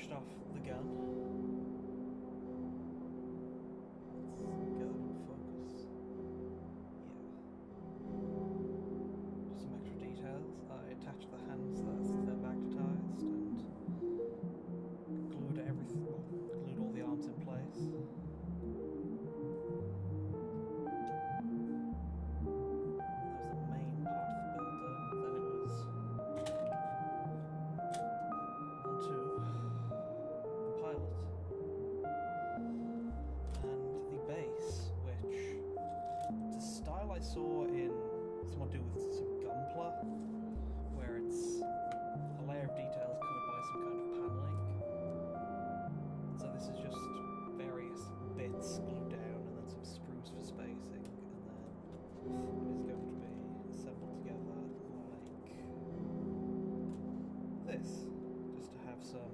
finished off the gun. Let's get it in focus. Yeah. Just some extra details. I attached the hands that's they're magnetized and glued everything. Well, glued all the arms in place. I saw in someone do with some Gunpla, where it's a layer of details covered by some kind of paneling. So this is just various bits glued down and then some sprues for spacing, and then it is going to be assembled together like this, just to have some,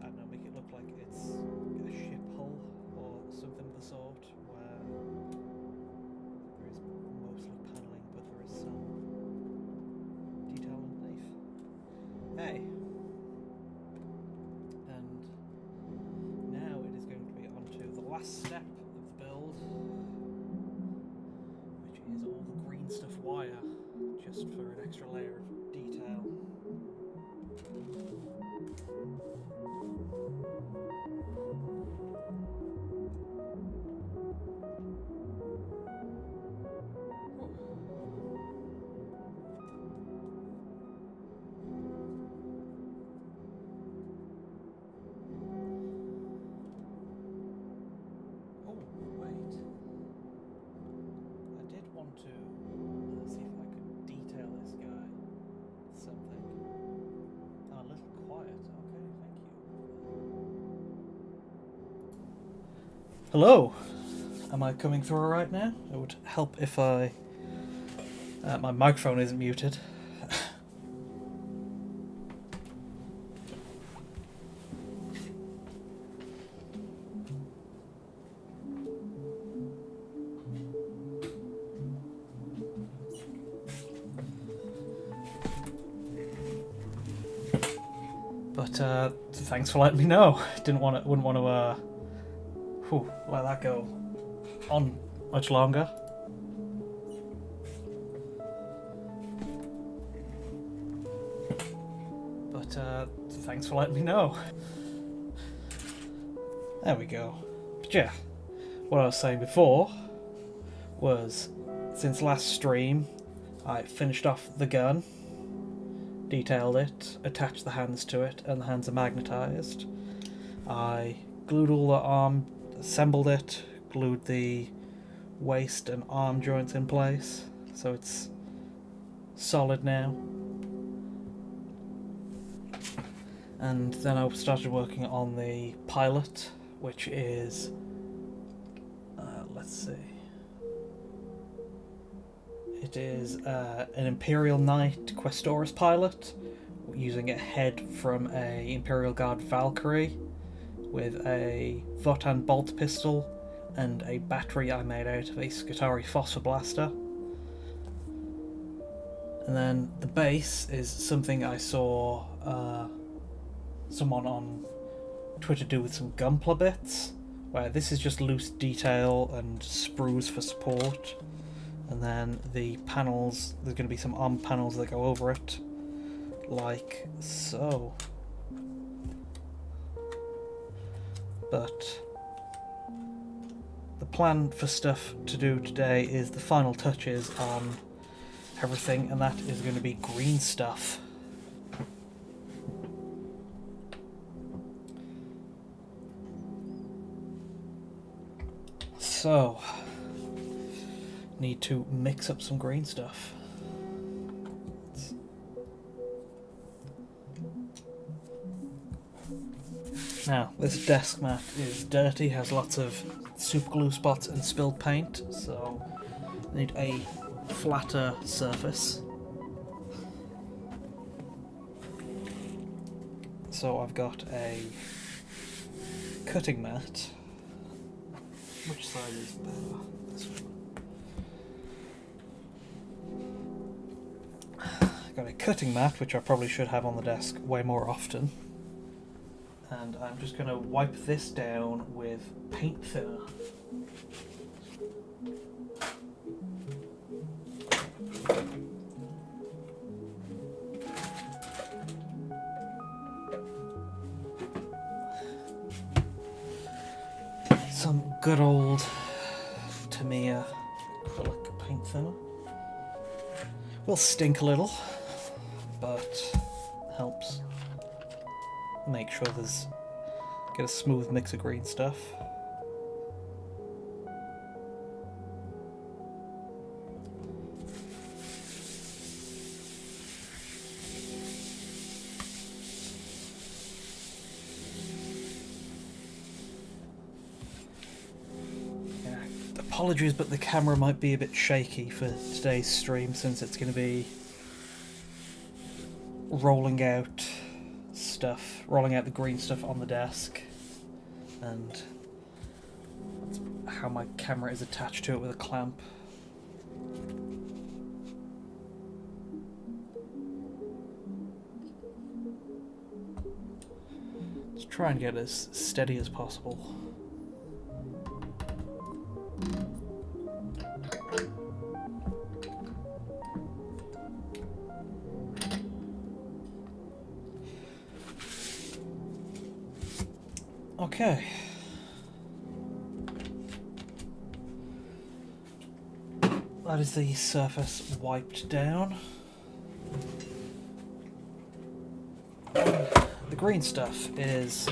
I don't know, make it look like it's a ship hull or something of the sort. There is mostly paneling, but there is some detail underneath. Hey! And now it is going to be onto the last step of the build, which is all the green stuff wire, just for an extra layer of detail. To see if I could detail this guy something. Oh, a little quiet. Okay, thank you. Hello. Am I coming through all right now? It would help if I my microphone isn't muted. But thanks for letting me know. Wouldn't want to let that go on much longer. But thanks for letting me know. There we go. But yeah, what I was saying before was, since last stream, I finished off the gun. Detailed it, attached the hands to it, and the hands are magnetized. I glued all the arm, assembled it, glued the waist and arm joints in place, so it's solid now. And then I started working on the pilot, which is, let's see. It is an Imperial Knight Questoris pilot, using a head from a Imperial Guard Valkyrie, with a Votan bolt pistol and a battery I made out of a Skitarii Phosphor Blaster. And then the base is something I saw someone on Twitter do with some Gunpla bits, where this is just loose detail and sprues for support. And then the panels, there's going to be some arm panels that go over it, like so. But the plan for stuff to do today is the final touches on everything, and that is going to be green stuff. So, need to mix up some green stuff. Now, this desk mat is dirty, has lots of super glue spots and spilled paint, so I need a flatter surface. So I've got a cutting mat. Which side is better? This one. got a cutting mat, which I probably should have on the desk way more often. And I'm just going to wipe this down with paint thinner. Some good old Tamiya acrylic paint thinner. Will stink a little, but helps make sure get a smooth mix of green stuff. Apologies, but the camera might be a bit shaky for today's stream since it's going to be rolling out the green stuff on the desk, and that's how my camera is attached to it with a clamp. Let's try and get as steady as possible. Okay. That is the surface wiped down. The green stuff is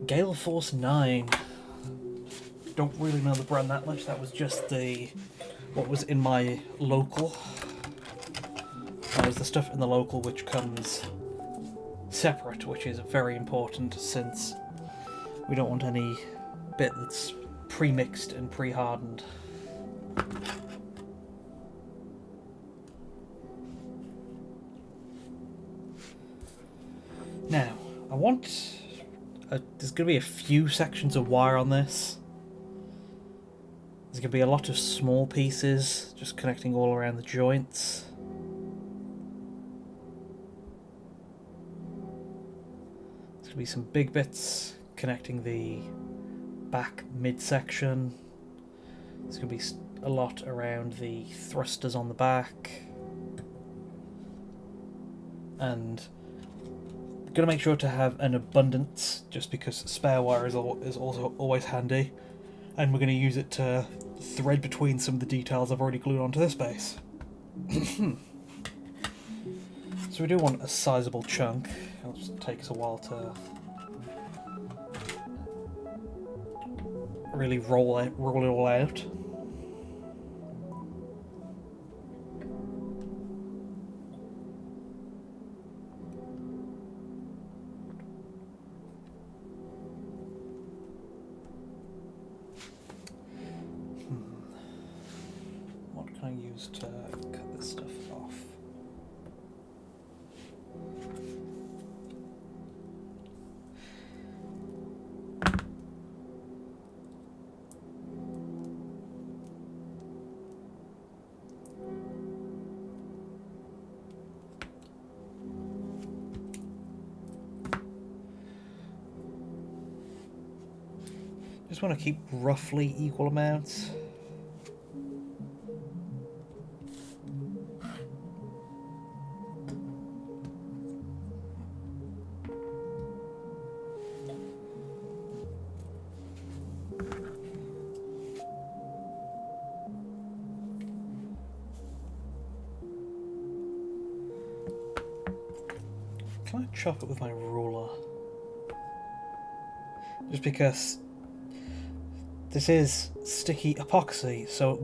Gale Force 9. Don't really know the brand that much. That was just what was in my local. That was the stuff in the local which comes separate, which is very important since we don't want any bit that's pre-mixed and pre-hardened. Now, there's going to be a few sections of wire on this. There's going to be a lot of small pieces just connecting all around the joints. There's going to be some big bits connecting the back midsection. There's going to be a lot around the thrusters on the back. And I'm going to make sure to have an abundance, just because spare wire is also always handy. And we're going to use it to thread between some of the details I've already glued onto this base. So we do want a sizable chunk. It'll just take us a while to really roll it all out. What can I use to cut this stuff off? Just want to keep roughly equal amounts. Can I chop it with my ruler? Just because this is sticky epoxy, so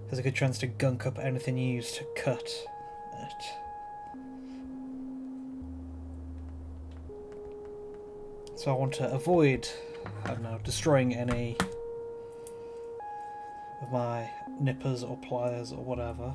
there's a good chance to gunk up anything you use to cut it. So I want to avoid, I don't know, destroying any of my nippers or pliers or whatever.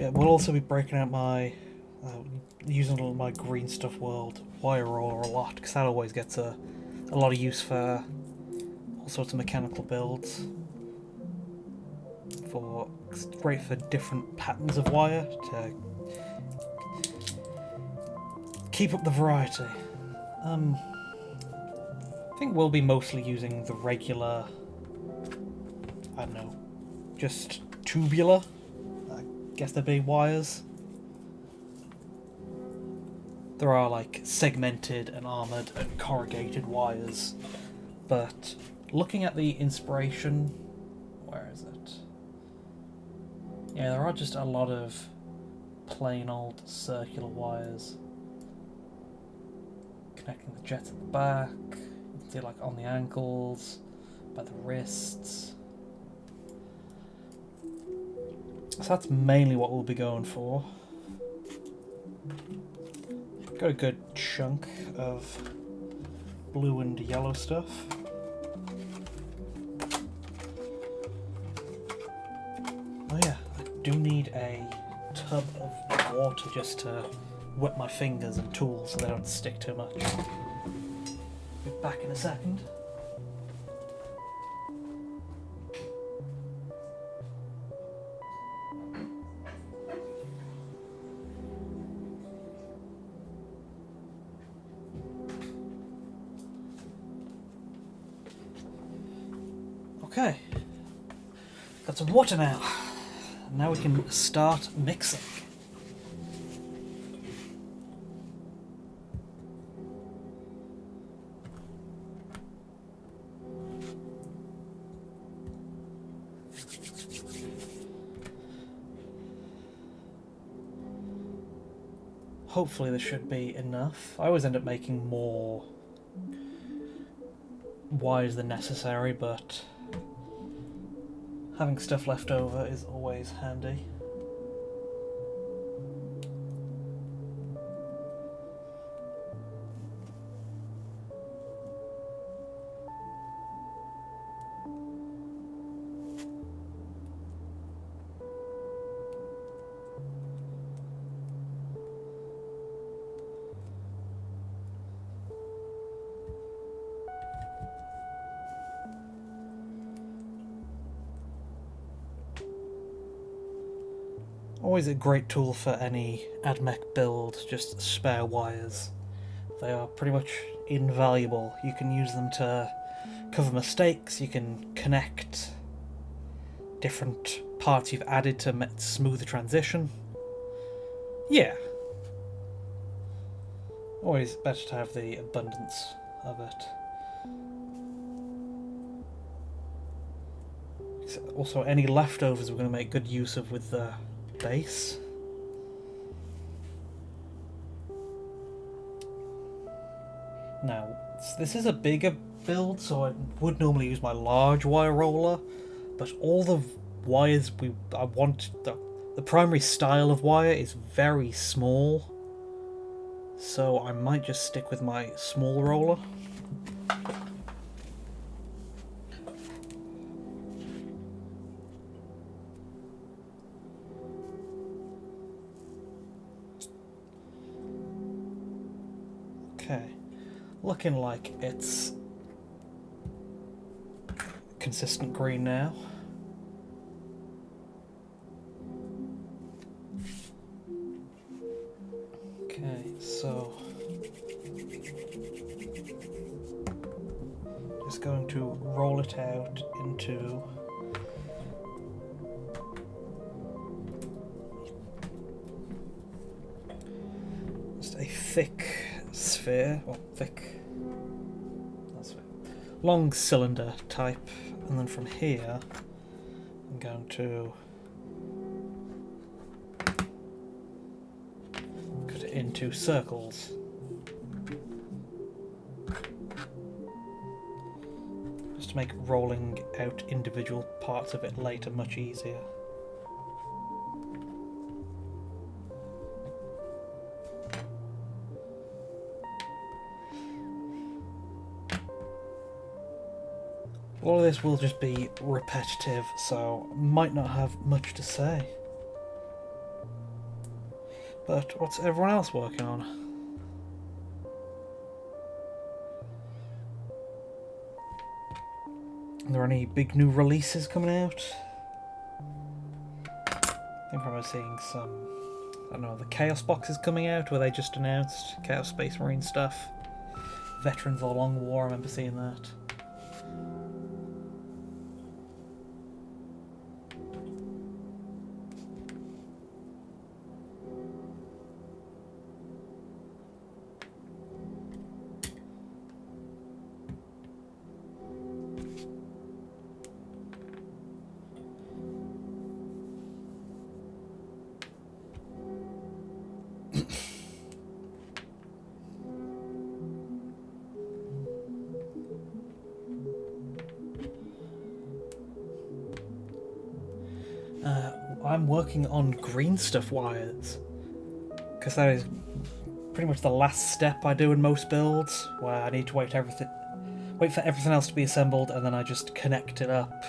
Yeah, we'll also be breaking out my, using my green stuff world wire roller a lot, because that always gets a lot of use for all sorts of mechanical builds. It's great for different patterns of wire to keep up the variety. I think we'll be mostly using the regular, I don't know, just tubular, I guess they'd be wires. There are like segmented and armoured and corrugated wires, but looking at the inspiration, where is it? Yeah, there are just a lot of plain old circular wires connecting the jets at the back. You can see like on the ankles, by the wrists. So that's mainly what we'll be going for. Got a good chunk of blue and yellow stuff. Oh yeah, I do need a tub of water just to wet my fingers and tools so they don't stick too much. Be back in a second. Okay, got some water now. Now we can start mixing. Hopefully this should be enough. I always end up making more wires than necessary, but having stuff left over is always handy. Always a great tool for any AdMech build, just spare wires. They are pretty much invaluable. You can use them to cover mistakes, you can connect different parts you've added to smooth the transition. Yeah. Always better to have the abundance of it. Also, any leftovers we're going to make good use of with the base. Now, this is a bigger build, so I would normally use my large wire roller, but all the wires I want, the primary style of wire is very small, so I might just stick with my small roller. Okay, looking like it's consistent green now. Okay, so just going to roll it out into just a thick sphere, or long cylinder type, and then from here I'm going to cut it into circles. Just to make rolling out individual parts of it later much easier. All of this will just be repetitive, so might not have much to say. But what's everyone else working on? Are there any big new releases coming out? I think I remember seeing some, I don't know, the Chaos Box is coming out, where they just announced Chaos Space Marine stuff. Veterans of the Long War, I remember seeing that. I'm working on green stuff wires, because that is pretty much the last step I do in most builds, where I need to wait for everything else to be assembled, and then I just connect it up,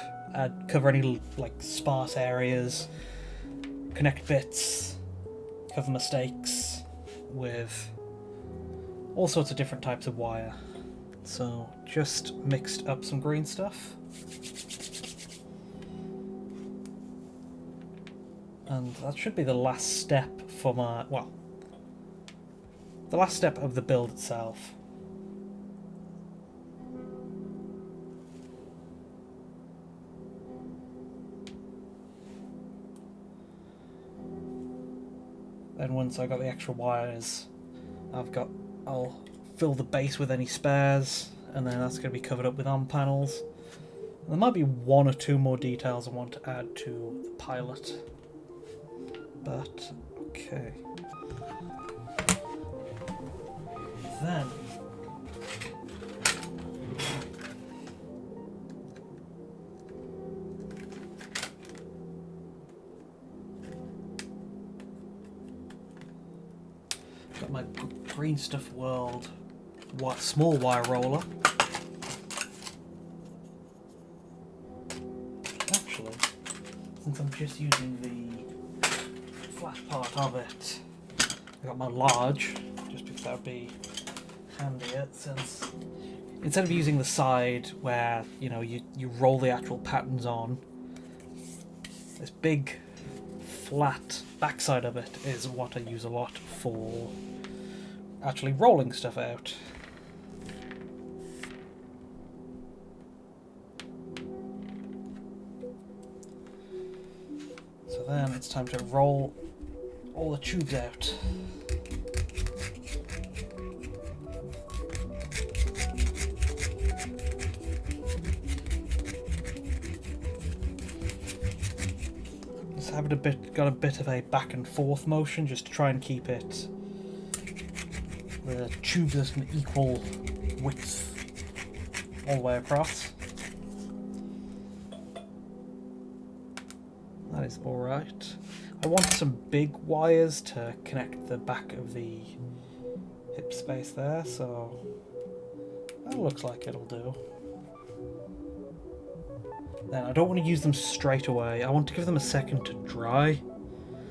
cover any like sparse areas, connect bits, cover mistakes with all sorts of different types of wire. So just mixed up some green stuff. And that should be the last step for my, well, the last step of the build itself. Then once I got the extra wires, I'll fill the base with any spares, and then that's going to be covered up with arm panels. And there might be one or two more details I want to add to the pilot. But, okay. Then, got my green stuff world small wire roller. Actually, since I'm just using the flat part of it, I got my large, just because that would be handier, since instead of using the side where, you know, you roll the actual patterns on, this big flat backside of it is what I use a lot for actually rolling stuff out. So then it's time to roll all the tubes out. Got a bit of a back and forth motion just to try and keep it the tubes at an equal width all the way across. That is alright. I want some big wires to connect the back of the hip space there, so that looks like it'll do. Then I don't want to use them straight away. I want to give them a second to dry.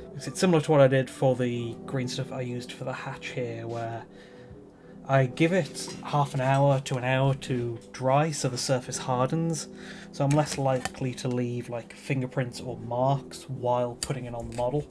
Because it's similar to what I did for the green stuff I used for the hatch here, where I give it half an hour to an hour to dry so the surface hardens. So I'm less likely to leave like fingerprints or marks while putting it on the model.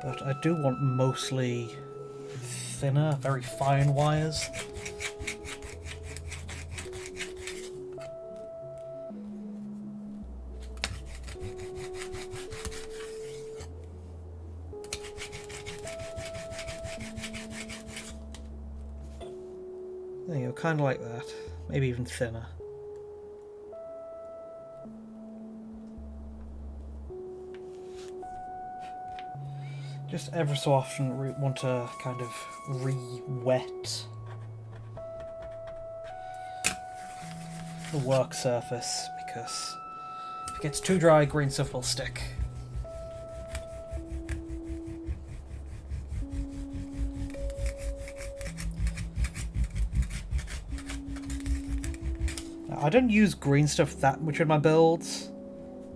But I do want mostly thinner, very fine wires. There you go, kind of like that. Maybe even thinner. Just ever so often want to kind of re-wet the work surface, because if it gets too dry, green stuff will stick. Now, I don't use green stuff that much in my builds.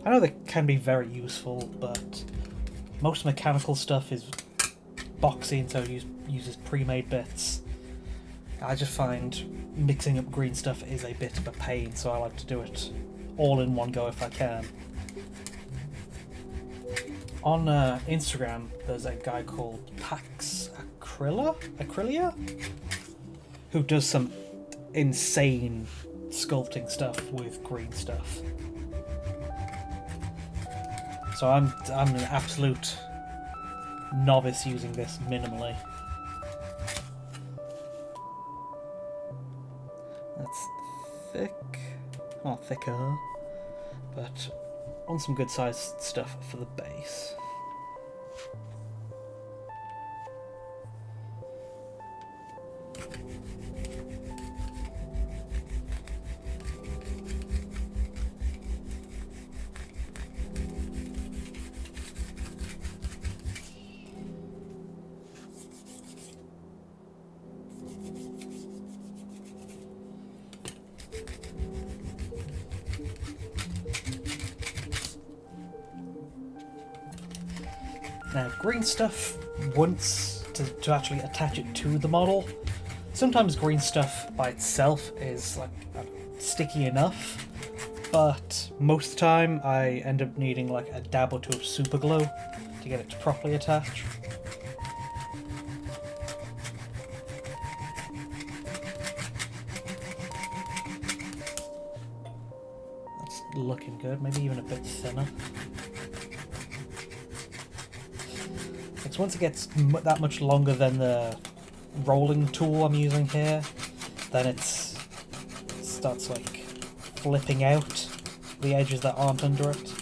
I know they can be very useful, but most mechanical stuff is boxy, and so it uses pre-made bits. I just find mixing up green stuff is a bit of a pain, so I like to do it all in one go if I can. On Instagram, there's a guy called Pax Acrylia, who does some insane sculpting stuff with green stuff. So I'm an absolute novice using this minimally. That's thick, not thicker, but on some good sized stuff for the base. Now, green stuff, once to actually attach it to the model, sometimes green stuff by itself is like sticky enough, but most of the time I end up needing like a dab or two of super glue to get it to properly attach. That's looking good, maybe even a bit thinner. Once it gets that much longer than the rolling tool I'm using here, then it starts like flipping out the edges that aren't under it.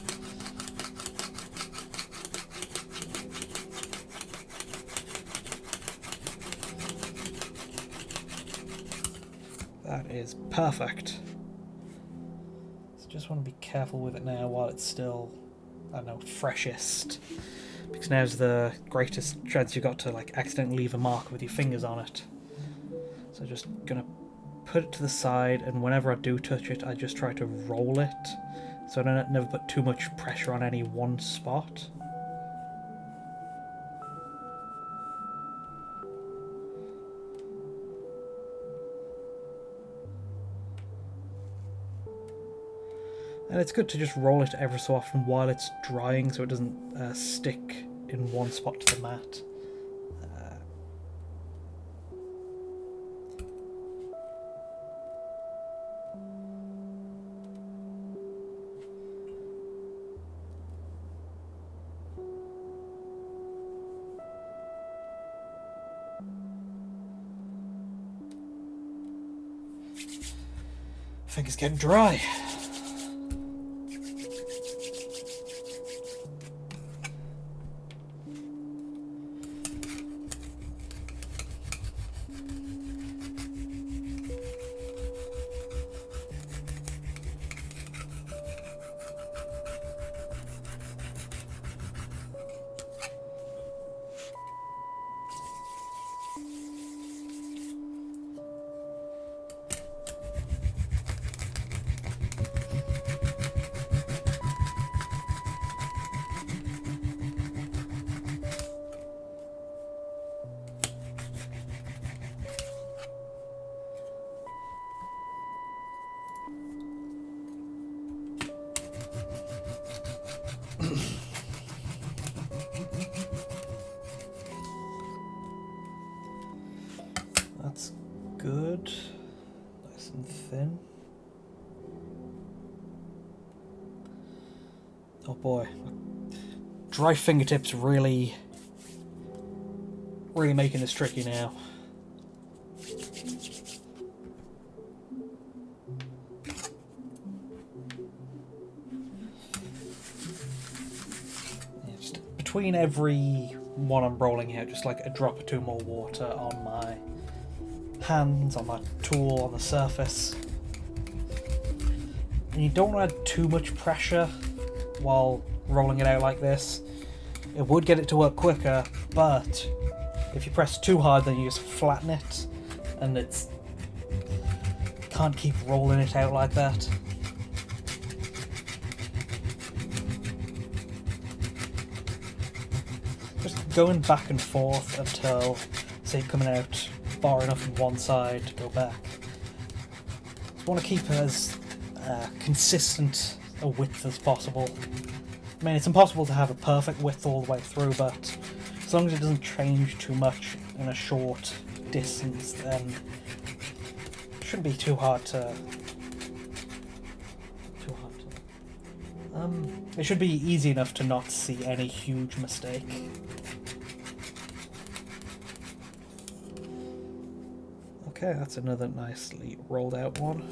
That is perfect. So just want to be careful with it now while it's still, I don't know, freshest. Because now's the greatest chance you've got to like accidentally leave a mark with your fingers on it. So just gonna put it to the side, and whenever I do touch it, I just try to roll it, so I don't never put too much pressure on any one spot. And it's good to just roll it ever so often while it's drying, so it doesn't stick in one spot to the mat. I think it's getting dry. That's good. Nice and thin. Oh boy. Dry fingertips really making this tricky now. Yeah, just between every when I'm rolling out, just like a drop or two more water on my hands, on my tool, on the surface. And you don't want to add too much pressure while rolling it out like this. It would get it to work quicker, but if you press too hard, then you just flatten it, and it's can't keep rolling it out like that. Just going back and forth until, say, coming out far enough from one side to go back. Just want to keep it as consistent a width as possible. I mean, it's impossible to have a perfect width all the way through, but as long as it doesn't change too much in a short distance, then it shouldn't be too hard to... it should be easy enough to not see any huge mistake. Okay, that's another nicely rolled out one.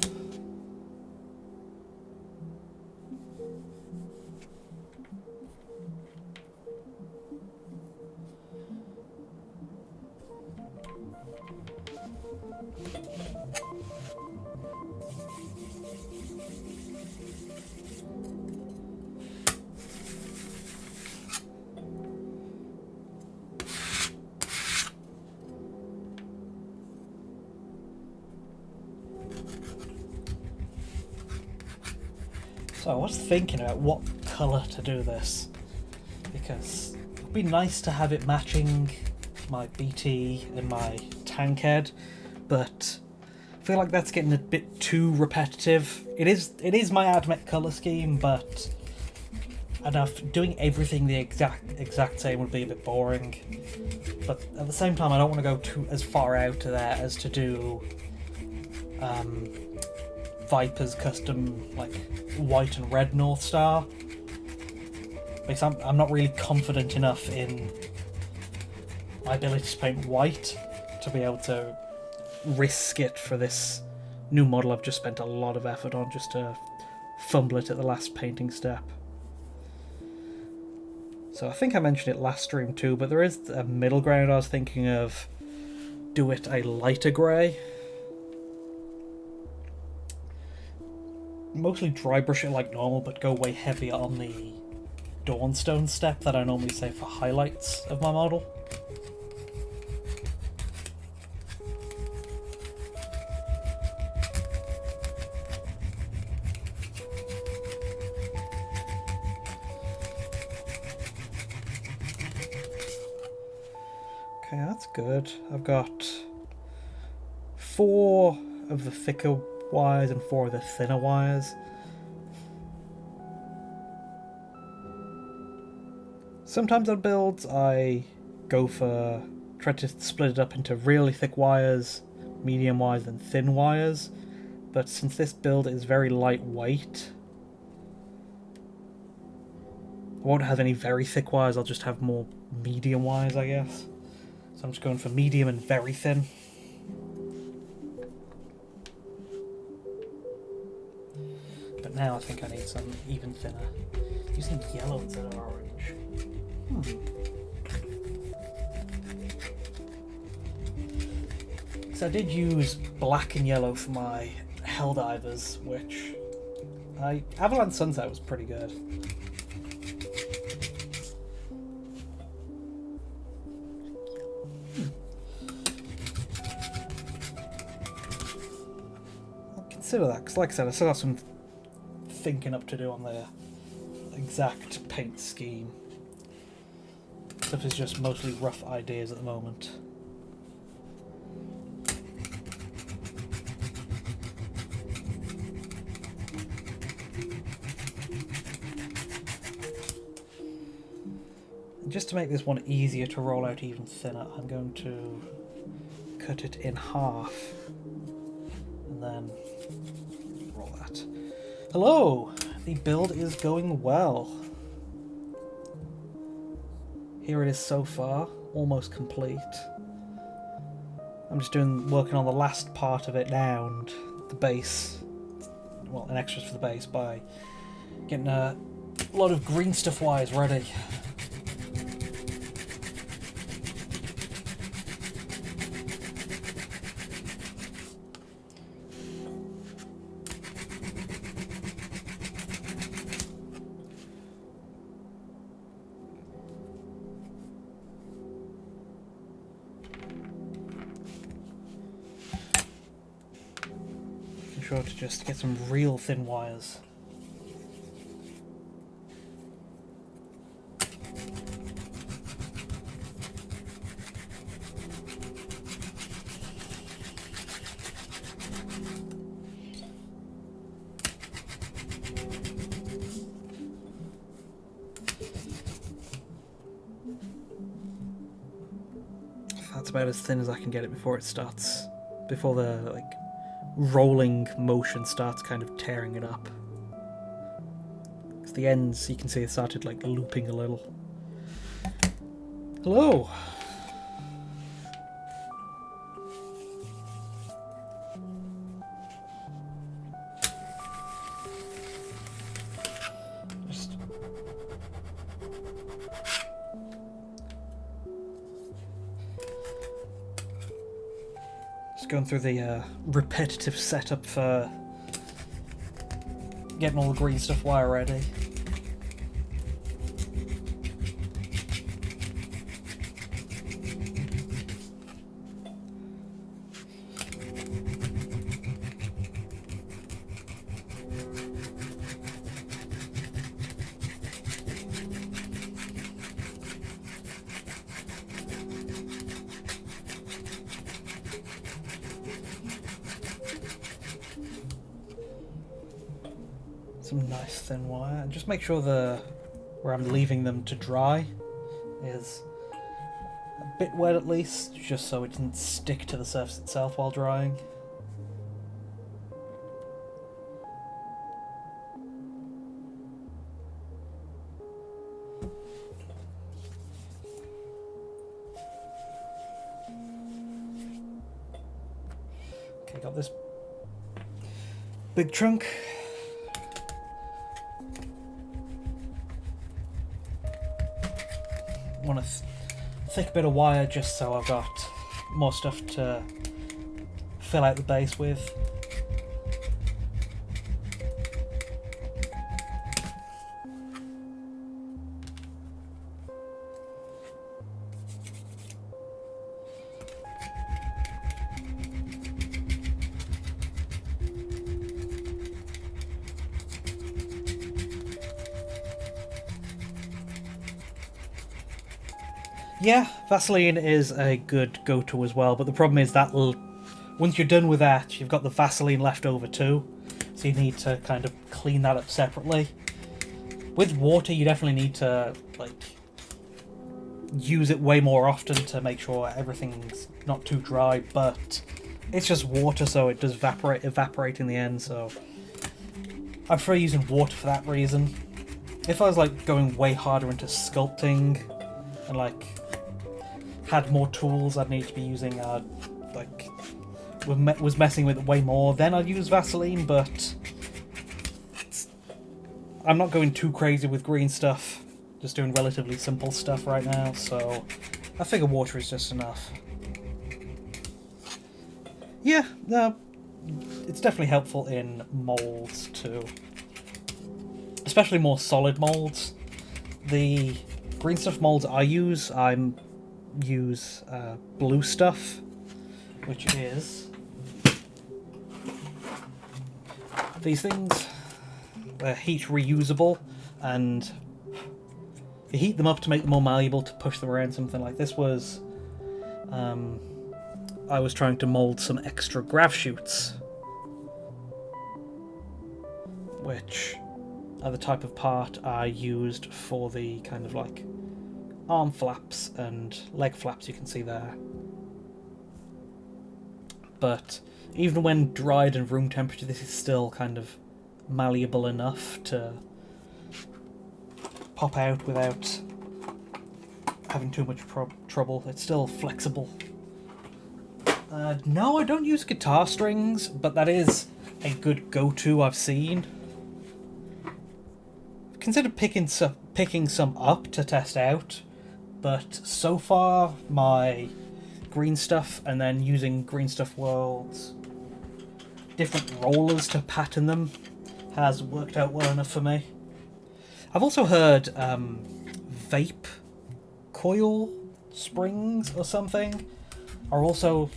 So I was thinking about what colour to do this, because it would be nice to have it matching my BT and my tank head, but I feel like that's getting a bit too repetitive. It is my AdMech colour scheme, but enough doing everything the exact same would be a bit boring. But at the same time, I don't want to go as far out to there as to do Viper's custom, like, white and red Northstar, because I'm not really confident enough in my ability to paint white to be able to risk it for this new model I've just spent a lot of effort on just to fumble it at the last painting step. So I think I mentioned it last stream too, but there is a middle ground. I was thinking of do it a lighter grey. Mostly dry brush it like normal, but go way heavier on the Dawnstone step that I normally say for highlights of my model. Okay, that's good. I've got 4 of the thicker wires and 4 of the thinner wires. Sometimes on builds I try to split it up into really thick wires, medium wires and thin wires, but since this build is very lightweight, I won't have any very thick wires, I'll just have more medium wires, I guess. So I'm just going for medium and very thin. But now I think I need some even thinner. Using yellow instead of orange. So I did use black and yellow for my Helldivers, which Avalanche Sunset was pretty good. I'll consider that, because like I said, I still got some thinking up to do on the exact paint scheme. Stuff is just mostly rough ideas at the moment. And just to make this one easier to roll out even thinner, I'm going to cut it in half and then roll that. Hello! The build is going well. Here it is so far, almost complete. I'm just working on the last part of it now, and the base, well, and extras for the base by getting a lot of green stuff wires ready. sure to just get some real thin wires. That's about as thin as I can get it before it starts, before the like rolling motion starts kind of tearing it up. Because the ends, you can see it started like looping a little. Hello! Just going through the repetitive setup for getting all the green stuff wire ready. Some nice thin wire, and just make sure where I'm leaving them to dry is a bit wet at least, just so it doesn't stick to the surface itself while drying. Okay, got this big chunk. Want a thick bit of wire just so I've got more stuff to fill out the base with. Yeah, Vaseline is a good go-to as well, but the problem is that once you're done with that, you've got the Vaseline left over too, so you need to kind of clean that up separately. With water, you definitely need to like use it way more often to make sure everything's not too dry, but it's just water, so it does evaporate in the end, so I prefer using water for that reason. If I was like going way harder into sculpting and like had more tools I'd need to be using, like was messing with it way more, then I'd use Vaseline, but I'm not going too crazy with green stuff, just doing relatively simple stuff right now, so I figure water is just enough. Yeah, no, it's definitely helpful in molds too, especially more solid molds. The green stuff molds I use blue stuff, which is these things. They're heat reusable, and you heat them up to make them more malleable to push them around. Something like this was I was trying to mold some extra grav chutes, which are the type of part I used for the kind of like arm flaps and leg flaps you can see there. But even when dried and room temperature, this is still kind of malleable enough to pop out without having too much trouble. It's still flexible. No, I don't use guitar strings, but that is a good go-to I've seen. I've considered picking some up to test out, but so far my green stuff and then using Green Stuff World's different rollers to pattern them has worked out well enough for me. I've also heard vape coil springs or something are also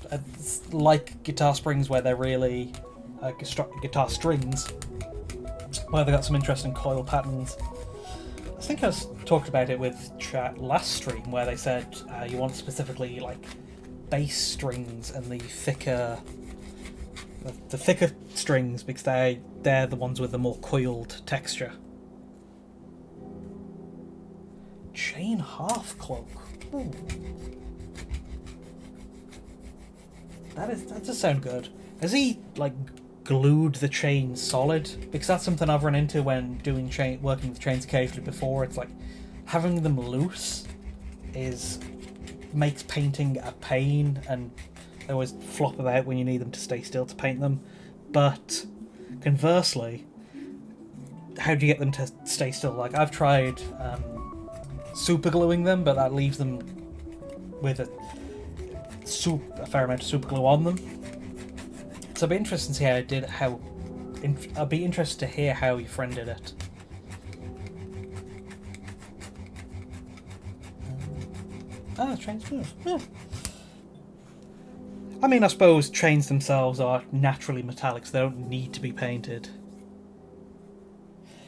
like guitar springs, where they're really guitar strings, where they got some interesting coil patterns. I think I was talked about it with chat last stream, where they said you want specifically like bass strings and the thicker strings, because they're the ones with the more coiled texture. Chain half cloak. Ooh. That does sound good. Has he like glued the chain solid? Because that's something I've run into when working with chains occasionally before. It's like having them loose makes painting a pain, and they always flop about when you need them to stay still to paint them. But conversely, how do you get them to stay still? Like, I've tried super gluing them, but that leaves them with a fair amount of super glue on them. So I'd be interested to see I'd be interested to hear how your friend did it. Chains move. Yeah. I mean, I suppose chains themselves are naturally metallic, so they don't need to be painted.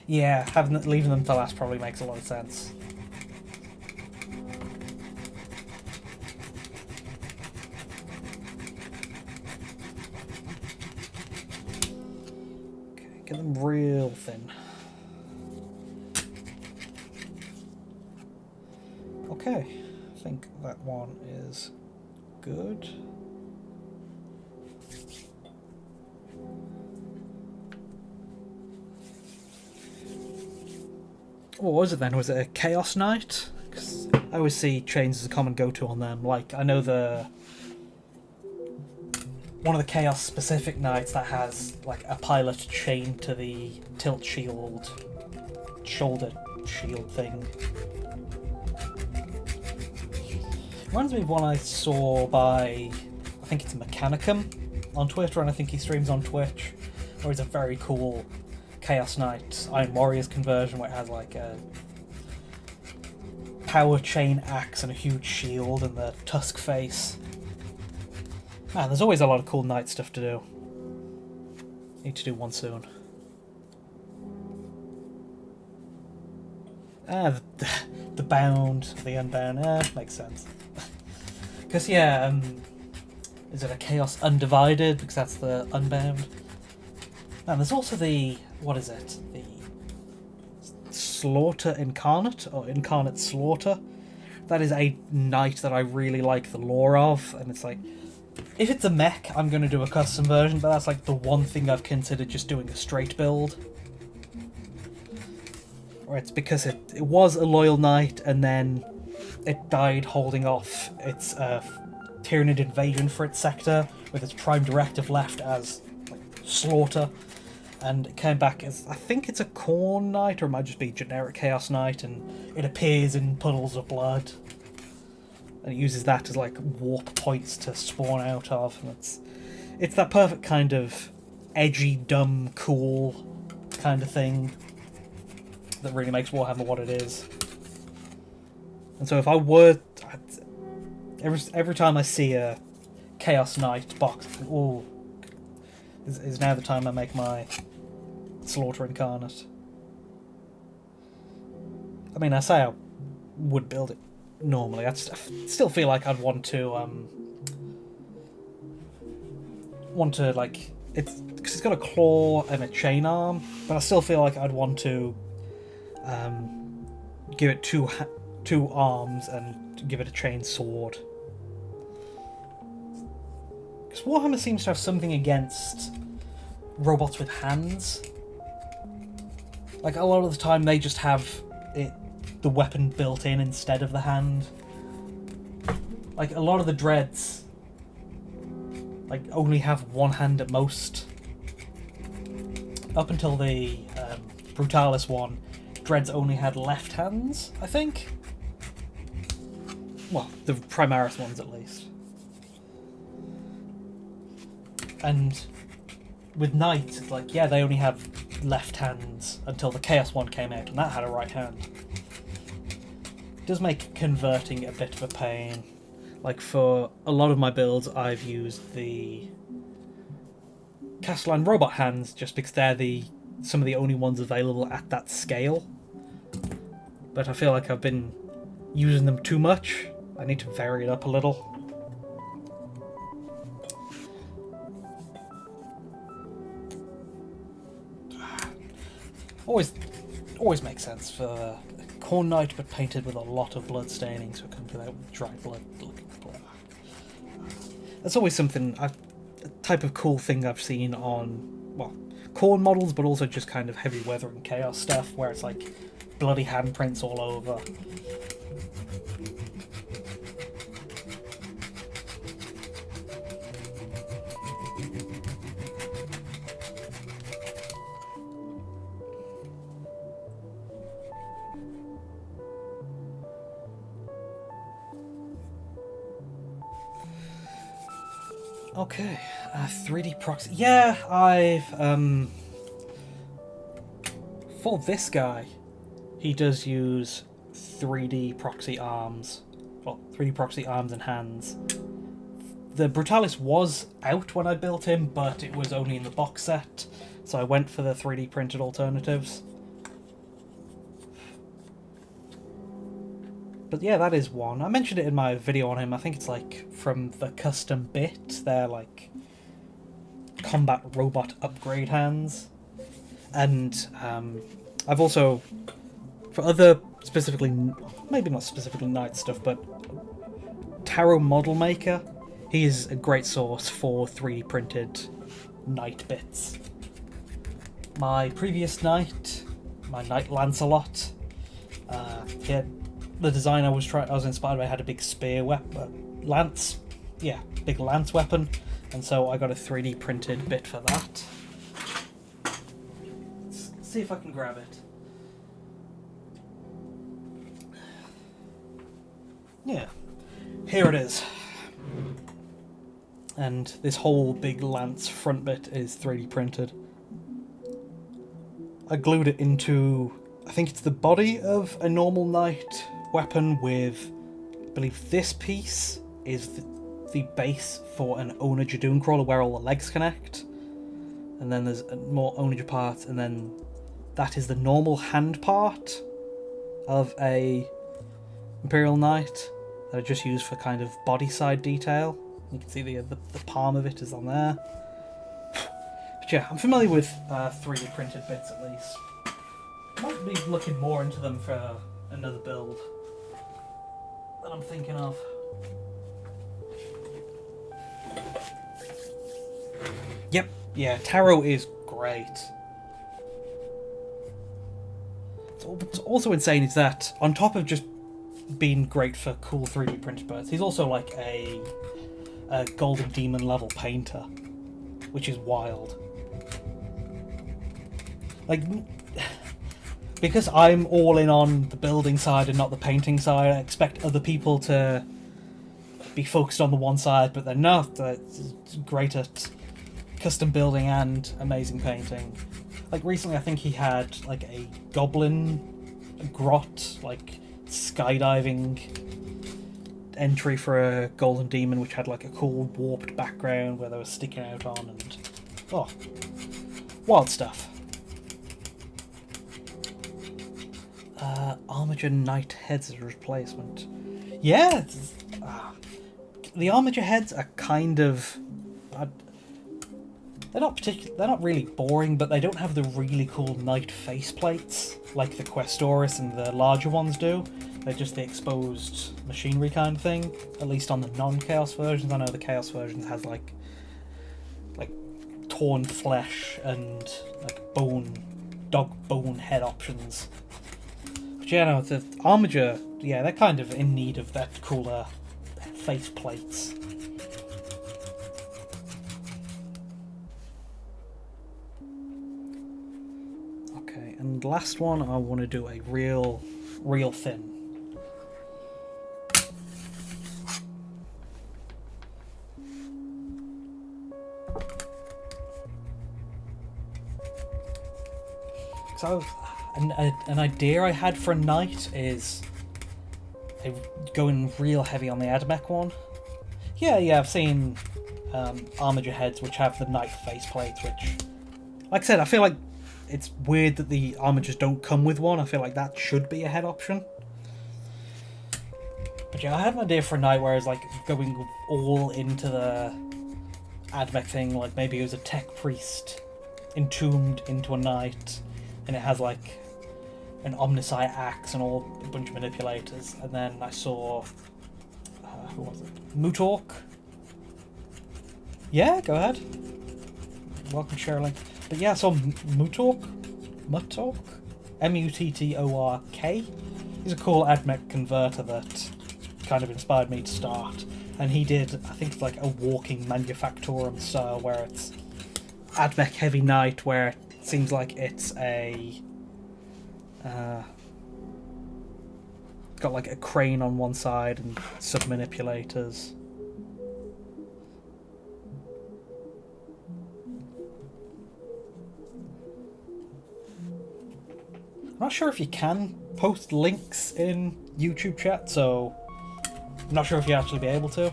Yeah, leaving them to last probably makes a lot of sense. Okay, get them real thin. Okay, I think that one is good. What was it then? Was it a Chaos Knight? Because I always see chains as a common go-to on them. Like, I know one of the Chaos specific knights that has like a pilot chain to the tilt shield, shoulder shield thing. Reminds me of one I saw by, I think it's Mechanicum on Twitter, and I think he streams on Twitch, where he's a very cool Chaos Knight Iron Warriors conversion where it has like a power chain axe and a huge shield and the tusk face. Man, there's always a lot of cool knight stuff to do. Need to do one soon. The bound, the unbound, makes sense. Because yeah, is it a Chaos Undivided? Because that's the unbound. And there's also the, what is it? The Slaughter Incarnate, or Incarnate Slaughter. That is a knight that I really like the lore of, and it's like, if it's a mech, I'm going to do a custom version, but that's like the one thing I've considered just doing a straight build. Or it's because it was a loyal knight, and then it died holding off its Tyranid invasion for its sector, with its prime directive left as like, Slaughter. And it came back as, I think it's a Corn Knight, or it might just be generic Chaos Knight, and it appears in puddles of blood. And it uses that as like warp points to spawn out of. And it's that perfect kind of edgy, dumb, cool kind of thing that really makes Warhammer what it is. And so if I were... Every time I see a Chaos Knight box, ooh, is now the time I make my Slaughter Incarnate. I mean, I say I would build it normally. I still feel like I'd want to like, it's because it's got a claw and a chain arm, but I still feel like I'd want to give it two arms and give it a chain sword. Because Warhammer seems to have something against robots with hands. Like, a lot of the time they just have the weapon built in instead of the hand. Like, a lot of the dreads like only have one hand at most. Up until the Brutalis one, dreads only had left hands, I think. Well, the Primaris ones at least. And with Knights, it's like, yeah, they only have left hands until the Chaos one came out, and that had a right hand. It does make converting a bit of a pain. Like, for a lot of my builds, I've used the Castellan robot hands, just because they're some of the only ones available at that scale. But I feel like I've been using them too much. I need to vary it up a little. Always makes sense for Corn Knight, but painted with a lot of blood staining, so it comes without dry blood. That's always something, a type of cool thing I've seen on, well, Corn models, but also just kind of heavy weather and chaos stuff, where it's like bloody handprints all over. Okay, 3D proxy. Yeah, for this guy, he does use 3D proxy arms. Well, 3D proxy arms and hands. The Brutalis was out when I built him, but it was only in the box set, so I went for the 3D printed alternatives. But yeah, that is one. I mentioned it in my video on him. I think it's like from the custom bit. They're like combat robot upgrade hands. And I've also, for other specifically, maybe not specifically Knight stuff, but Tarot Model Maker, he is a great source for 3D printed Knight bits. My previous Knight, my Knight Lancelot, he had the design I was inspired by had a big spear lance, yeah, big lance weapon, and so I got a 3D printed bit for that. Let's see if I can grab it. Yeah, here it is. And this whole big lance front bit is 3D printed. I glued it into, I think it's the body of a normal Knight weapon with, I believe this piece is the base for an Onager Dooncrawler where all the legs connect. And then there's more Onager parts, and then that is the normal hand part of a Imperial Knight that I just use for kind of body side detail. You can see the palm of it is on there. But yeah, I'm familiar with 3D printed bits at least. Might be looking more into them for another build that I'm thinking of. Yep, yeah, Tarot is great. What's also insane is that, on top of just being great for cool 3D printed birds, he's also like a Golden Demon level painter, which is wild. Like, because I'm all in on the building side and not the painting side, I expect other people to be focused on the one side, but they're not. They're great at custom building and amazing painting. Like recently I think he had like a goblin grot, like skydiving entry for a Golden Demon, which had like a cool warped background where they were sticking out on, and oh, wild stuff. Armiger Knight heads as a replacement. Yeah, the Armiger heads are kind of, they're not really boring, but they don't have the really cool Knight faceplates like the Questoris and the larger ones do. They're just the exposed machinery kind of thing, at least on the non-Chaos versions. I know the Chaos versions has like torn flesh and like dog bone head options. But yeah, no, the Armiger, yeah, they're kind of in need of that cooler faceplates. Okay, and last one, I want to do a real thin. So, an idea I had for a Knight is going real heavy on the Admech one. Yeah, I've seen Armiger heads, which have the knight faceplates, which, like I said, I feel like it's weird that the Armigers don't come with one. I feel like that should be a head option. But yeah, I had an idea for a knight where I was like going all into the Admech thing, like maybe it was a tech priest entombed into a knight, and it has like an omniscient axe and all a bunch of manipulators. And then I saw who was it? Mutork. Yeah, go ahead. Welcome, Shirley. But yeah, I saw Mutork. Muttork. He's a cool Admech converter that kind of inspired me to start. And he did, I think it's like a walking manufactorum style where it's Admech heavy knight, where it seems like it's a got like a crane on one side and sub manipulators. I'm not sure if you can post links in YouTube chat, so I'm not sure if you actually be able to.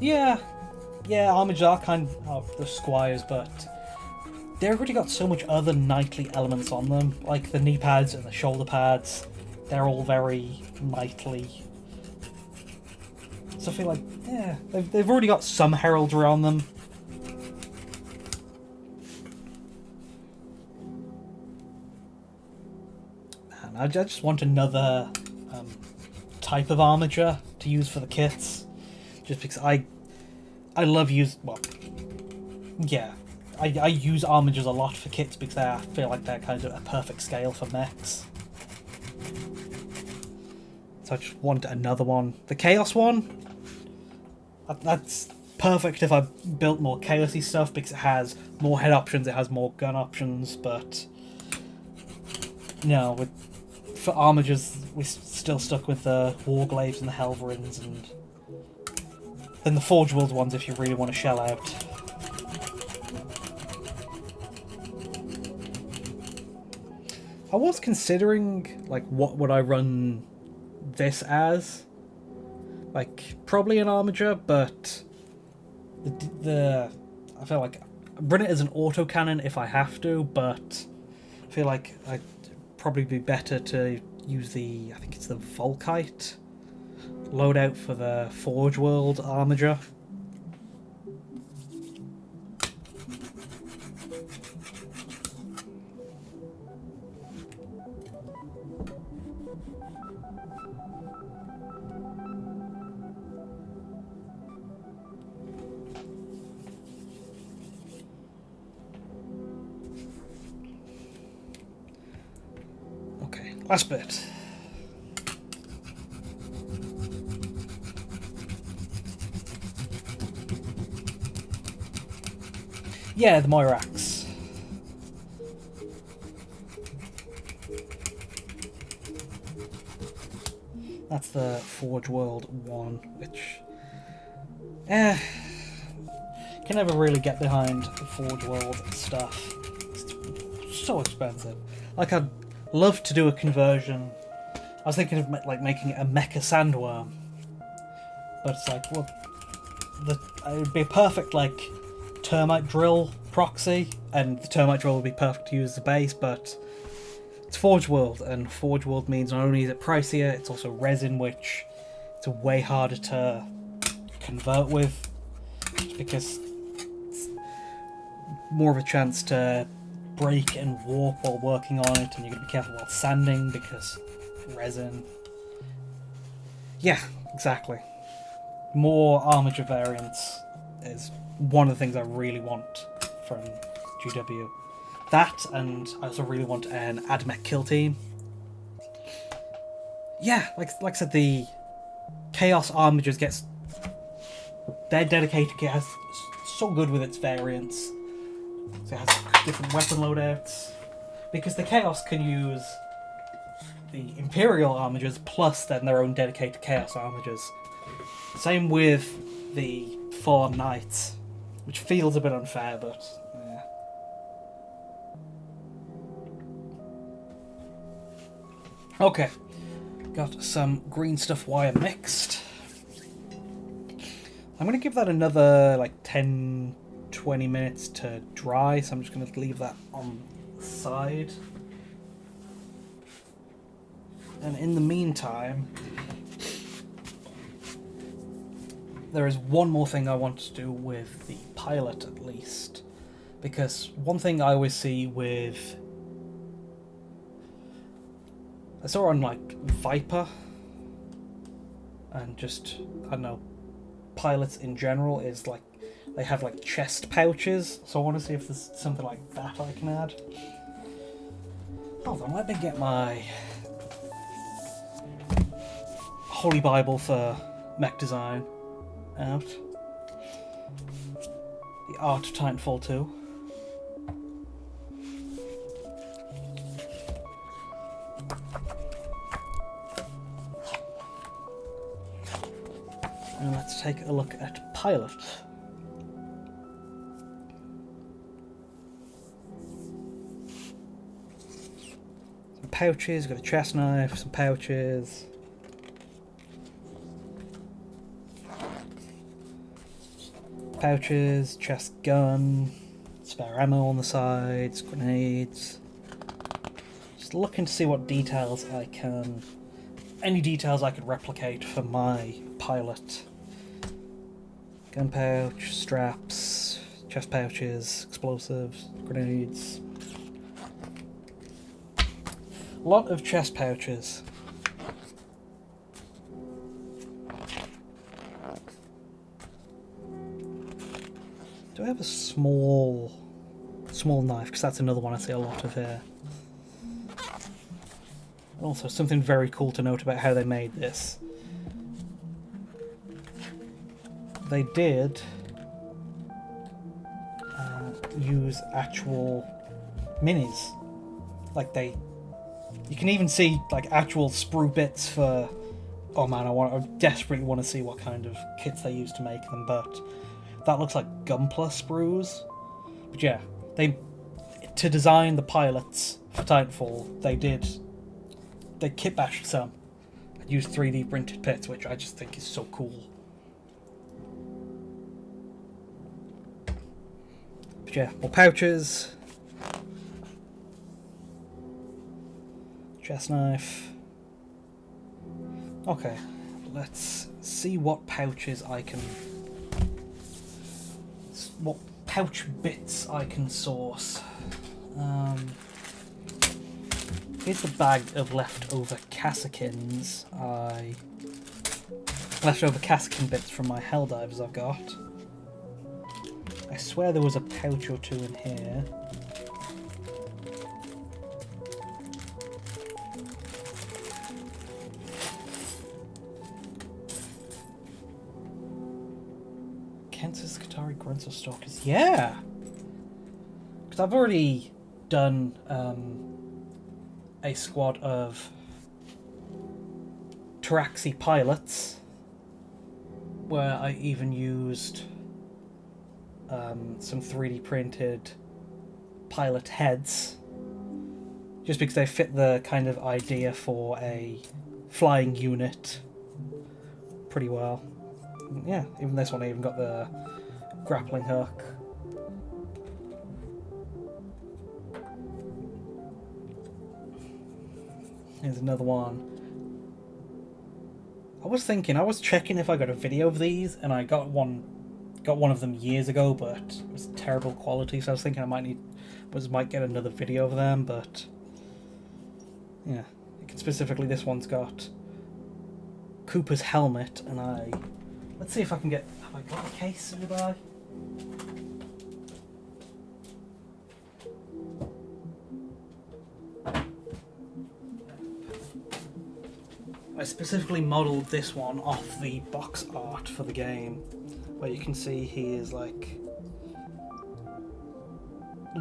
Yeah, Armigers are kind of the squires, but they've already got so much other knightly elements on them, like the knee pads and the shoulder pads. They're all very knightly. So I feel like, yeah, they've already got some heraldry on them. Man, I just want another type of Armiger to use for the kits, just because I love use. Well, yeah. I use Armigers a lot for kits because I feel like they're kind of a perfect scale for mechs. So I just want another one. The Chaos one, that's perfect if I built more Chaosy stuff because it has more head options, it has more gun options, but no, for Armigers we're still stuck with the Warglaives and the Helverins, and then the Forge World ones if you really want to shell out. I was considering, like, what would I run this as? Like, probably an Armiger, but I feel like I'd run it as an autocannon if I have to, but I feel like I'd probably be better to use the, I think it's the Volkite loadout for the Forge World Armiger. Last bit. Yeah, the Moirax. That's the Forge World one, which can never really get behind the Forge World stuff. It's so expensive. Like, I'd love to do a conversion. I was thinking of like making a mecha sandworm, but it's like, well, it would be a perfect like termite drill proxy, and the termite drill would be perfect to use as a base. But it's Forge World, and Forge World means not only is it pricier, it's also resin, which it's way harder to convert with, because it's more of a chance to break and warp while working on it, and you're going to be careful while sanding because resin. Yeah, exactly. More Armiger variants is one of the things I really want from GW. That, and I also really want an Admech kill team. Yeah, like I said, the Chaos Armigers gets their dedicated kit has so good with its variants. So it has different weapon loadouts. Because the Chaos can use the Imperial Armigers plus then their own dedicated Chaos Armigers. Same with the 4 Knights, which feels a bit unfair, but yeah. Okay, got some green stuff wire mixed. I'm going to give that another like 10-20 minutes to dry, so I'm just going to leave that on the side. And in the meantime, there is one more thing I want to do with the pilot, at least. Because one thing I always see with... I saw on, like, Viper, and just, I don't know, pilots in general, is, like, they have, like, chest pouches. So I want to see if there's something like that I can add. Hold on, let me get my Holy Bible for mech design out. The Art of Titanfall 2. And let's take a look at pilot. Some pouches, got a chest knife, some pouches. Pouches, chest gun, spare ammo on the sides, grenades. Just looking to see what details I can... any details I could replicate for my pilot. Gun pouch, straps, chest pouches, explosives, grenades. A lot of chest pouches. Do I have a small knife? Because that's another one I see a lot of here. Also, something very cool to note about how they made this. They did use actual minis. Like you can even see like actual sprue bits for. Oh man, I desperately want to see what kind of kits they used to make them, but that looks like Gunpla sprues. But yeah, to design the pilots for Titanfall, they kit bashed some and used 3D printed pits, which I just think is so cool. But yeah, more pouches. Chest knife. Okay, let's see what pouches I can... what pouch bits I can source. Here's the bag of leftover Cassakins. Leftover Kassakin bits from my Helldivers I've got. I swear there was a pouch or two in here. Kansas Qatari Grunts or Stalkers. Yeah! Because I've already done a squad of Taraxi pilots where I even used some 3D printed pilot heads just because they fit the kind of idea for a flying unit pretty well. Yeah, even this one I even got the grappling hook. Here's another one. I was checking if I got a video of these, and I got one of them years ago, but it was terrible quality, so I was thinking I might get another video of them, but yeah. Specifically this one's got Cooper's helmet, and let's see if I can get... have I got a case nearby? I specifically modelled this one off the box art for the game, where you can see he is like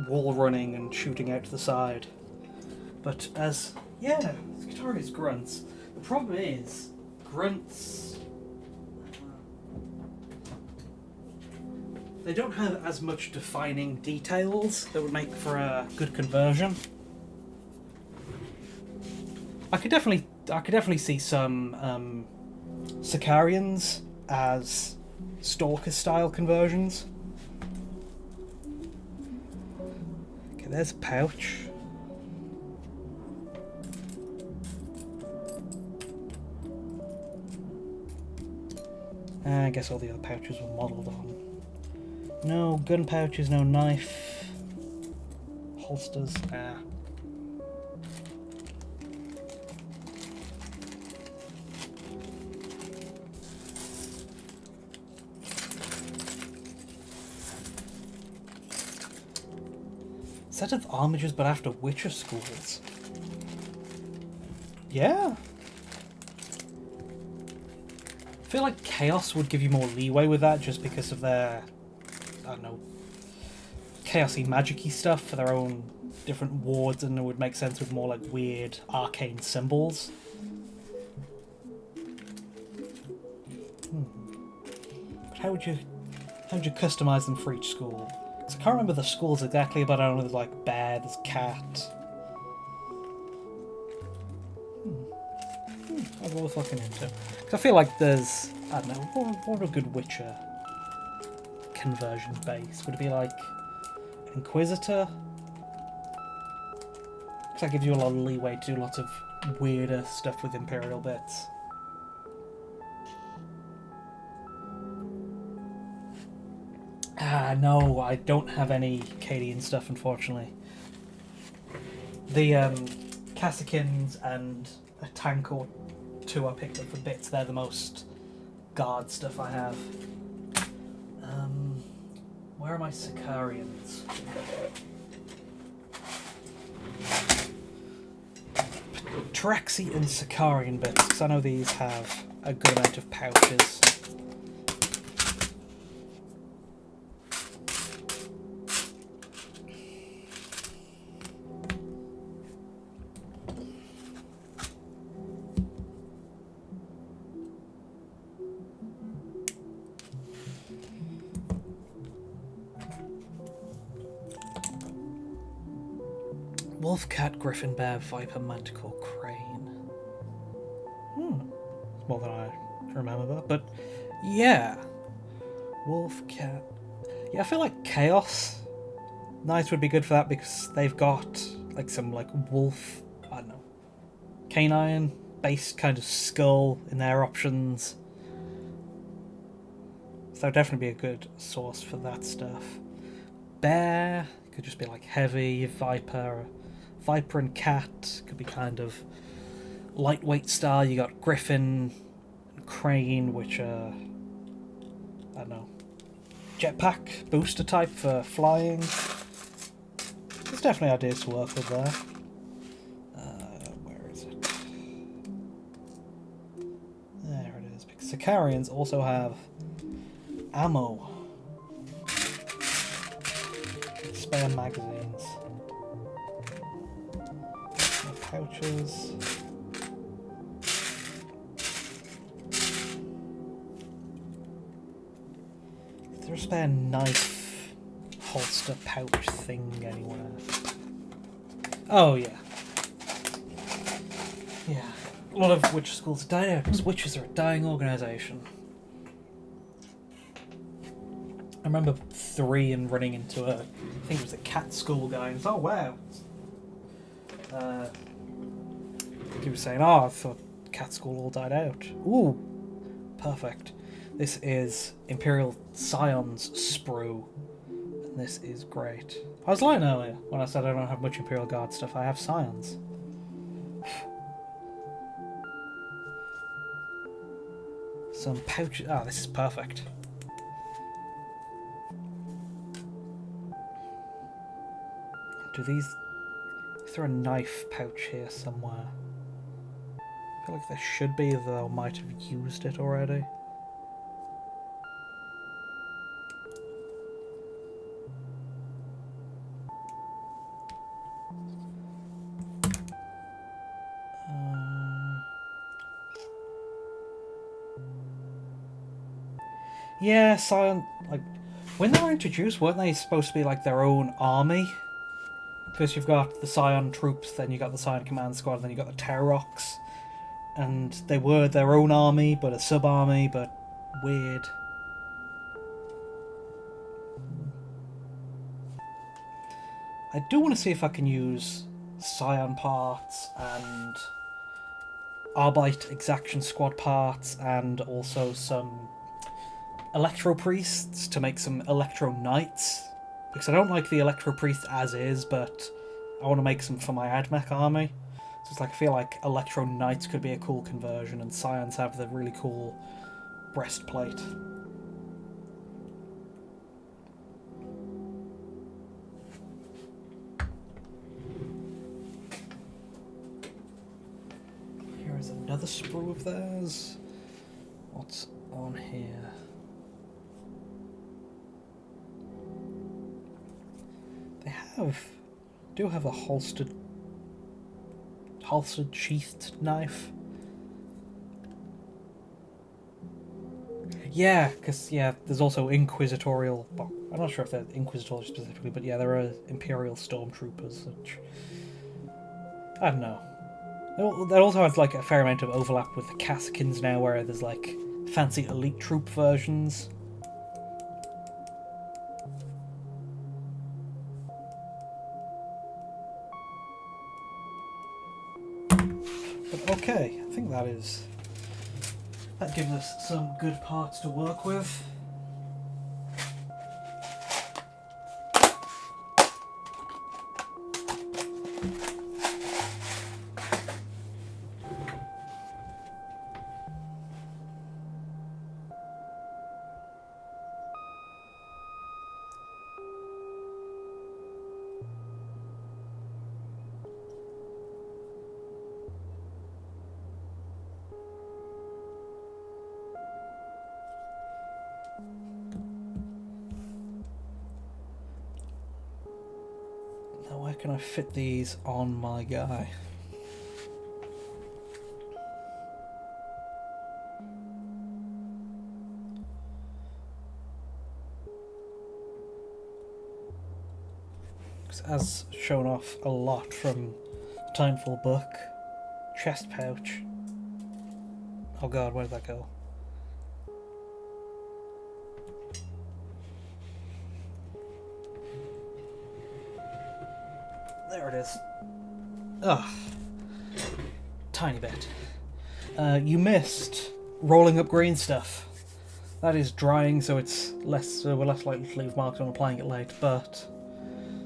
wall running and shooting out to the side. But yeah, Qatari's grunts. The problem is, grunts, they don't have as much defining details that would make for a good conversion. I could definitely see some Sicarians as Stalker style conversions. Okay, there's a pouch. I guess all the other pouches were modelled on. No gun pouches, no knife. Holsters, Set of Armigers, but after Witcher schools. Yeah. I feel like Chaos would give you more leeway with that just because of their, I don't know, chaosy, magic-y stuff for their own different wards, and it would make sense with more like weird arcane symbols. But how would you customize them for each school? Because I can't remember the schools exactly, but I know there's like bear, there's cat. That's worth looking into. Because I feel like there's, I don't know, what a good Witcher conversion base? Would it be like Inquisitor? Because that gives you a lot of leeway to do lots of weirder stuff with Imperial bits. No, I don't have any Cadian stuff, unfortunately. The Cassicans and a tank or two I picked up for bits. They're the most guard stuff I have. Where are my Sicarians? Traxi and Sicarian bits, because I know these have a good amount of pouches. Wolf, cat, griffin, bear, viper, manticore, crane. More than I remember, but yeah. Wolf, cat. Yeah, I feel like Chaos Knights would be good for that because they've got like some like wolf, I don't know, canine based kind of skull in their options. So that would definitely be a good source for that stuff. Bear could just be like heavy, viper and cat could be kind of lightweight style. You got griffin and crane, which are, I don't know, jetpack booster type for flying. There's definitely ideas to work with there. Where is it? There it is. Because Sicarians also have ammo. Spare magazines. Pouches. Is there a spare knife holster pouch thing anywhere? Oh yeah. Yeah. A lot of Witcher schools died out because witches are a dying organisation. I remember 3 and running into I think it was a cat school guy, and oh wow. He was saying, I thought cat school all died out. Ooh, perfect. This is Imperial Scions Sprue, and this is great. I was lying earlier when I said I don't have much Imperial Guard stuff. I have Scions. Some pouches. Ah, this is perfect. Do these... Is there a knife pouch here somewhere? I feel like there should be, though I might have used it already. Yeah, Scion... Like, when they were introduced, weren't they supposed to be like their own army? Because you've got the Scion troops, then you got the Scion command squad, then you got the Terrox. And they were their own army, but a sub-army, but weird. I do want to see if I can use Scion parts and Arbite Exaction Squad parts and also some Electro Priests to make some Electro Knights. Because I don't like the Electro Priest as is, but I want to make some for my Admech army. So it's like, I feel like Electro Knights could be a cool conversion, and Scions have the really cool breastplate. Here is another sprue of theirs. What's on here? They do have a holstered sheathed knife. Yeah, because, there's also Inquisitorial... Well, I'm not sure if they're Inquisitorial specifically, but yeah, there are Imperial Stormtroopers, which... I don't know. That also has, like, a fair amount of overlap with the Caskins now, where there's, like, fancy elite troop versions. But okay, I think that gives us some good parts to work with. Now where can I fit these on my guy? As shown off a lot from the Timefall book, chest pouch. Oh god, where did that go? There it is. Ugh. Tiny bit. You missed rolling up green stuff. That is drying, so it's we're less likely to leave marks when applying it late, but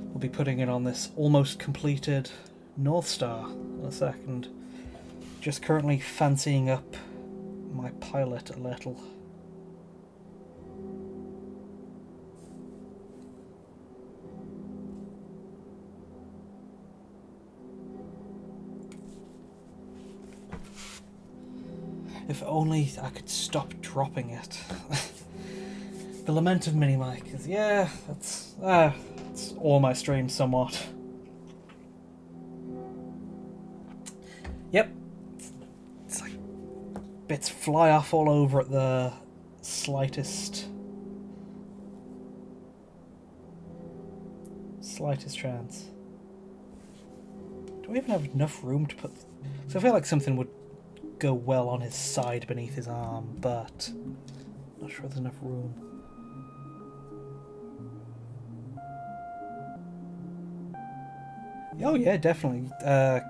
we'll be putting it on this almost completed Northstar in a second. Just currently fancying up my pilot a little. If only I could stop dropping it. The Lament of Mini-Mike is, yeah, it's all my streams somewhat. Yep. It's like bits fly off all over at the slightest chance. Do we even have enough room to put... So I feel like something would go well on his side beneath his arm, but I'm not sure there's enough room. Oh yeah, definitely.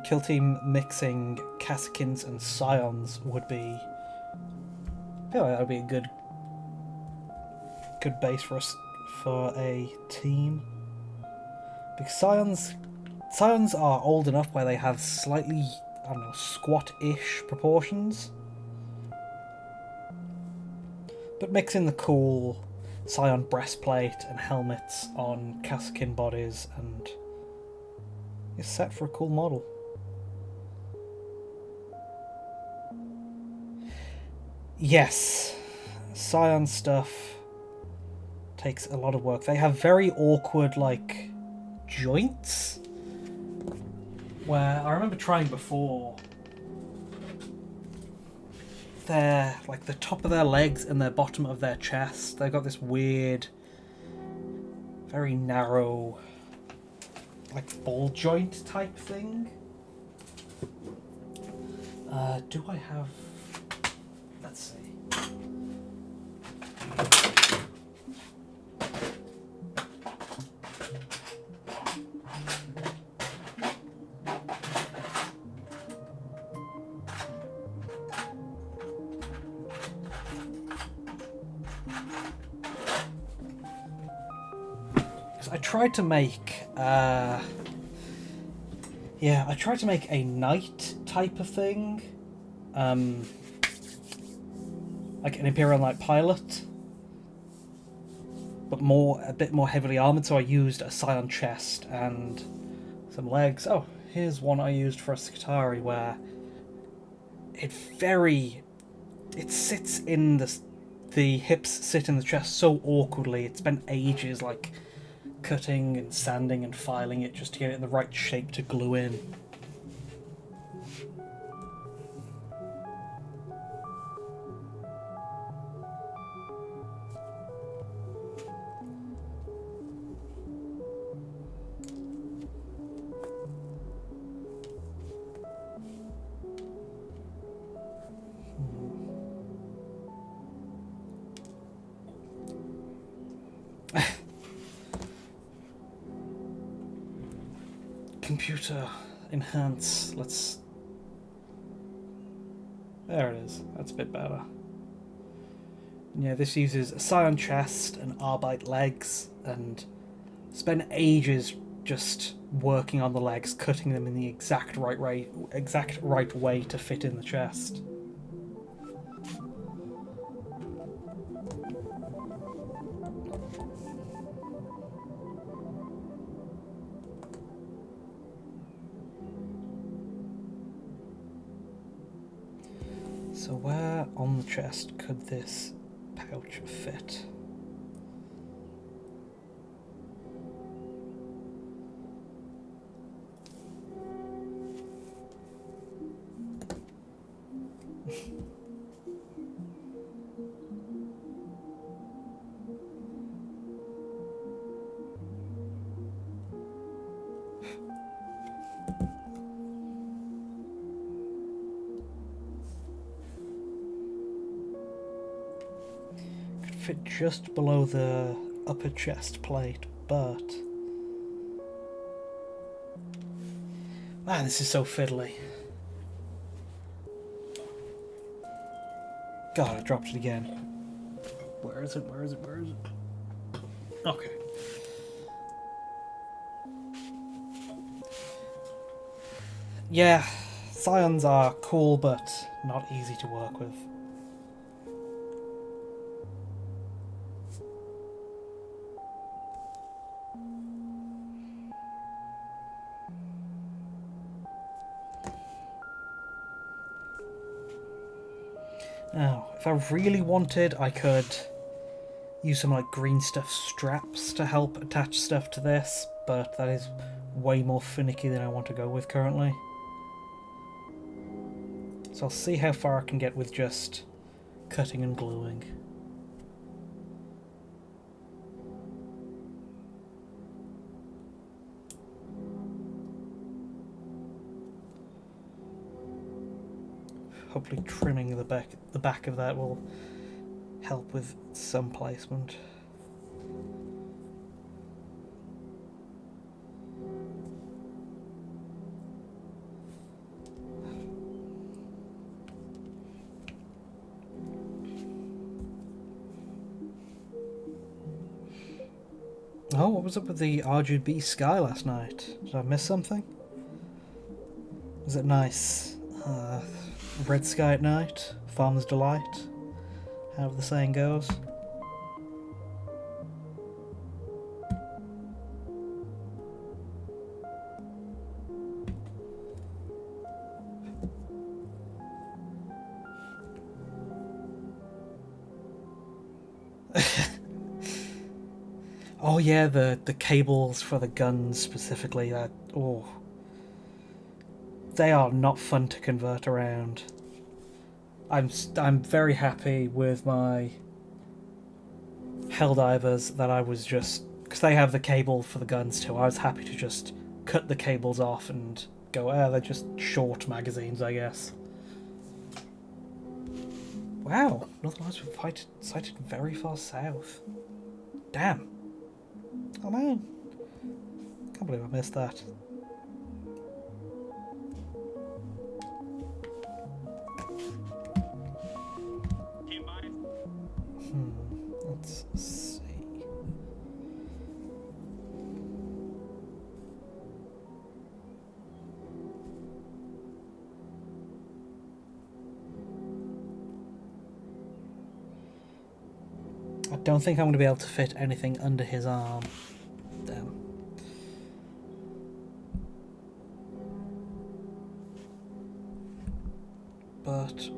Kill team mixing Caskins and Scions would be... I feel like that would be a good base for us for a team. Because Scions are old enough where they have slightly, I don't know, squat-ish proportions. But mix in the cool Scion breastplate and helmets on Caskin bodies and you're set for a cool model. Yes, Scion stuff takes a lot of work. They have very awkward, like, joints. Where I remember trying before, their, like, the top of their legs and the bottom of their chest, they've got this weird, very narrow, like, ball joint type thing. Do I have... Let's see. I tried to make, I tried to make a knight type of thing, like an Imperial Knight pilot, but a bit more heavily armored. So I used a Scion chest and some legs. Oh, here's one I used for a Skitarii where it sits in the hips sit in the chest so awkwardly. It's spent ages like cutting and sanding and filing it just to get it in the right shape to glue in. Computer enhance. Let's. There it is. That's a bit better. Yeah, this uses a Scion chest and Arbite legs, and spent ages just working on the legs, cutting them in the exact right way to fit in the chest. So where on the chest could this pouch fit? Fit just below the upper chest plate, but man, this is so fiddly. God, I dropped it again. Where is it? Where is it? Where is it? Okay. Yeah, Scions are cool, but not easy to work with. Now, if I really wanted, I could use some like green stuff straps to help attach stuff to this, but that is way more finicky than I want to go with currently. So I'll see how far I can get with just cutting and gluing. Hopefully trimming the back of that will help with some placement. Oh, what was up with the RGB sky last night? Did I miss something? Was it nice? Red sky at night? Farmer's delight? However the saying goes. Oh yeah, the cables for the guns specifically, they are not fun to convert around. I'm very happy with my Helldivers that I was just, because they have the cable for the guns too, I was happy to just cut the cables off and go, they're just short magazines, I guess. Wow, Northern Lights were sighted very far south. Damn. Oh man. Can't believe I missed that. don't think I'm going to be able to fit anything under his arm. Damn. But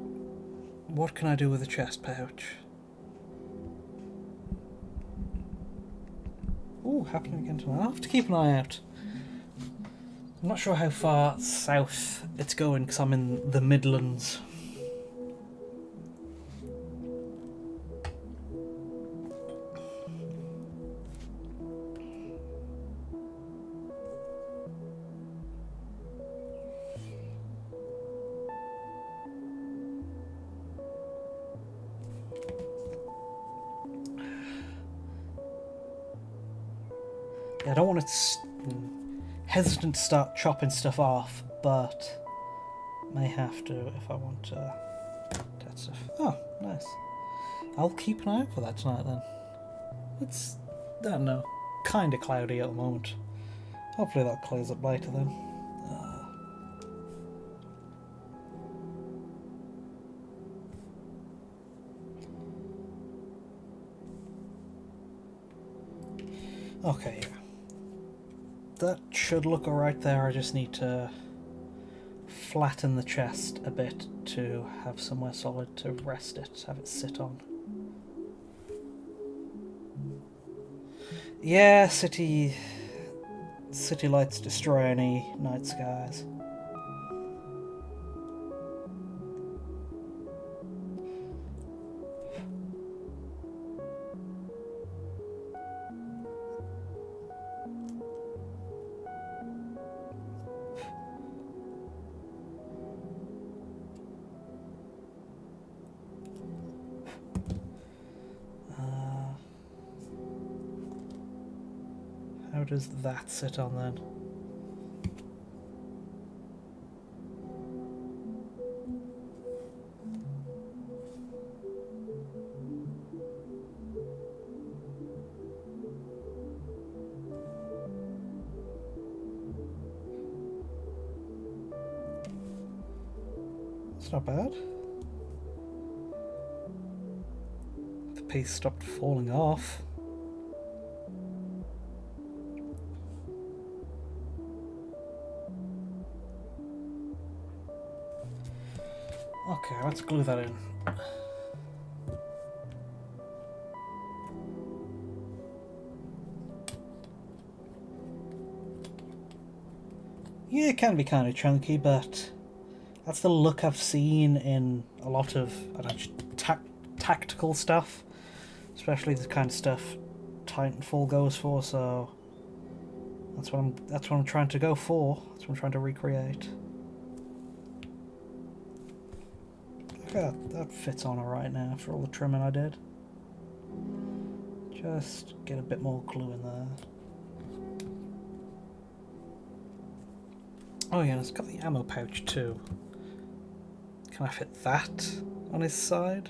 what can I do with a chest pouch? Ooh, happening again tonight. I'll have to keep an eye out. I'm not sure how far south it's going because I'm in the Midlands. Yeah, I don't want to... hesitant to start chopping stuff off, but may have to if I want to... that stuff. Oh, nice. I'll keep an eye out for that tonight then. It's, I don't know, kind of cloudy at the moment. Hopefully that clears up later then. Okay, yeah. That should look alright there. I just need to flatten the chest a bit to have somewhere solid to rest it, have it sit on. Yeah, city lights destroy any night skies. How does that sit on then? It's not bad. The piece stopped falling off. Okay, let's glue that in. Yeah, it can be kind of chunky, but that's the look I've seen in a lot of tactical stuff, especially the kind of stuff Titanfall goes for. So that's what I'm trying to go for. That's what I'm trying to recreate. Yeah, that fits on alright now after all the trimming I did. Just get a bit more glue in there. Oh yeah, it's got the ammo pouch too. Can I fit that on his side?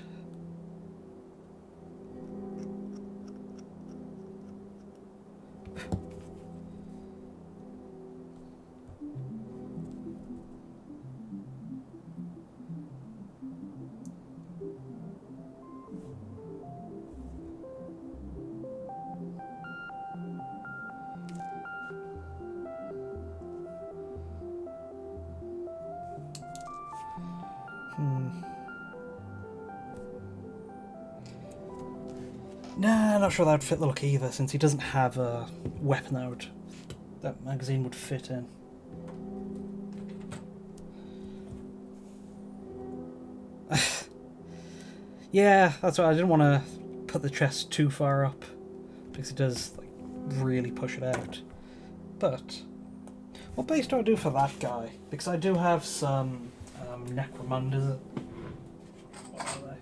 Nah, not sure that would fit the look either, since he doesn't have a weapon that magazine would fit in. Yeah, that's why I didn't want to put the chest too far up, because it does like really push it out. But what base do I do for that guy? Because I do have some Necromunda. What are they?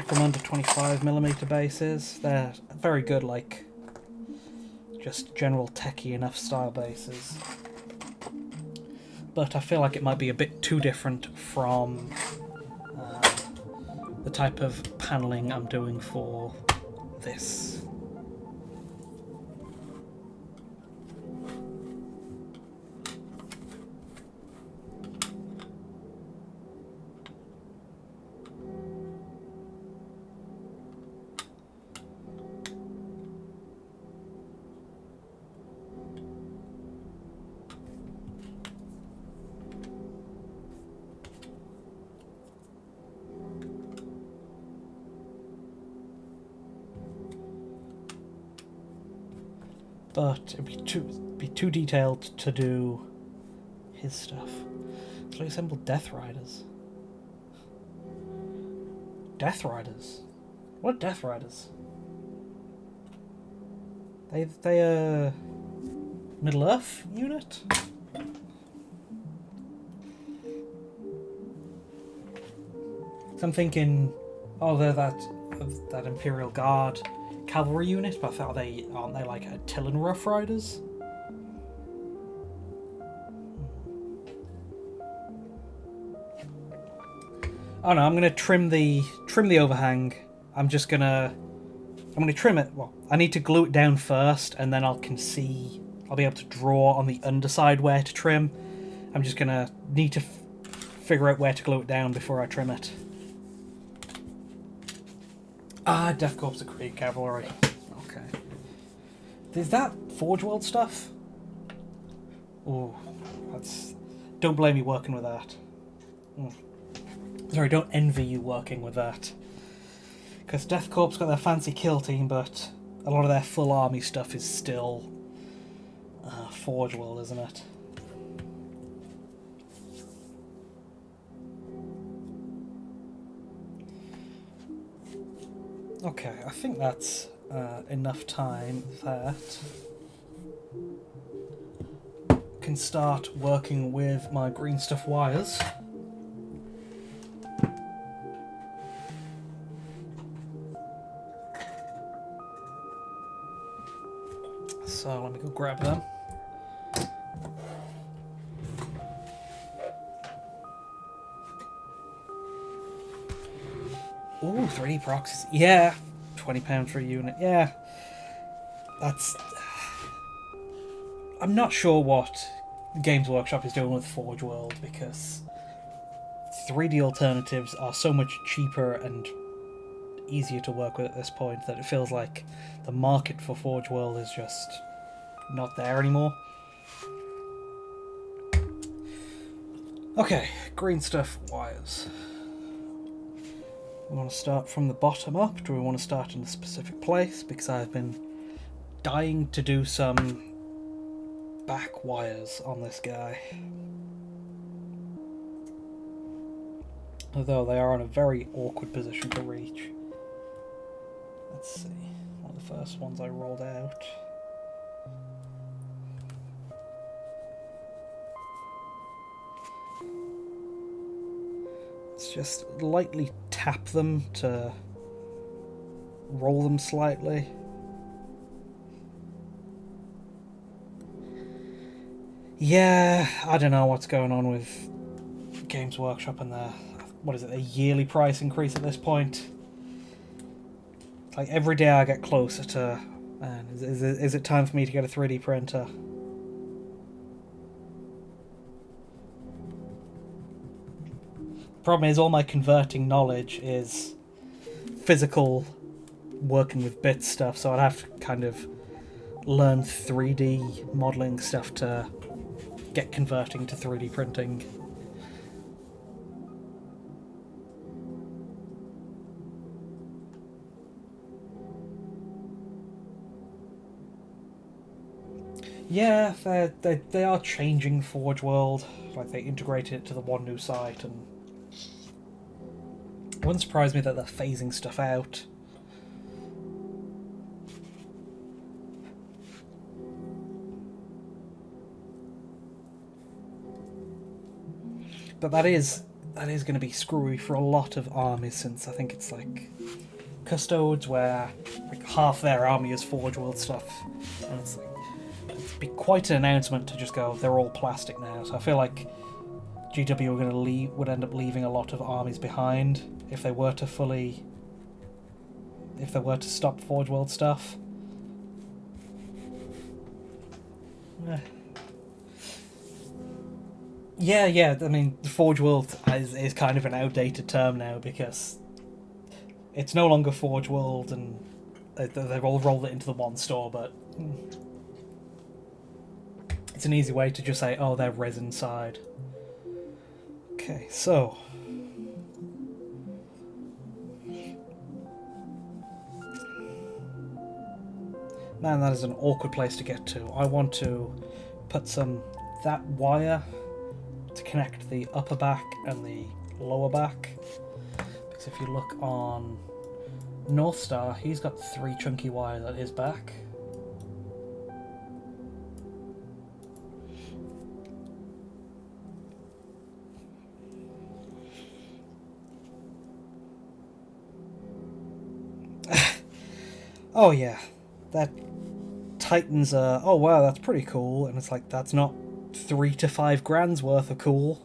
Necromunda 25mm bases. They're very good, like just general techie enough style bases. But I feel like it might be a bit too different from the type of paneling I'm doing for this. but it'd be too detailed to do his stuff. So I assembled Death Riders. Death Riders? What are Death Riders? They Middle Earth unit? So I'm thinking, oh, they're that Imperial Guard cavalry unit, but I thought aren't they like Attilan Rough Riders? Oh no, I'm gonna trim the overhang. I'm gonna trim it. Well, I need to glue it down first, and then I'll be able to draw on the underside where to trim. I'm just gonna need to figure out where to glue it down before I trim it. Ah, Death Corps of Krieg Cavalry. Okay. Is that Forge World stuff? Oh, that's... Don't blame me working with that. Sorry, don't envy you working with that. Because Death Corps got their fancy kill team, but a lot of their full army stuff is still Forge World, isn't it? Okay, I think that's enough time that I can start working with my green stuff wires. So let me go grab them. Ooh, 3D proxies. Yeah, £20 for a unit. Yeah, that's... I'm not sure what Games Workshop is doing with Forge World, because 3D alternatives are so much cheaper and easier to work with at this point that it feels like the market for Forge World is just not there anymore. Okay, green stuff wires. We want to start from the bottom up. Do we want to start in a specific place? Because I've been dying to do some back wires on this guy. Although they are in a very awkward position to reach. Let's see. One of the first ones I rolled out. Let's just lightly tap them to roll them slightly. Yeah, I don't know what's going on with Games Workshop and their, what is it, a yearly price increase at this point. It's like every day I get closer to, man, is it time for me to get a 3D printer? Problem is, all my converting knowledge is physical working with bits stuff, so I'd have to kind of learn 3D modelling stuff to get converting to 3D printing. Yeah, they are changing Forge World. Like, they integrated it to the one new site, and it wouldn't surprise me that they're phasing stuff out. But that is going to be screwy for a lot of armies, since I think it's like Custodes, where like half their army is Forge World stuff, and it's like, it'd be quite an announcement to just go, they're all plastic now. So I feel like GW would end up leaving a lot of armies behind if they were to stop Forge World stuff. Yeah, I mean, Forge World is kind of an outdated term now, because it's no longer Forge World, and they've all rolled it into the one store, but it's an easy way to just say, oh, they're resin side. Okay, so Man, that is an awkward place to get to. I want to put that wire to connect the upper back and the lower back. Because if you look on Northstar, he's got 3 chunky wires at his back. Oh yeah, that Titans are, oh wow, that's pretty cool, and it's like, that's not 3 to 5 grand's worth of cool.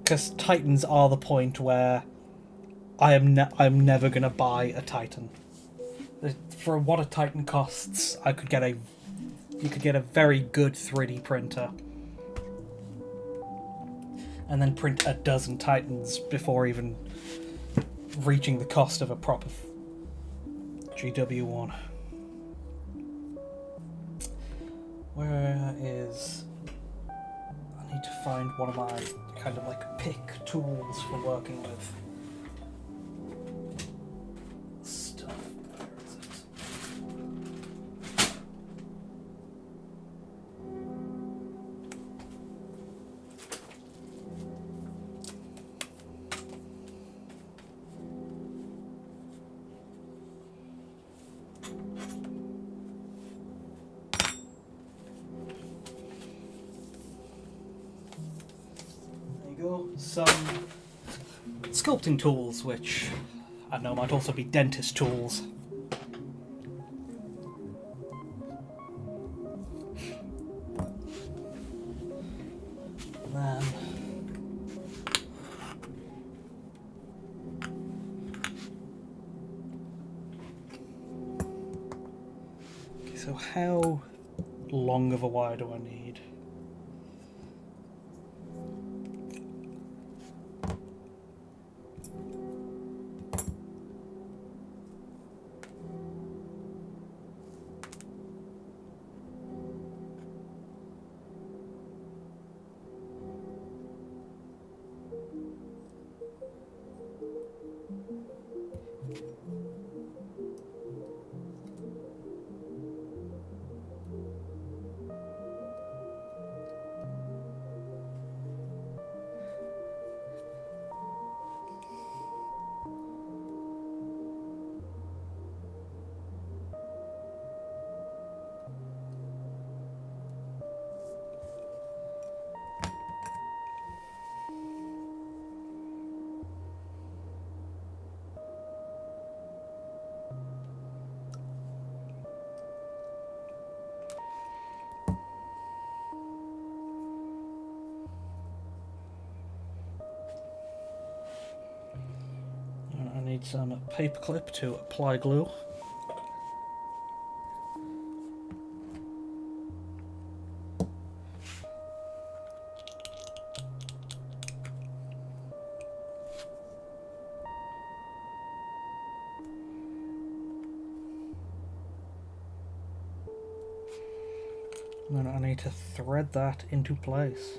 Because Titans are the point where I'm never gonna buy a Titan. For what a Titan costs, you could get a very good 3D printer. And then print a dozen Titans before even reaching the cost of a proper GW one. Where is... I need to find one of my kind of like pick tools for working with stuff. Where is it? Some sculpting tools, which I know might also be dentist tools. Then okay, so how long of a wire do I need? I need some paperclip to apply glue. And then I need to thread that into place.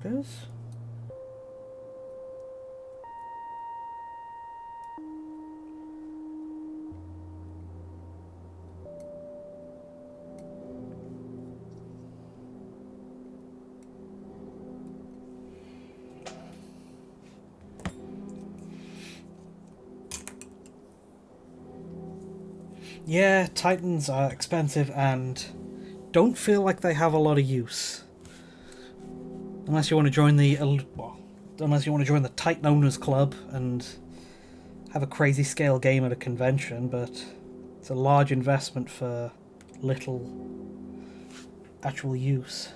There it is. Yeah, Titans are expensive and don't feel like they have a lot of use. Unless you want to join the Titan Owners Club and have a crazy scale game at a convention, but it's a large investment for little actual use.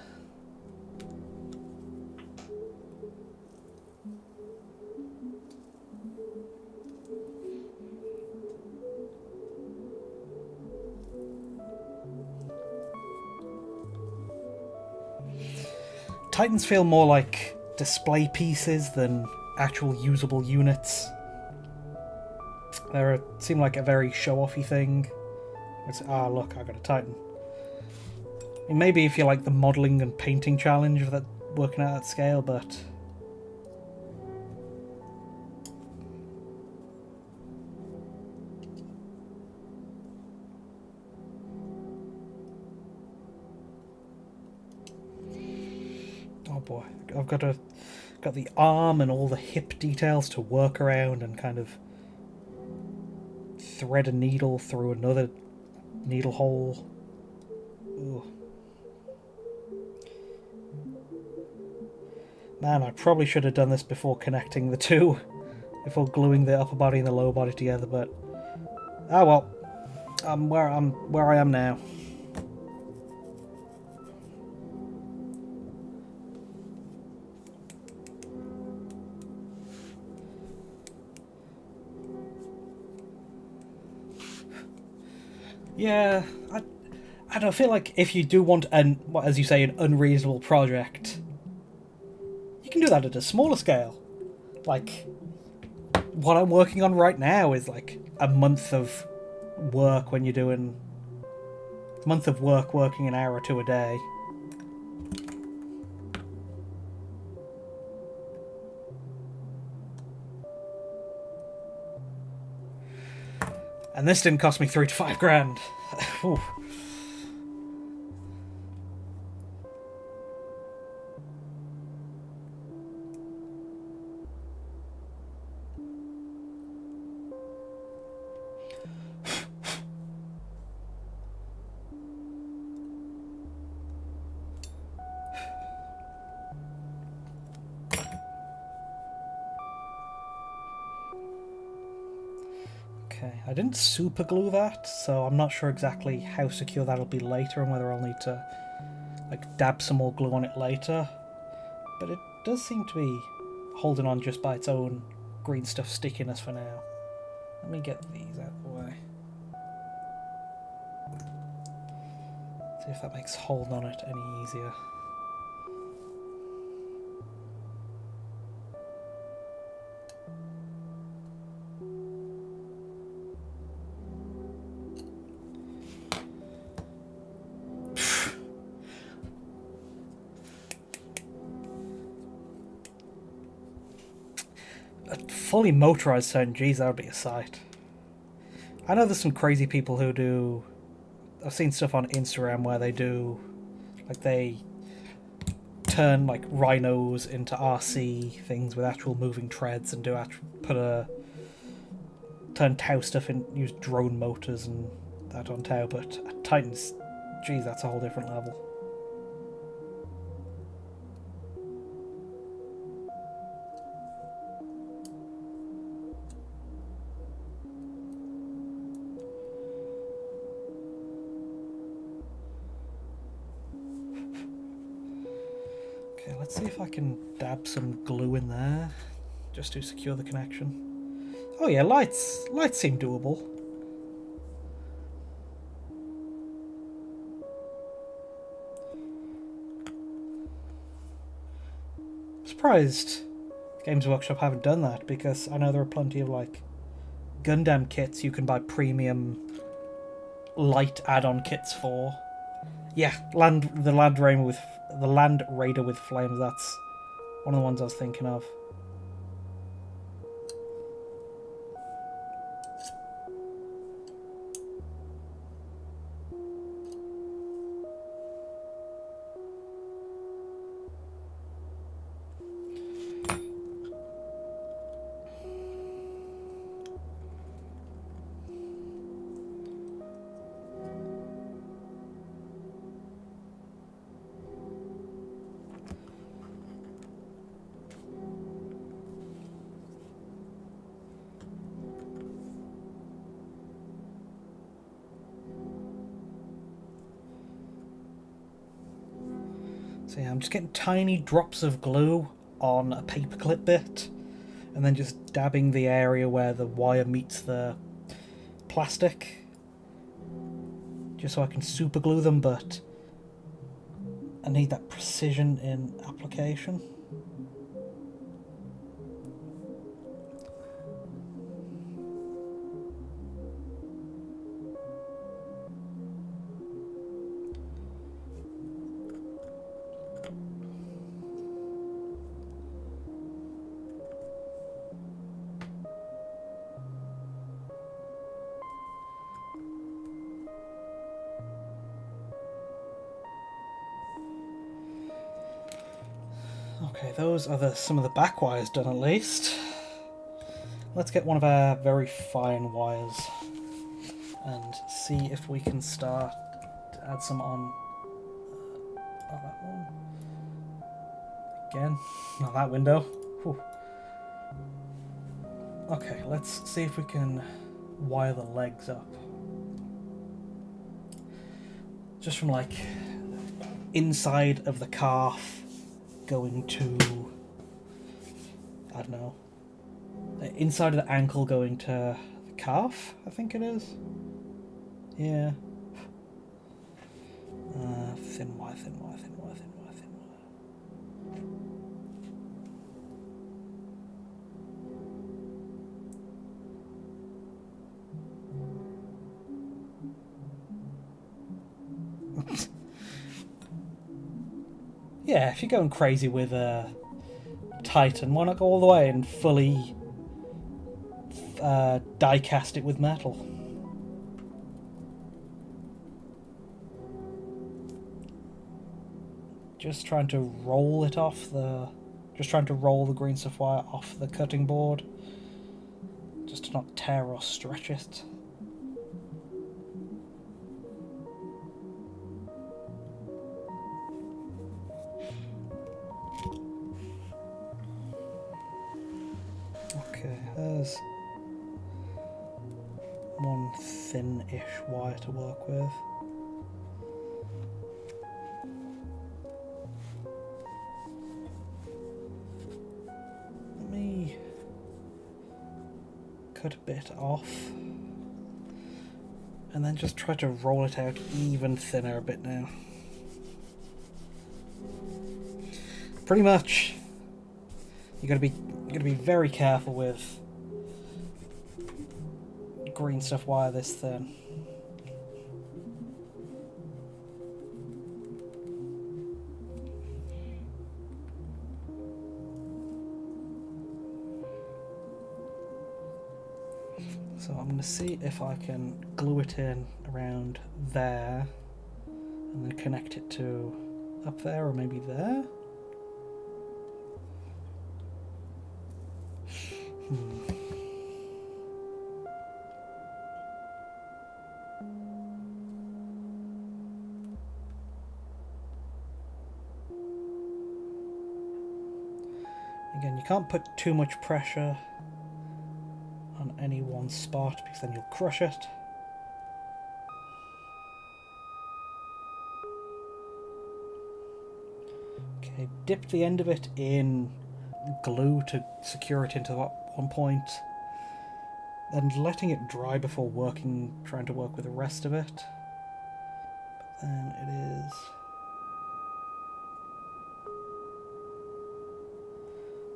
Titans feel more like display pieces than actual usable units. They seem like a very show-offy thing. It's, look, I got a Titan. I mean, maybe if you like the modelling and painting challenge of that, working at that scale, but... oh boy, I've got the arm and all the hip details to work around and kind of thread a needle through another needle hole. Ugh. Man, I probably should have done this before connecting the two, before gluing the upper body and the lower body together, but oh well. I'm where I am now. Yeah, I don't feel like if you do want as you say, an unreasonable project, you can do that at a smaller scale. Like, what I'm working on right now is like a month of work when you're doing... month of work working an hour or two a day. And this didn't cost me $3 to $5 grand. Okay, I didn't super glue that, so I'm not sure exactly how secure that'll be later and whether I'll need to like dab some more glue on it later. But it does seem to be holding on just by its own green stuff stickiness for now. Let me get these out of the way. See if that makes holding on it any easier. Fully motorized Titan, geez, that would be a sight. I know there's some crazy people who do... I've seen stuff on Instagram where they do... like, they turn, like, rhinos into RC things with actual moving treads and do turn Tau stuff and use drone motors and that on Tau, but Titans, geez, that's a whole different level. Let's see if I can dab some glue in there, just to secure the connection. Oh yeah, lights seem doable. Surprised Games Workshop haven't done that, because I know there are plenty of like Gundam kits you can buy premium light add-on kits for. Yeah, the Land Raider with flames, that's one of the ones I was thinking of. So yeah, I'm just getting tiny drops of glue on a paperclip bit, and then just dabbing the area where the wire meets the plastic, just so I can super glue them, but I need that precision in application. Okay, those are some of the back wires done at least. Let's get one of our very fine wires and see if we can start to add some on that one. Again, not that window. Whew. Okay, let's see if we can wire the legs up. Just from like inside of the calf going to, I don't know, inside of the ankle going to the calf, I think it is. Yeah. Thin wire, thin wire, thin wire, thin wire, thin wire. Yeah, if you're going crazy with Titan, why not go all the way and fully die cast it with metal? Just trying to roll it off the... Just trying to roll the green stuff wire off the cutting board. Just to not tear or stretch it. Okay, there's one thin-ish wire to work with. Let me cut a bit off and then just try to roll it out even thinner a bit now. Pretty much you gotta be very careful with green stuff wire this thin. So I'm going to see if I can glue it in around there and then connect it to up there or maybe there. Again, you can't put too much pressure on any one spot because then you'll crush it. Okay, dip the end of it in glue to secure it into one point, then letting it dry before trying to work with the rest of it. But then it is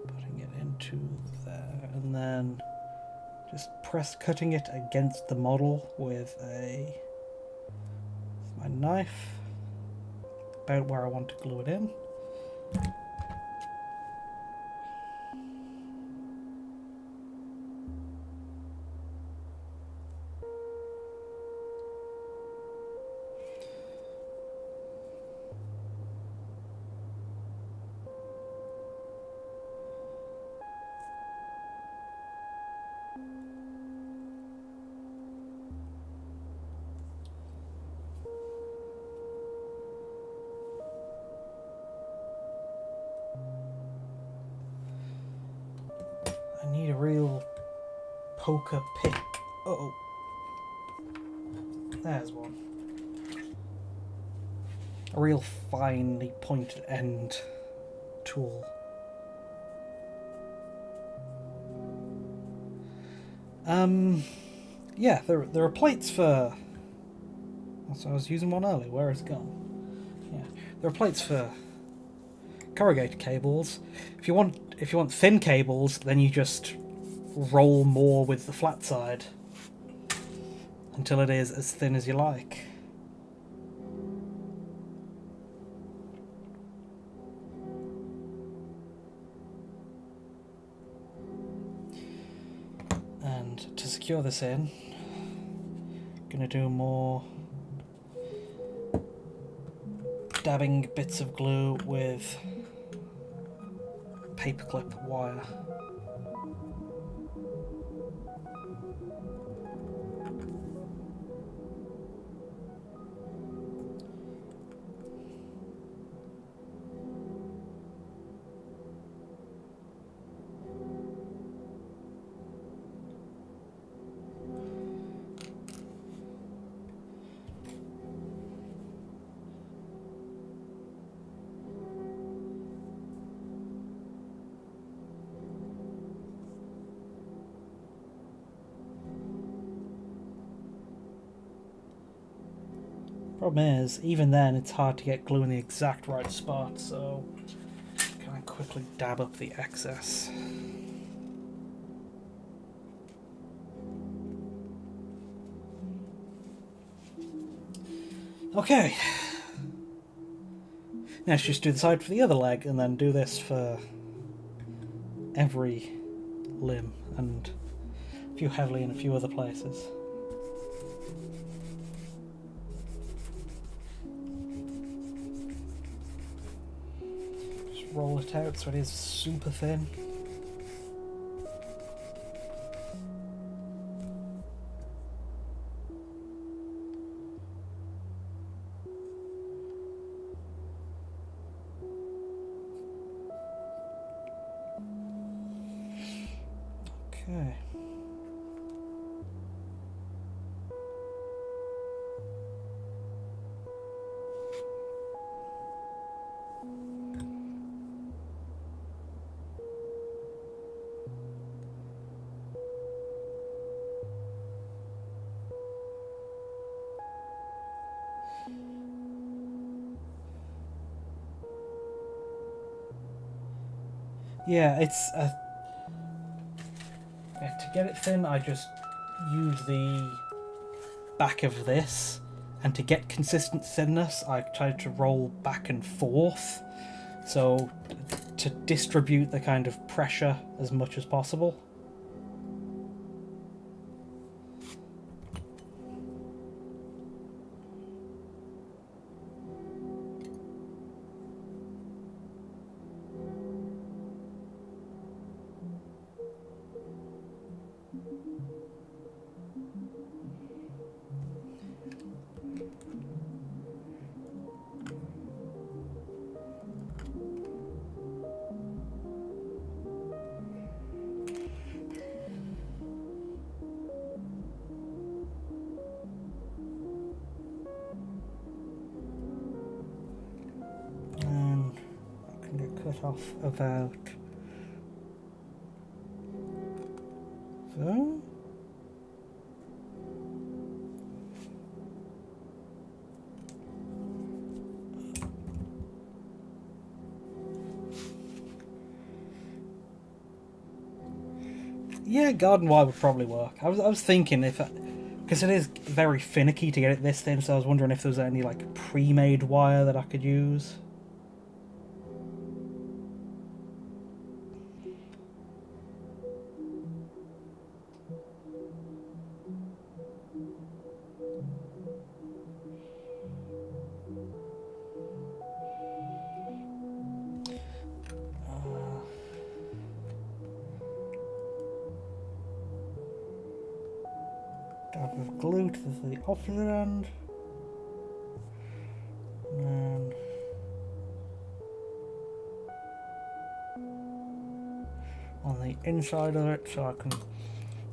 putting it into there, and then just cutting it against the model with my knife, about where I want to glue it in. I need a real poker pick. Uh-oh. There's one. A real finely pointed end tool. Yeah, there are plates for... So I was using one earlier. Where has it gone? Yeah, there are plates for corrugated cables. If you want thin cables, then you just roll more with the flat side until it is as thin as you like. And to secure this in, I'm going to do more dabbing bits of glue with paperclip wire. Problem is, even then, it's hard to get glue in the exact right spot, so can I quickly dab up the excess? Okay. Now let's just do the side for the other leg, and then do this for every limb, and a few heavily in a few other places. Roll it out so it is super thin. Okay. Yeah, it's to get it thin, I just use the back of this, and to get consistent thinness, I try to roll back and forth, so to distribute the kind of pressure as much as possible. Off about so. Yeah, garden wire would probably work. I was thinking if, because it is very finicky to get it this thin, so I was wondering if there was any like pre-made wire that I could use. Dab of glue to the opposite end, and then on the inside of it, so I can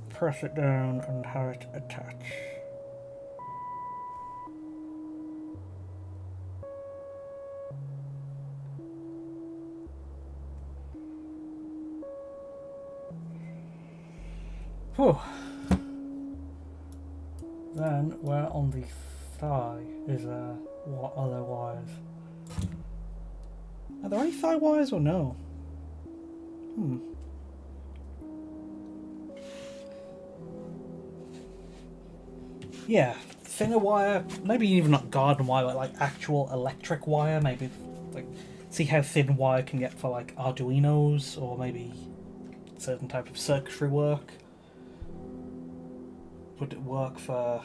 press it down and have it attach. Whew. Then, where on the thigh is what other wires? Are there any thigh wires or no? Yeah, thinner wire, maybe even not garden wire, but like actual electric wire, maybe like see how thin wire can get for like Arduinos or maybe certain type of circuitry work. Would it work for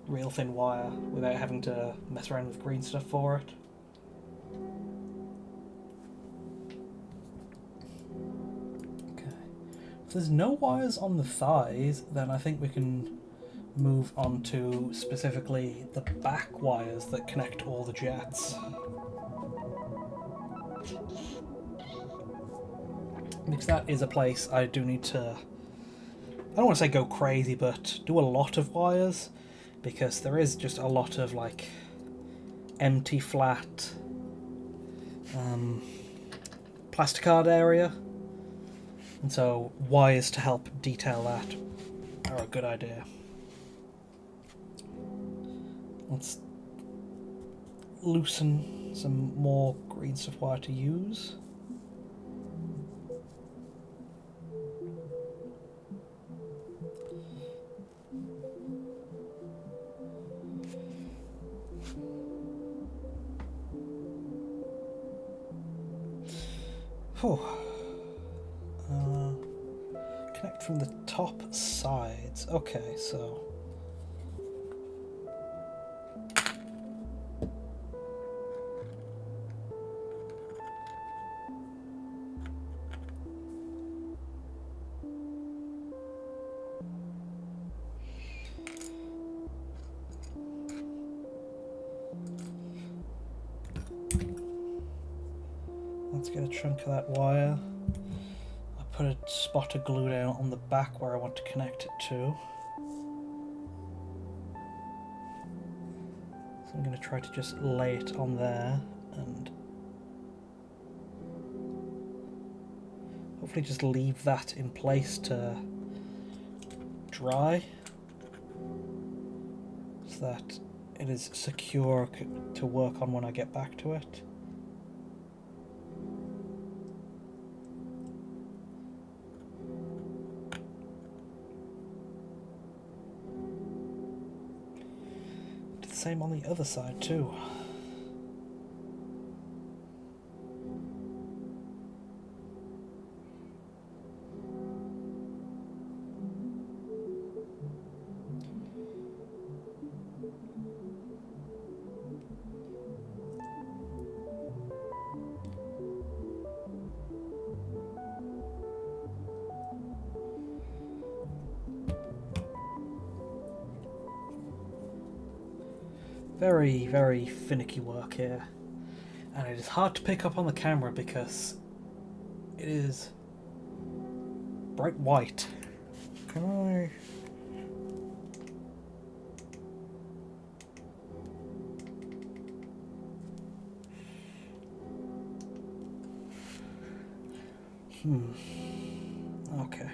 real thin wire without having to mess around with green stuff for it? Okay. If there's no wires on the thighs, then I think we can move on to specifically the back wires that connect all the jets. Because that is a place I do need to, I don't want to say go crazy, but do a lot of wires, because there is just a lot of like empty flat plasticard area, and so wires to help detail that are a good idea. Let's loosen some more green stuff wire to use. Connect from the top sides. Okay, so let's get a chunk of that wire. I'll put a spot of glue down on the back where I want to connect it to. So I'm going to try to just lay it on there and hopefully just leave that in place to dry so that it is secure to work on when I get back to it. Same on the other side too. Very, very finicky work here, and it is hard to pick up on the camera because it is bright white. Can I... Okay.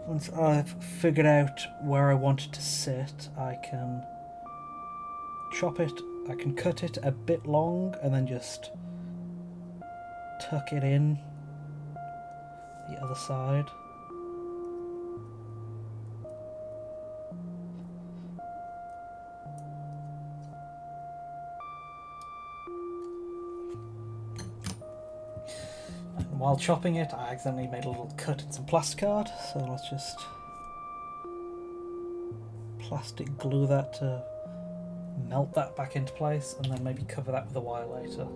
Once I've figured out where I want it to sit, I can chop it, I can cut it a bit long and then just tuck it in the other side. While chopping it, I accidentally made a little cut in some plasticard, so let's just plastic glue that to melt that back into place, and then maybe cover that with a wire later.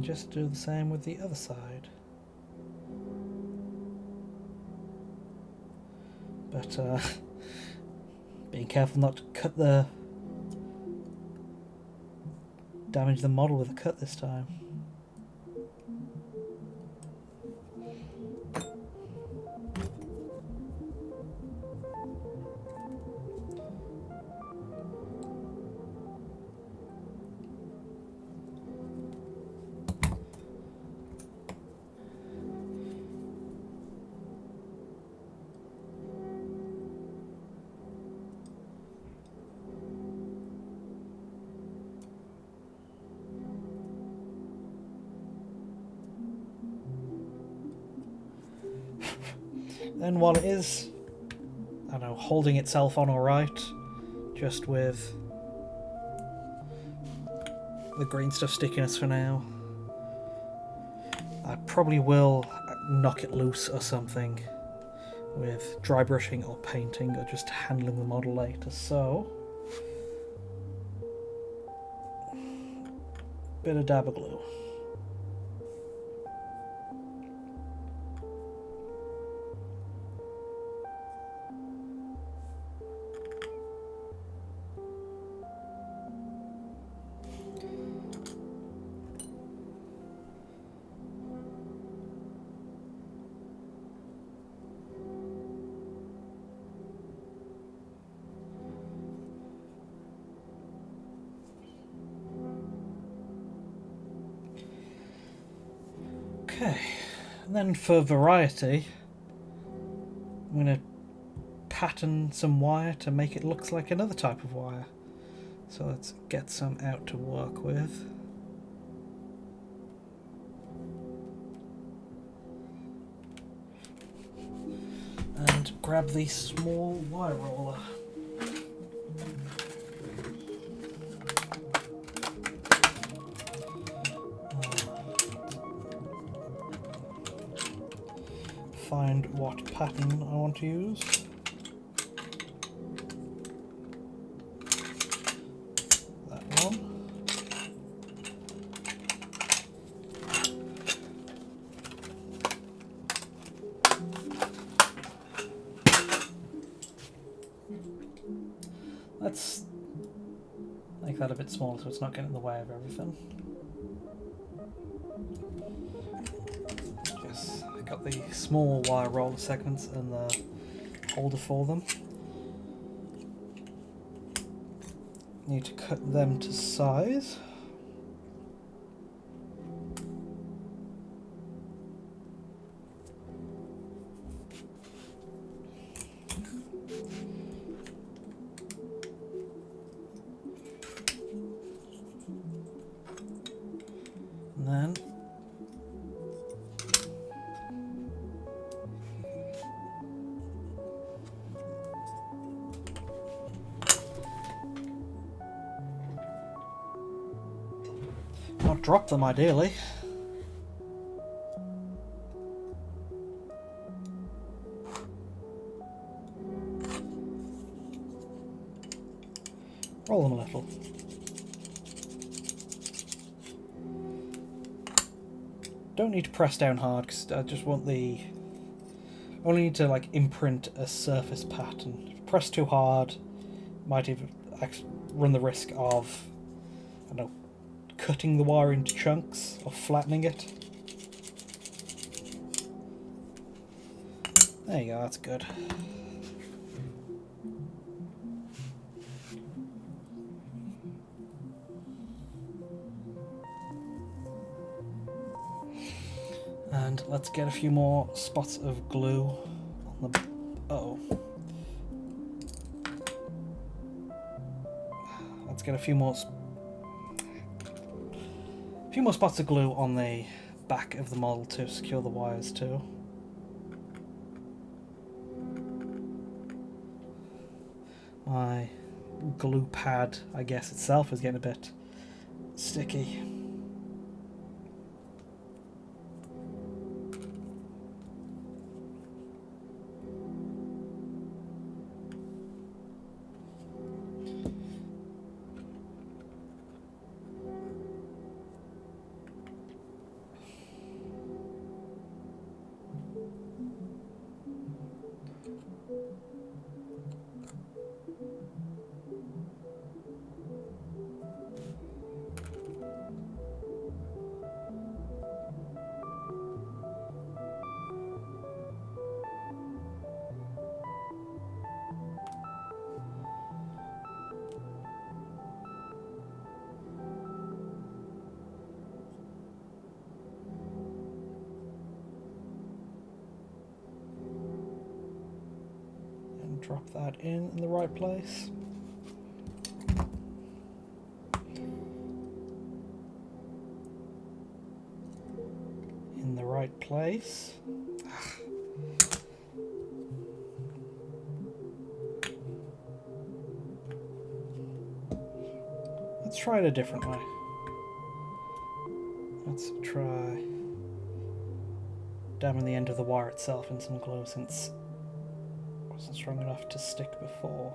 just do the same with the other side. But being careful not to damage the model with a cut this time. Then while it is, I don't know, holding itself on alright, just with the green stuff stickiness for now, I probably will knock it loose or something with dry brushing or painting or just handling the model later. So, bit of dab of glue. Okay, and then for variety, I'm going to pattern some wire to make it look like another type of wire. So let's get some out to work with. And grab the small wire roller. Find what pattern I want to use. That one. Let's make that a bit smaller so it's not getting in the way of everything. Got the small wire roller segments and the holder for them. Need to cut them to size. And then not drop them ideally. Roll them a little. Don't need to press down hard because I just want the... only need to like imprint a surface pattern. If you press too hard, might even run the risk of, I don't know, cutting the wire into chunks or flattening it. There you go, that's good. And let's get a few more spots of glue on the... uh-oh. Let's get a few more spots of glue on the back of the model to secure the wires too. My glue pad, I guess, itself is getting a bit sticky. drop that in the right place. In the right place. Let's try it a different way. Let's try damming the end of the wire itself in some glue, since it wasn't strong enough to stick before.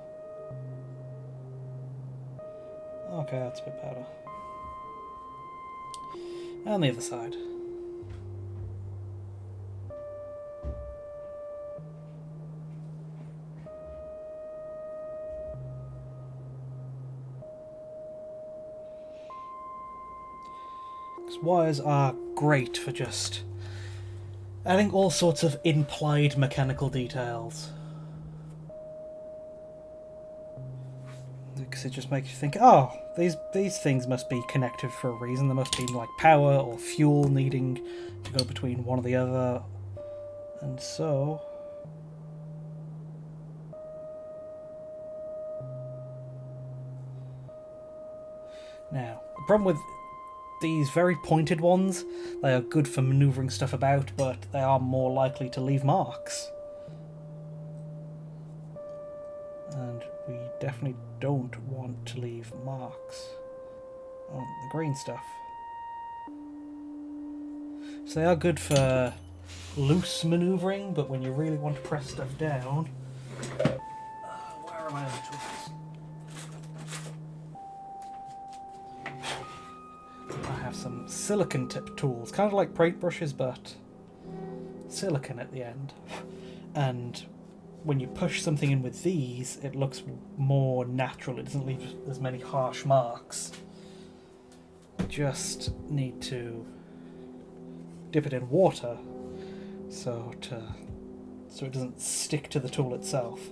Okay, that's a bit better. And the other side. Wires are great for just adding all sorts of implied mechanical details. Because it just makes you think, oh, these things must be connected for a reason. There must be like power or fuel needing to go between one or the other. And so... Now, the problem with these very pointed ones, they are good for manoeuvring stuff about, but they are more likely to leave marks. And we definitely don't want to leave marks on the green stuff. So they are good for loose manoeuvring, but when you really want to press stuff down... where are my other tools? Some silicon tip tools, kind of like paintbrushes, but silicon at the end. And when you push something in with these, it looks more natural. It doesn't leave as many harsh marks. You just need to dip it in water so it doesn't stick to the tool itself.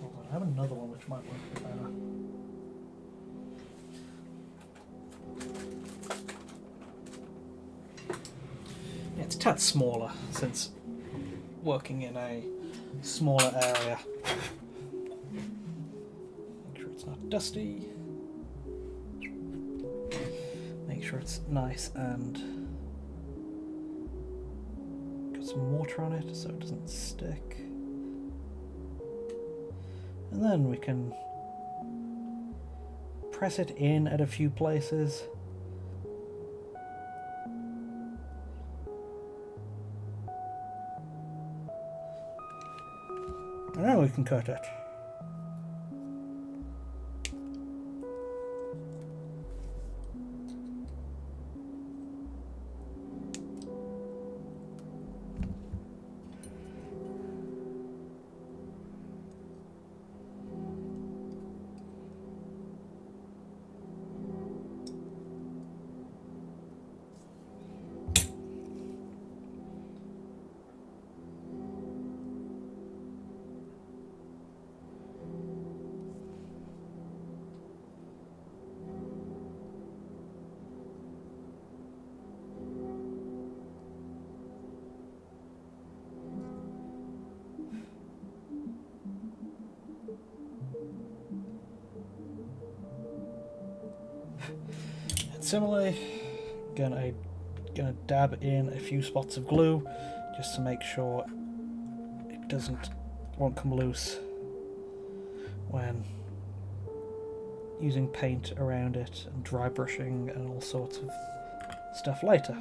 Hold on, I have another one which might work a bit better. It's a tad smaller, since working in a smaller area. Make sure it's not dusty. Make sure it's nice and got some water on it so it doesn't stick. And then we can press it in at a few places. And now we can cut it. Similarly, gonna dab in a few spots of glue just to make sure it won't come loose when using paint around it and dry brushing and all sorts of stuff later.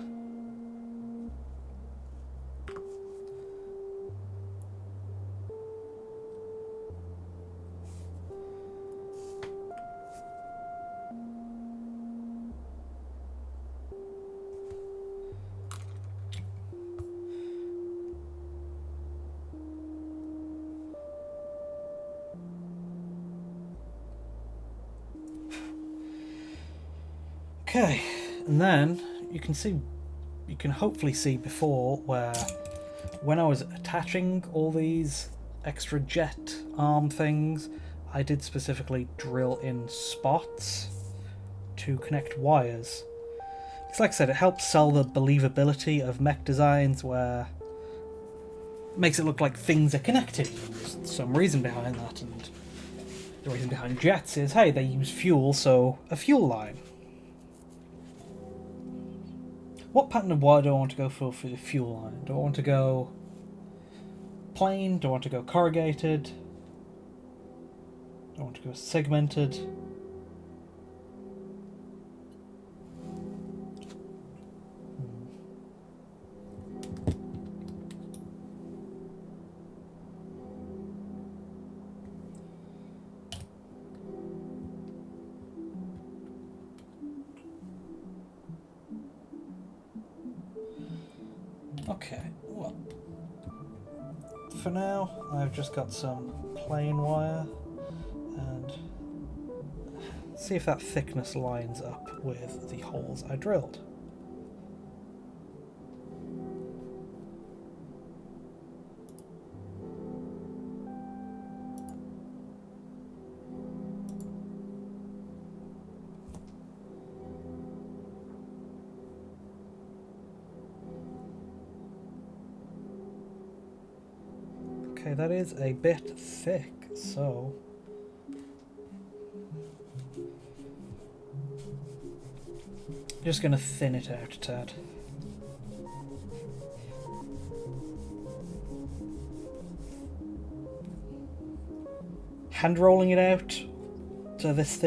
Okay, and then you can hopefully see before where when I was attaching all these extra jet arm things, I did specifically drill in spots to connect wires. Because like I said, it helps sell the believability of mech designs where makes it look like things are connected. There's some reason behind that, and the reason behind jets is, hey, they use fuel, so a fuel line. What pattern of wire do I want to go for the fuel line? Do I want to go plain? Do I want to go corrugated? Do I want to go segmented? Okay, well, for now I've just got some plain wire, and see if that thickness lines up with the holes I drilled. Okay, that is a bit thick, so just going to thin it out a tad. Hand rolling it out to this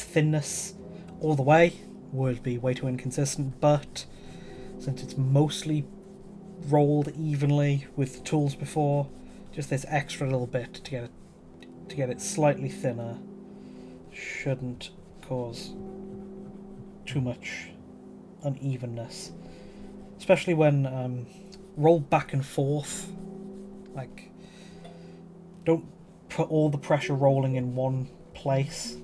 thinness all the way would be way too inconsistent, but since it's mostly rolled evenly with the tools before, just this extra little bit to get it slightly thinner shouldn't cause too much unevenness, especially when rolled back and forth. Like, don't put all the pressure rolling in one place.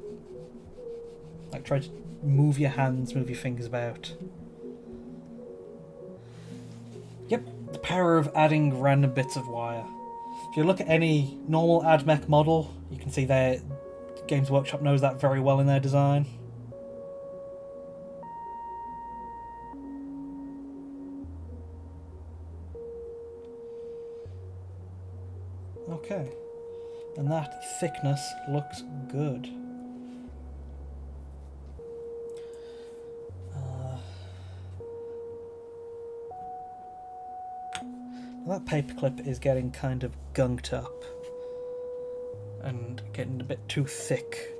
Like, try to move your hands, move your fingers about. Yep, the power of adding random bits of wire. If you look at any normal AdMech model, you can see their Games Workshop knows that very well in their design. Okay, and that thickness looks good. That paperclip is getting kind of gunked up and getting a bit too thick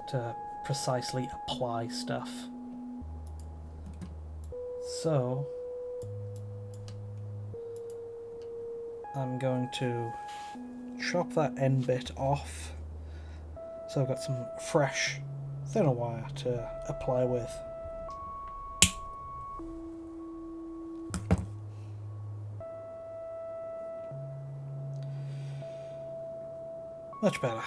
to precisely apply stuff. So I'm going to chop that end bit off, so I've got some fresh thinner wire to apply with. Much better.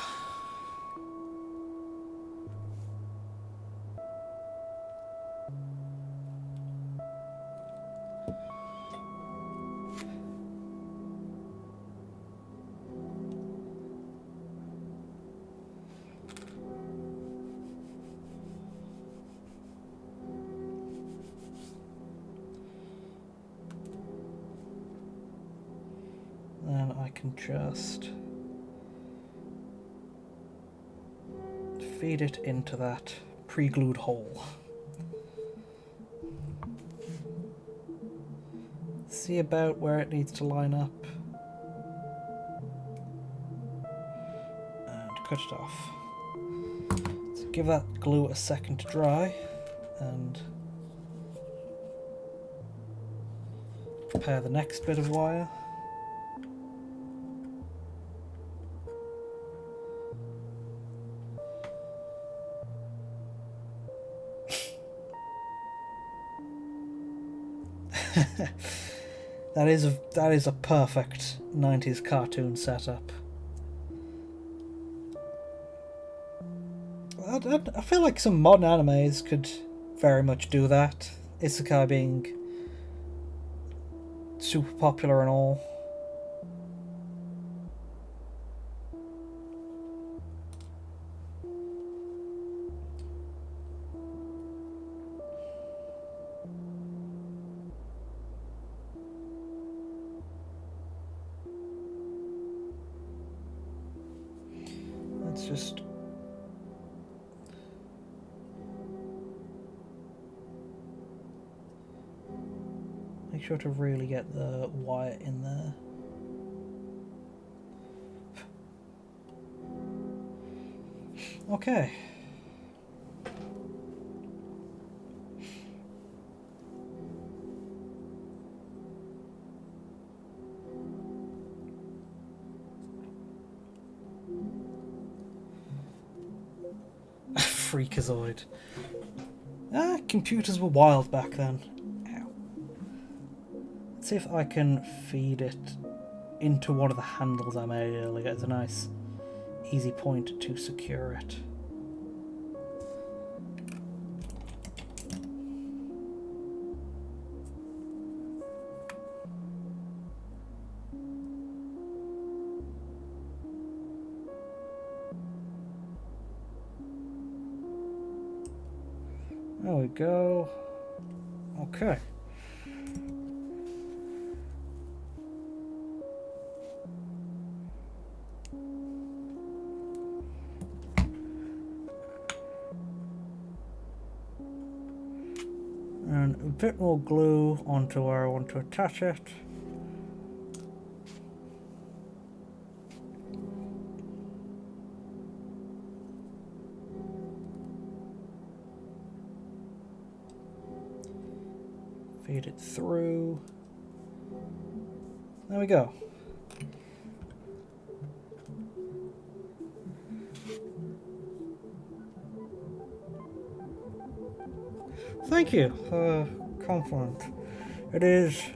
Then I can just feed it into that pre-glued hole. See about where it needs to line up. And cut it off. So give that glue a second to dry and prepare the next bit of wire. That is a perfect 90s cartoon setup. I feel like some modern animes could very much do that. Isekai being super popular and all. just... make sure to really get the wire in there. Okay. Freakazoid. Ah, computers were wild back then. Ow. Let's see if I can feed it into one of the handles I made earlier. It's a nice, easy point to secure it. There we go. Okay. And a bit more glue onto where I want to attach it. Feed it through. There we go. Thank you for the compliment. It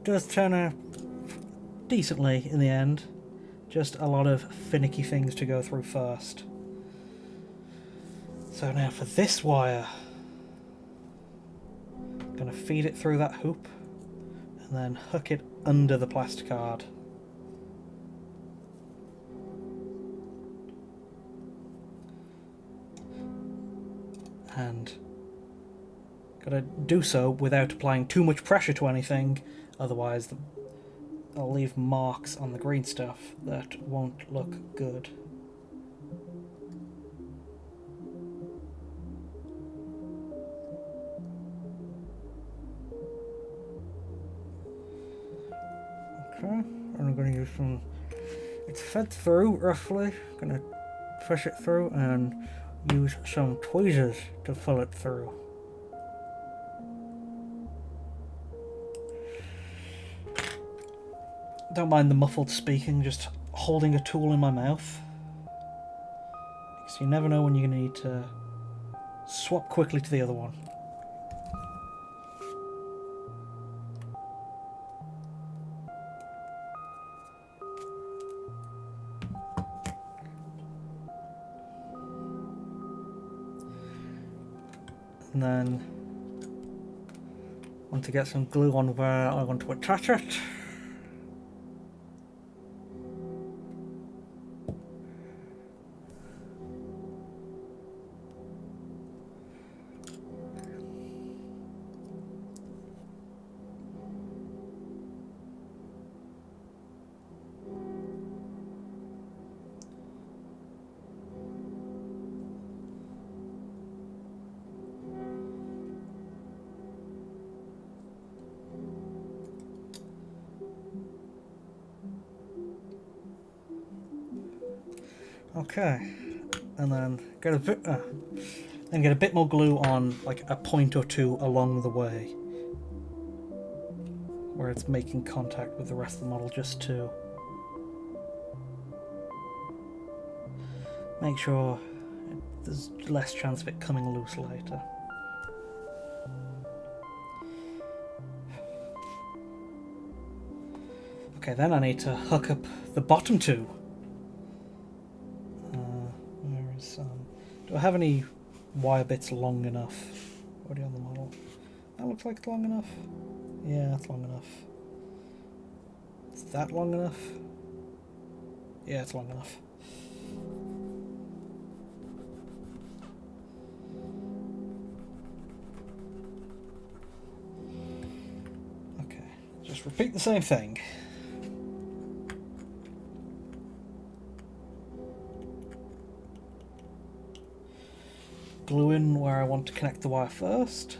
does turn out decently in the end. Just a lot of finicky things to go through first. So now for this wire. Gonna feed it through that hoop and then hook it under the plasticard. And gotta do so without applying too much pressure to anything, otherwise I'll leave marks on the green stuff that won't look good. Okay, and I'm going to use some... it's fed through, roughly. I'm going to push it through and use some tweezers to pull it through. Don't mind the muffled speaking, just holding a tool in my mouth. Because you never know when you're going to need to swap quickly to the other one. And then I want to get some glue on where I want to attach it. Okay, and then get a bit more glue on like a point or two along the way where it's making contact with the rest of the model, just to make sure there's less chance of it coming loose later. Okay, then I need to hook up the bottom two. Do I have any wire bits long enough already on the model? That looks like it's long enough. Yeah, that's long enough. Is that long enough? Yeah, it's long enough. Okay, just repeat the same thing. glue in where I want to connect the wire first.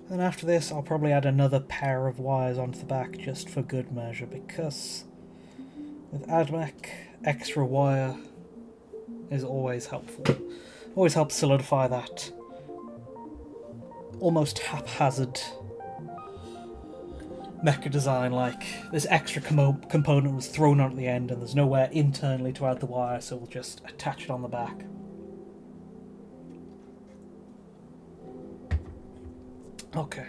Then after this, I'll probably add another pair of wires onto the back just for good measure, because with AdMech, extra wire is always helpful. Always helps solidify that almost haphazard mecha design, like this extra component was thrown on at the end and there's nowhere internally to add the wire, so we'll just attach it on the back. Okay.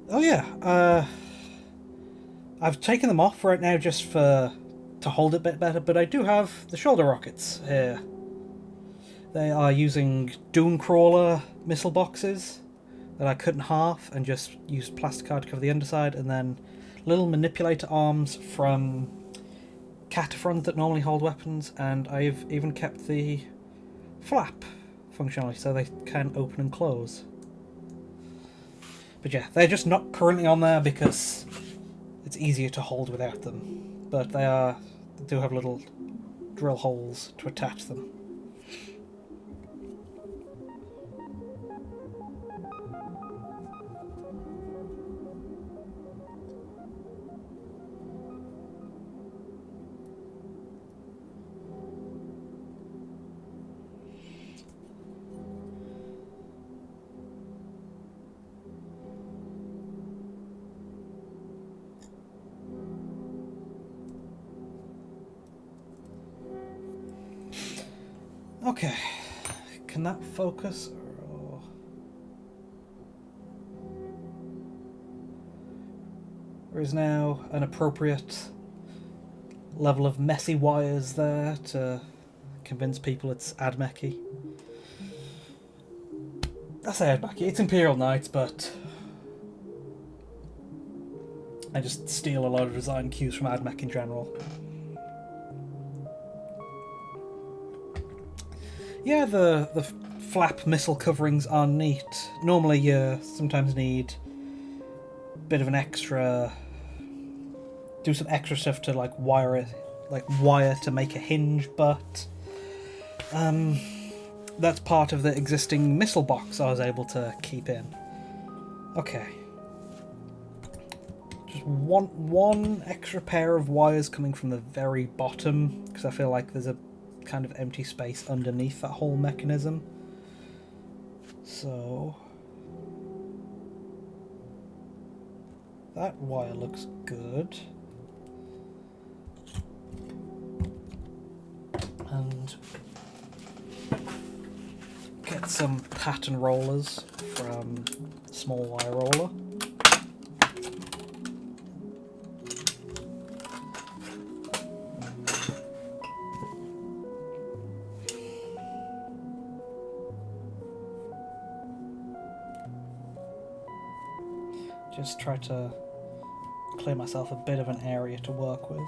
Oh yeah, I've taken them off right now just to hold it a bit better, but I do have the shoulder rockets here. They are using Dooncrawler missile boxes that I cut in half and just used plastic card to cover the underside, and then little manipulator arms from cataphrons that normally hold weapons, and I've even kept the flap functionality so they can open and close. But yeah, they're just not currently on there because it's easier to hold without them. But they do have little drill holes to attach them. Okay, can that focus? Or... There is now an appropriate level of messy wires there to convince people it's AdMech-y. I say AdMech-y, it's Imperial Knights, but I just steal a lot of design cues from AdMech in general. Yeah, the flap missile coverings are neat. Normally you sometimes need a bit of an extra... do some extra stuff to like wire it, like wire to make a hinge, but that's part of the existing missile box I was able to keep in. Okay. Just one extra pair of wires coming from the very bottom, because I feel like there's a kind of empty space underneath that whole mechanism. So that wire looks good. And get some pattern rollers from Small Wire Roller. Just try to clear myself a bit of an area to work with.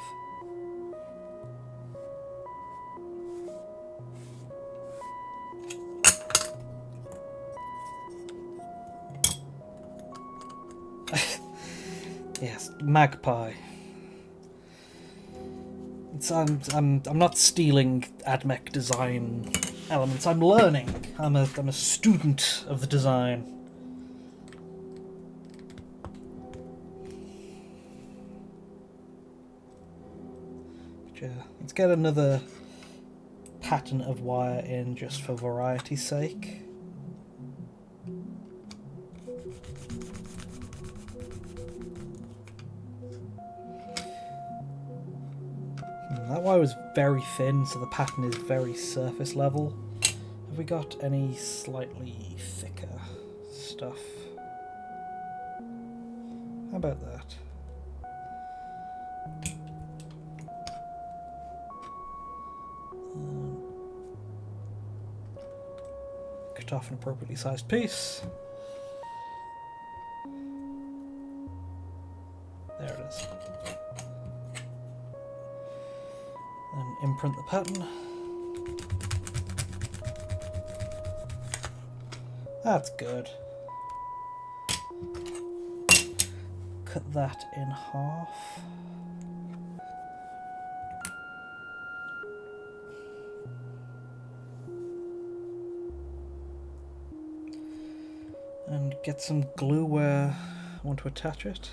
Yes, magpie. I'm not stealing AdMech design elements. I'm learning. I'm a student of the design. Yeah, let's get another pattern of wire in just for variety's sake. That wire was very thin, so the pattern is very surface level. Have we got any slightly thicker stuff? How about that? Cut off an appropriately sized piece. There it is. And imprint the pattern. That's good. Cut that in half. And get some glue where I want to attach it.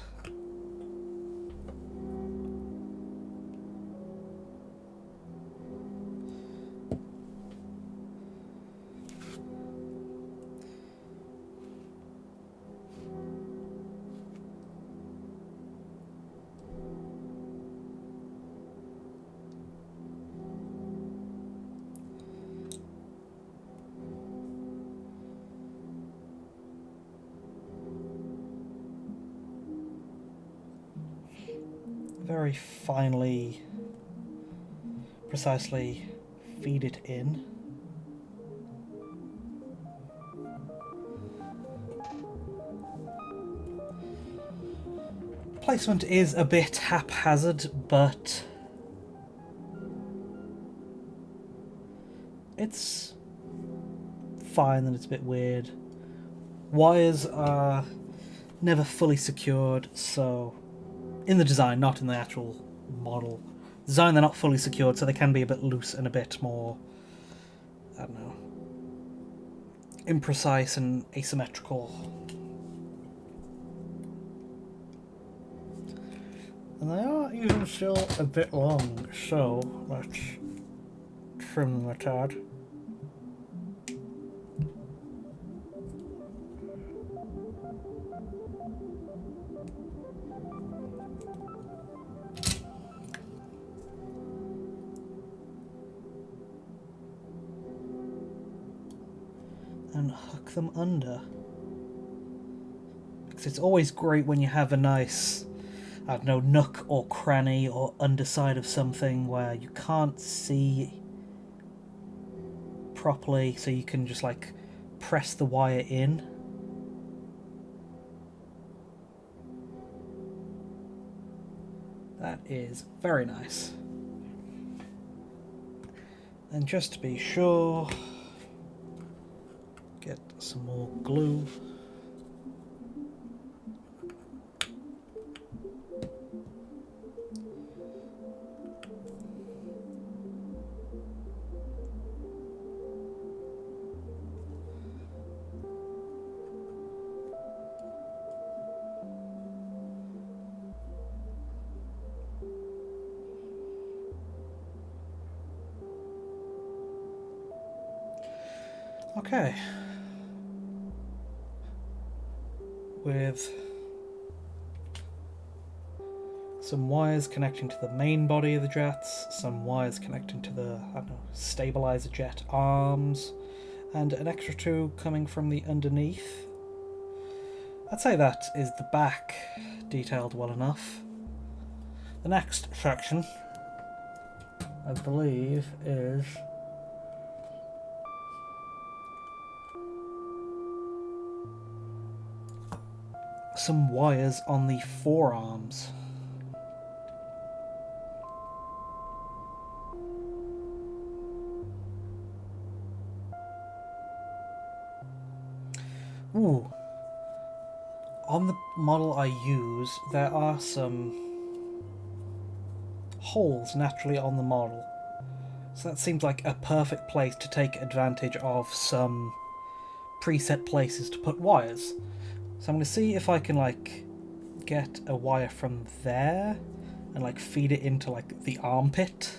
Very finely, precisely feed it in. Placement is a bit haphazard, but it's fine that it's a bit weird. Wires are never fully secured, so in the design, not in the actual model. Design, they're not fully secured, so they can be a bit loose and a bit more, I don't know, imprecise and asymmetrical. And they are even still a bit long, so let's trim them a tad. And hook them under. Because it's always great when you have a nice, I don't know, nook or cranny or underside of something where you can't see properly, so you can just like press the wire in. That is very nice. And just to be sure, get some more glue. Okay. With some wires connecting to the main body of the jets, some wires connecting to the, I don't know, stabilizer jet arms, and an extra two coming from the underneath. I'd say that is the back detailed well enough. The next section, I believe, is some wires on the forearms. Ooh. On the model I use, there are some holes naturally on the model. So that seems like a perfect place to take advantage of some preset places to put wires. So I'm going to see if I can like get a wire from there and like feed it into like the armpit.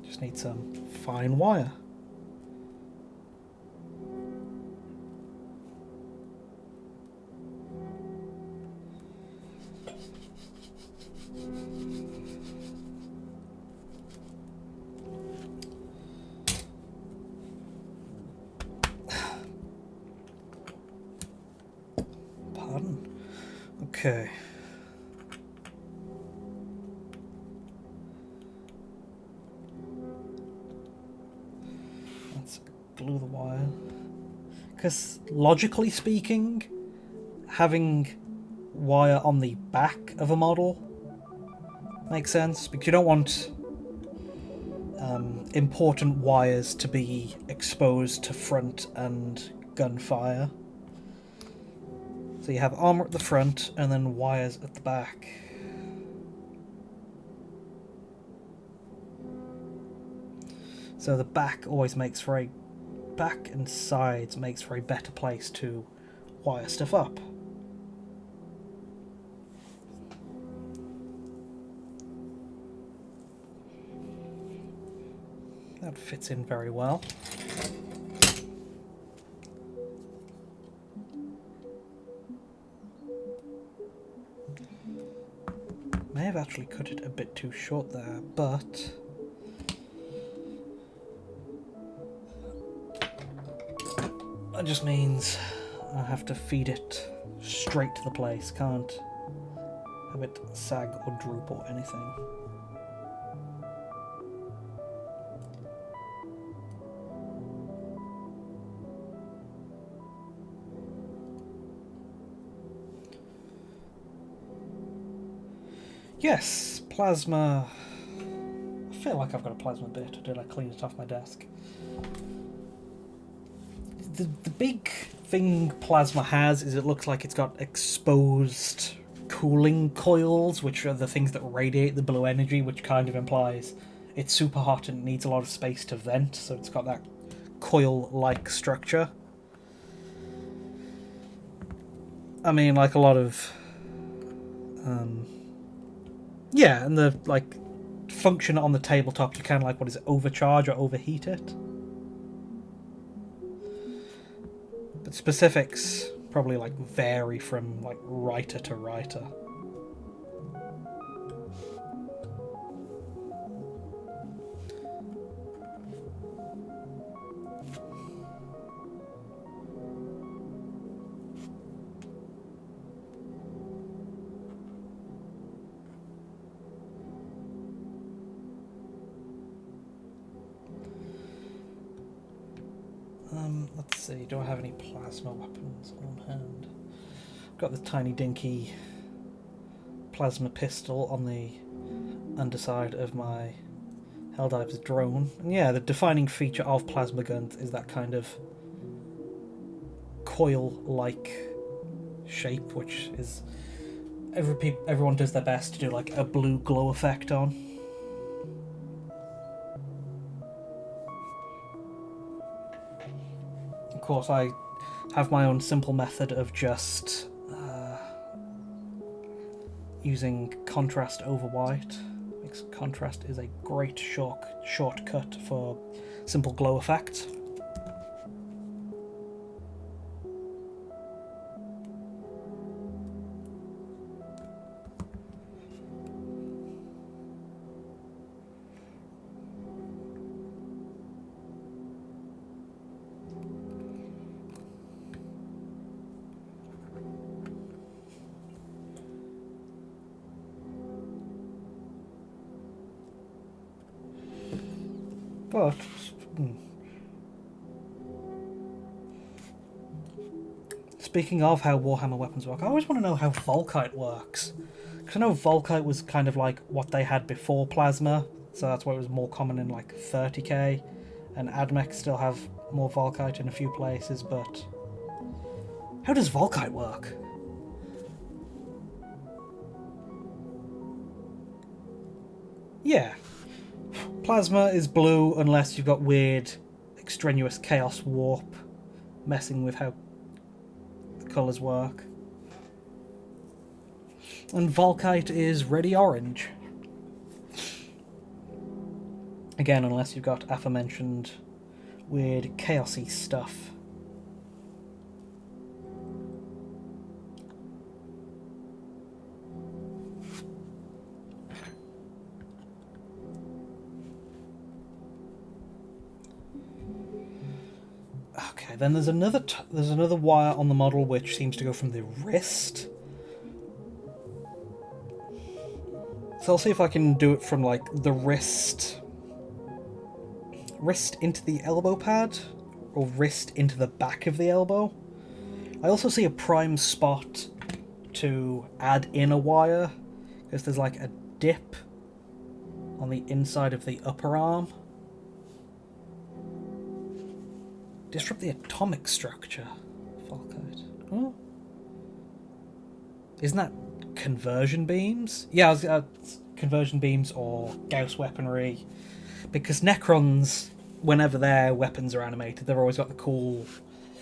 Just need some fine wire. Pardon? Okay. Let's glue the wire. Because logically speaking, having wire on the back of a model makes sense, because you don't want important wires to be exposed to front and gunfire. So you have armor at the front and then wires at the back. So the back always makes for a back and sides makes for a better place to wire stuff up. That fits in very well. May have actually cut it a bit too short there, but that just means I have to feed it straight to the place, can't have it sag or droop or anything. Yes, plasma. I feel like I've got a plasma bit, or did I clean it off my desk? The big thing plasma has is it looks like it's got exposed cooling coils, which are the things that radiate the blue energy, which kind of implies it's super hot and needs a lot of space to vent, so it's got that coil-like structure. I mean, like a lot of... yeah, and the, like, function on the tabletop to kind of, like, what is it, overcharge or overheat it? But specifics probably, like, vary from, like, writer to writer. Let's see, do I have any plasma weapons on hand? I've got the tiny dinky plasma pistol on the underside of my Helldiver's drone. And yeah, the defining feature of plasma guns is that kind of coil-like shape, which is... everyone does their best to do like a blue glow effect on. Of course, I have my own simple method of just using contrast over white. Because contrast is a great shortcut for simple glow effects. But speaking of how Warhammer weapons work, I always want to know how Volkite works. Because I know Volkite was kind of like what they had before Plasma, so that's why it was more common in like 30k, and Admech still have more Volkite in a few places, but how does Volkite work? Yeah. Plasma is blue unless you've got weird, extraneous chaos warp messing with how the colours work. And Volkite is ready orange. Again, unless you've got aforementioned weird chaosy stuff. Okay, then there's another wire on the model which seems to go from the wrist. So I'll see if I can do it from like the wrist into the elbow pad, or wrist into the back of the elbow. I also see a prime spot to add in a wire, because there's like a dip on the inside of the upper arm. Disrupt the atomic structure. Volkite. Oh. Isn't that conversion beams? Yeah, conversion beams or Gauss weaponry. Because Necrons, whenever their weapons are animated, they've always got the cool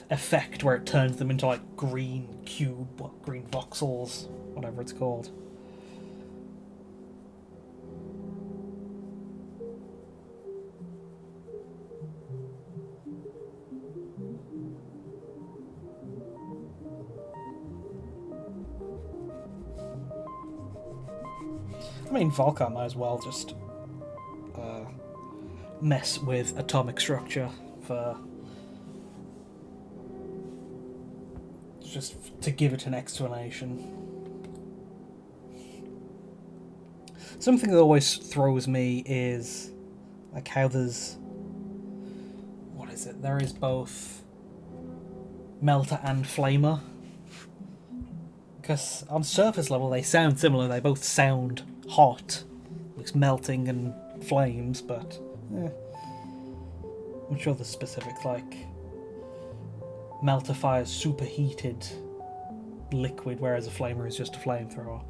effect where it turns them into like green green voxels, whatever it's called. I mean, Volkite might as well just mess with atomic structure for just to give it an explanation. Something that always throws me is like how there's, what is it? There is both melter and flamer. Because on surface level they sound similar. They both sound hot, like melting and flames, but I'm sure the specifics, like melter fires superheated liquid, whereas a flamer is just a flamethrower.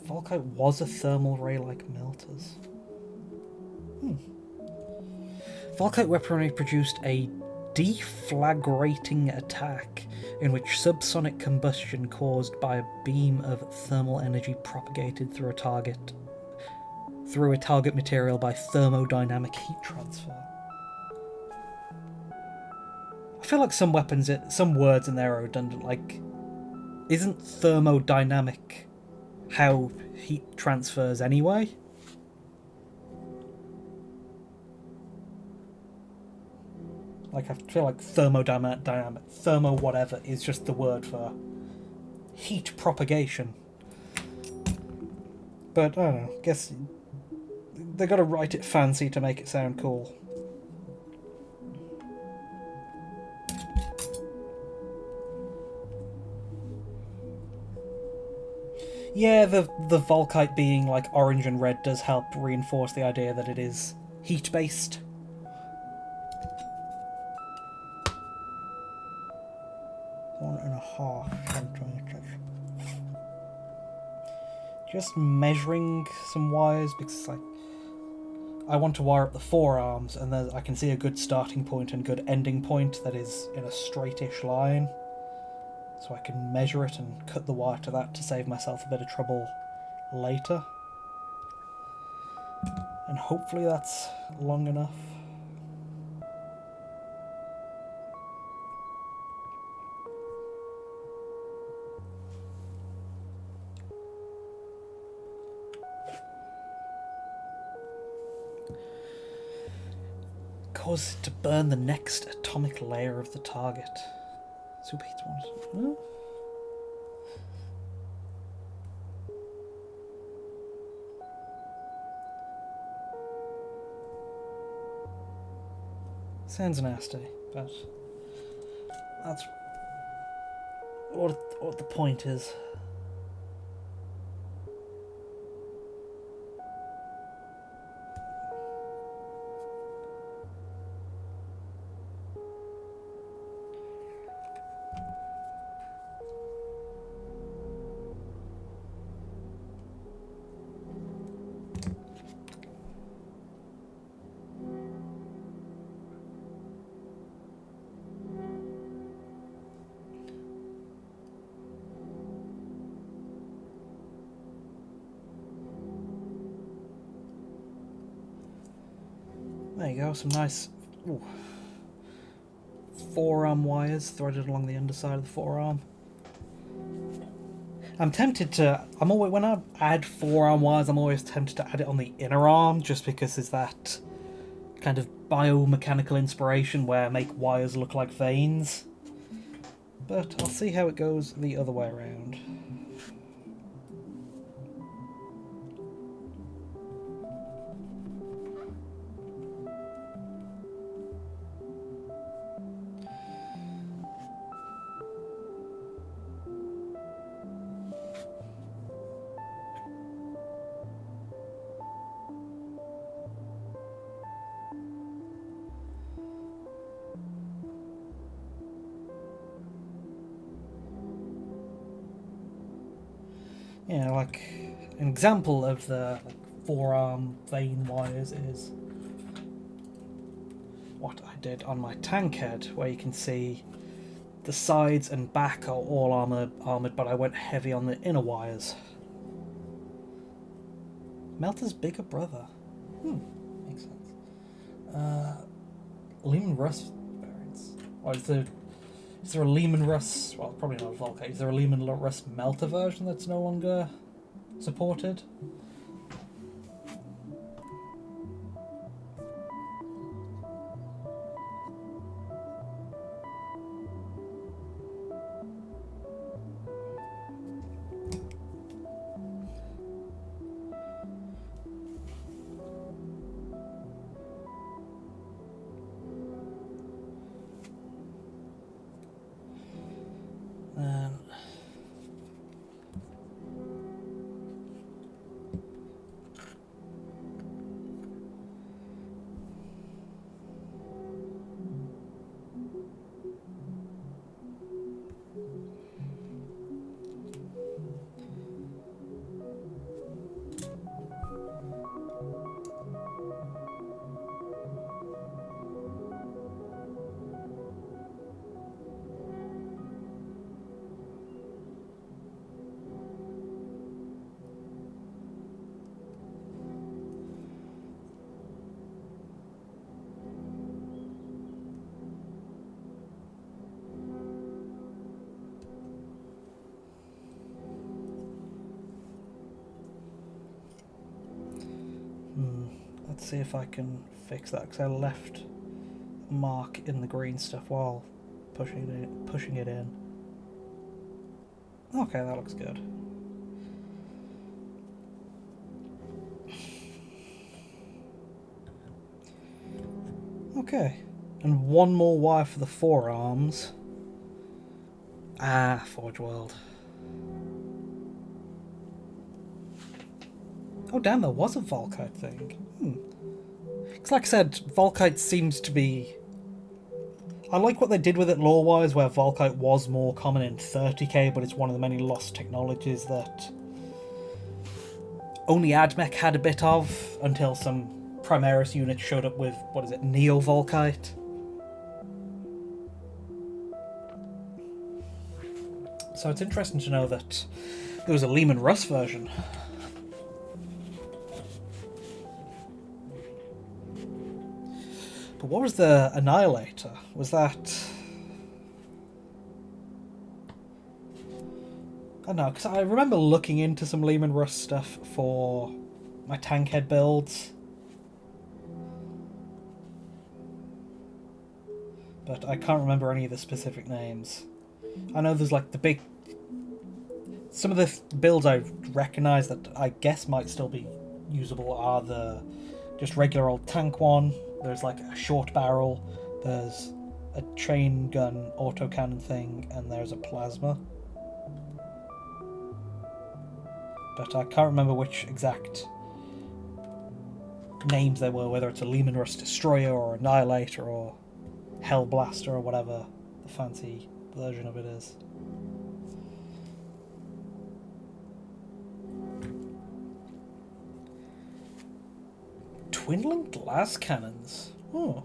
Volkite was a thermal ray like melters. Volkite weaponry produced a deflagrating attack in which subsonic combustion caused by a beam of thermal energy propagated through a target material by thermodynamic heat transfer. I feel like some words in there are redundant, like, isn't thermodynamic how heat transfers anyway? Like, I feel like thermo whatever is just the word for heat propagation. But I don't know, guess they gotta write it fancy to make it sound cool. Yeah, the Volkite being like orange and red does help reinforce the idea that it is heat-based. One and a half. Just measuring some wires because I want to wire up the forearms, and then I can see a good starting point and good ending point that is in a straightish line. So I can measure it and cut the wire to that to save myself a bit of trouble later. And hopefully that's long enough. causes it to burn the next atomic layer of the target. Superheats one. Huh? Sounds nasty, but that's what the point is. There you go, some nice forearm wires threaded along the underside of the forearm. I'm tempted to. When I add forearm wires, I'm always tempted to add it on the inner arm, just because there's that kind of biomechanical inspiration where I make wires look like veins. But I'll see how it goes the other way around. Yeah, like an example of the forearm vein wires is what I did on my tank head, where you can see the sides and back are all armoured, but I went heavy on the inner wires. Melter's bigger brother. Makes sense. Lehman Russ variants. Or is there a Lehman Russ? Well, probably not a Volkite. Is there a Lehman Russ Melter version that's no longer supported? Let's see if I can fix that, because I left a mark in the green stuff while pushing it in. Okay, that looks good. Okay, and one more wire for the forearms. Forge World. Oh damn, there was a Volkite thing. Because like I said, Volkite seems to be... I like what they did with it lore-wise, where Volkite was more common in 30k, but it's one of the many lost technologies that only AdMech had a bit of, until some Primaris units showed up with, Neo-Volkite. So it's interesting to know that there was a Lehman Russ version. But what was the Annihilator? Was that... I don't know, because I remember looking into some Lehman Russ stuff for my tank head builds. but I can't remember any of the specific names. I know there's like the big... Some of the builds I recognise that I guess might still be usable are the just regular old tank one. There's like a short barrel. There's a train gun autocannon thing, and there's a plasma. But I can't remember which exact names they were, whether it's a Lehman Russ Destroyer or Annihilator or Hellblaster or whatever the fancy version of it is. Twin-linked las cannons. Oh.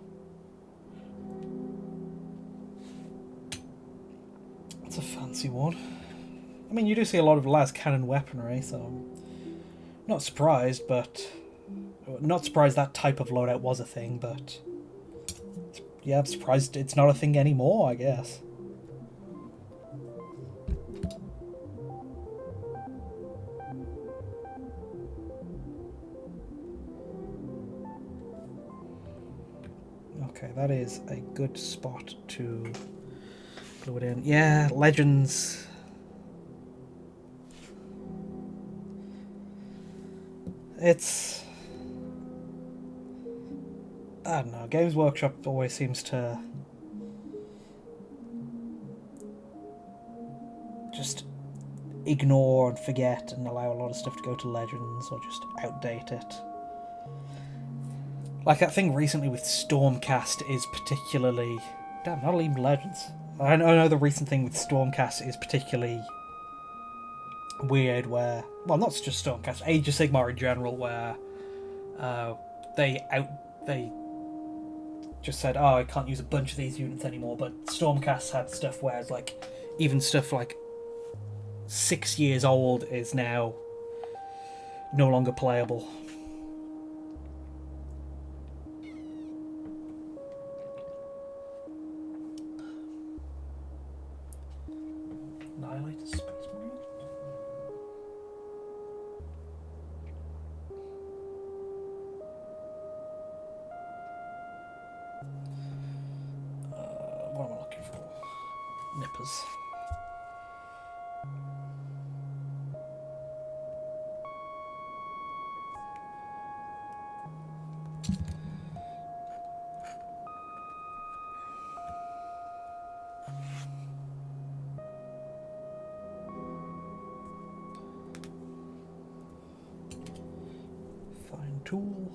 That's a fancy one. I mean, you do see a lot of las cannon weaponry, so I'm not surprised, but... Not surprised that type of loadout was a thing, but... Yeah, I'm surprised it's not a thing anymore, I guess. Okay, that is a good spot to glue it in. Yeah, Legends. It's... I don't know, Games Workshop always seems to just ignore and forget and allow a lot of stuff to go to Legends or just outdate it. Like that thing recently with Stormcast is particularly... Damn, not even Legends. I know the recent thing with Stormcast is particularly weird where... Well, not just Stormcast, Age of Sigmar in general, where they just said, oh, I can't use a bunch of these units anymore, but Stormcast had stuff where it's like, even stuff like 6 years old is now no longer playable. Annihilator Space Marine? What am I looking for? Nippers. Fine tool.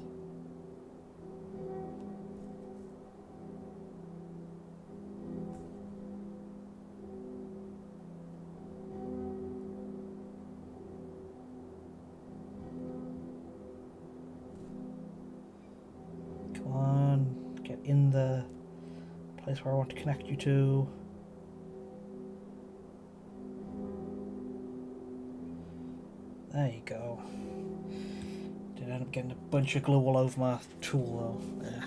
Come on, get in the place where I want to connect you to. There you go. Did end up getting a bunch of glue all over my tool though. Yeah.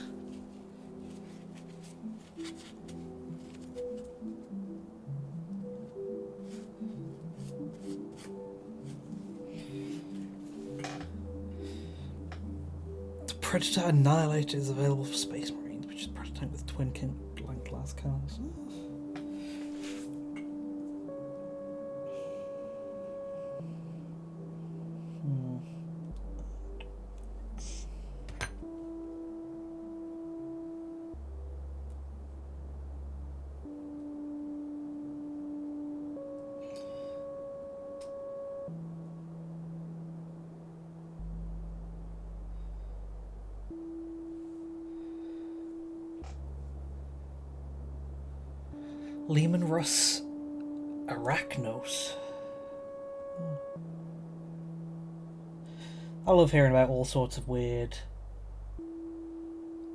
The Predator Annihilator is available for Space Marines, which is a prototype with twin blank glass cannons. Lehman Russ Arachnos. I love hearing about all sorts of weird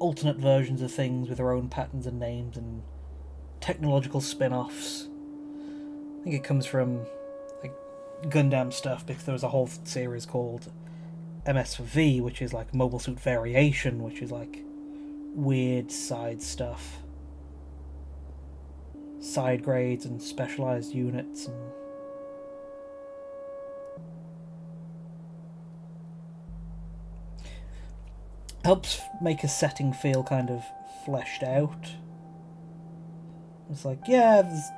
alternate versions of things with their own patterns and names and technological spin-offs. I think it comes from like Gundam stuff, because there was a whole series called MS4V, which is like Mobile Suit Variation, which is like weird side stuff. Side grades and specialized units and helps make a setting feel kind of fleshed out. It's like, yeah, there's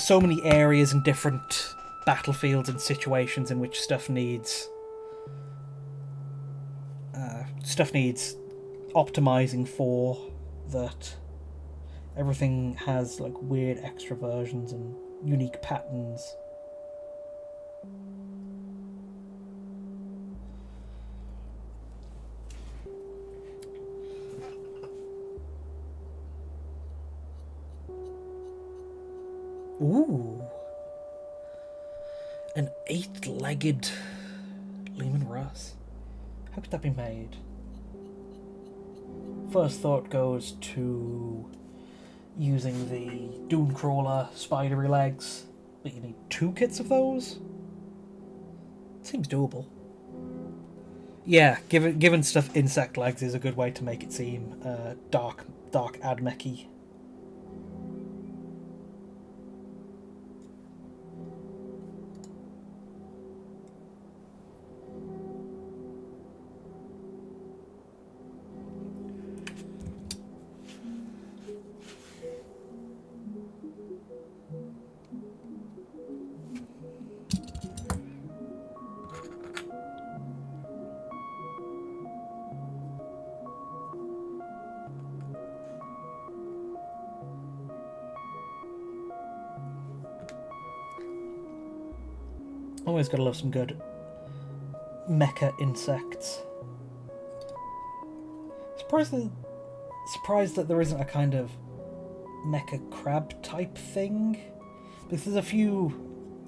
so many areas and different battlefields and situations in which stuff needs optimizing for, that everything has like weird extra versions and unique patterns. Ooh. An 8-legged Lehman Russ. How could that be made? First thought goes to using the Dooncrawler spidery legs, but you need 2 kits of those? Seems doable. Yeah, given stuff insect legs is a good way to make it seem dark admech-y. Always gotta love some good mecha insects. Surprised that there isn't a kind of mecha crab type thing. Because there's a few.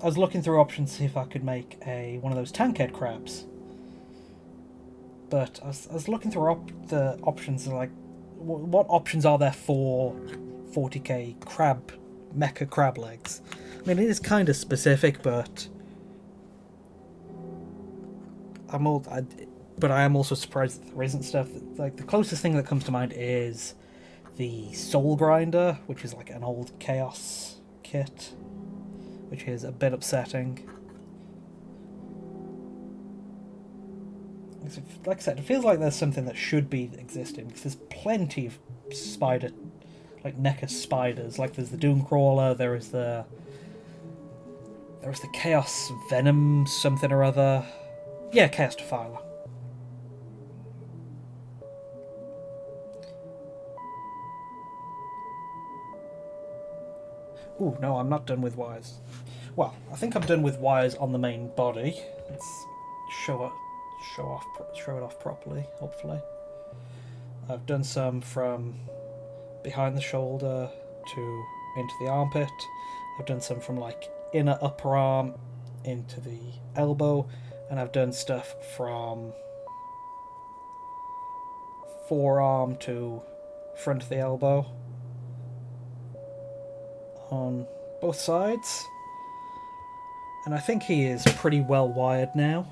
I was looking through options to see if I could make one of those tank-head crabs. But I was looking through the options, like, what options are there for 40k mecha crab legs? I mean, it is kind of specific, but I am also surprised that there isn't stuff. Like, the closest thing that comes to mind is the Soul Grinder, which is like an old Chaos kit, which is a bit upsetting. Like I said, it feels like there's something that should be existing, because there's plenty of spider, like NECA spiders. Like, there's the Dooncrawler, there's the Chaos Venom something or other. Yeah, Chaos Defiler. Ooh, no, I'm not done with wires. Well, I think I'm done with wires on the main body. Let's show it off properly, hopefully. I've done some from behind the shoulder to into the armpit. I've done some from like inner upper arm into the elbow, and I've done stuff from forearm to front of the elbow on both sides. And I think he is pretty well wired now.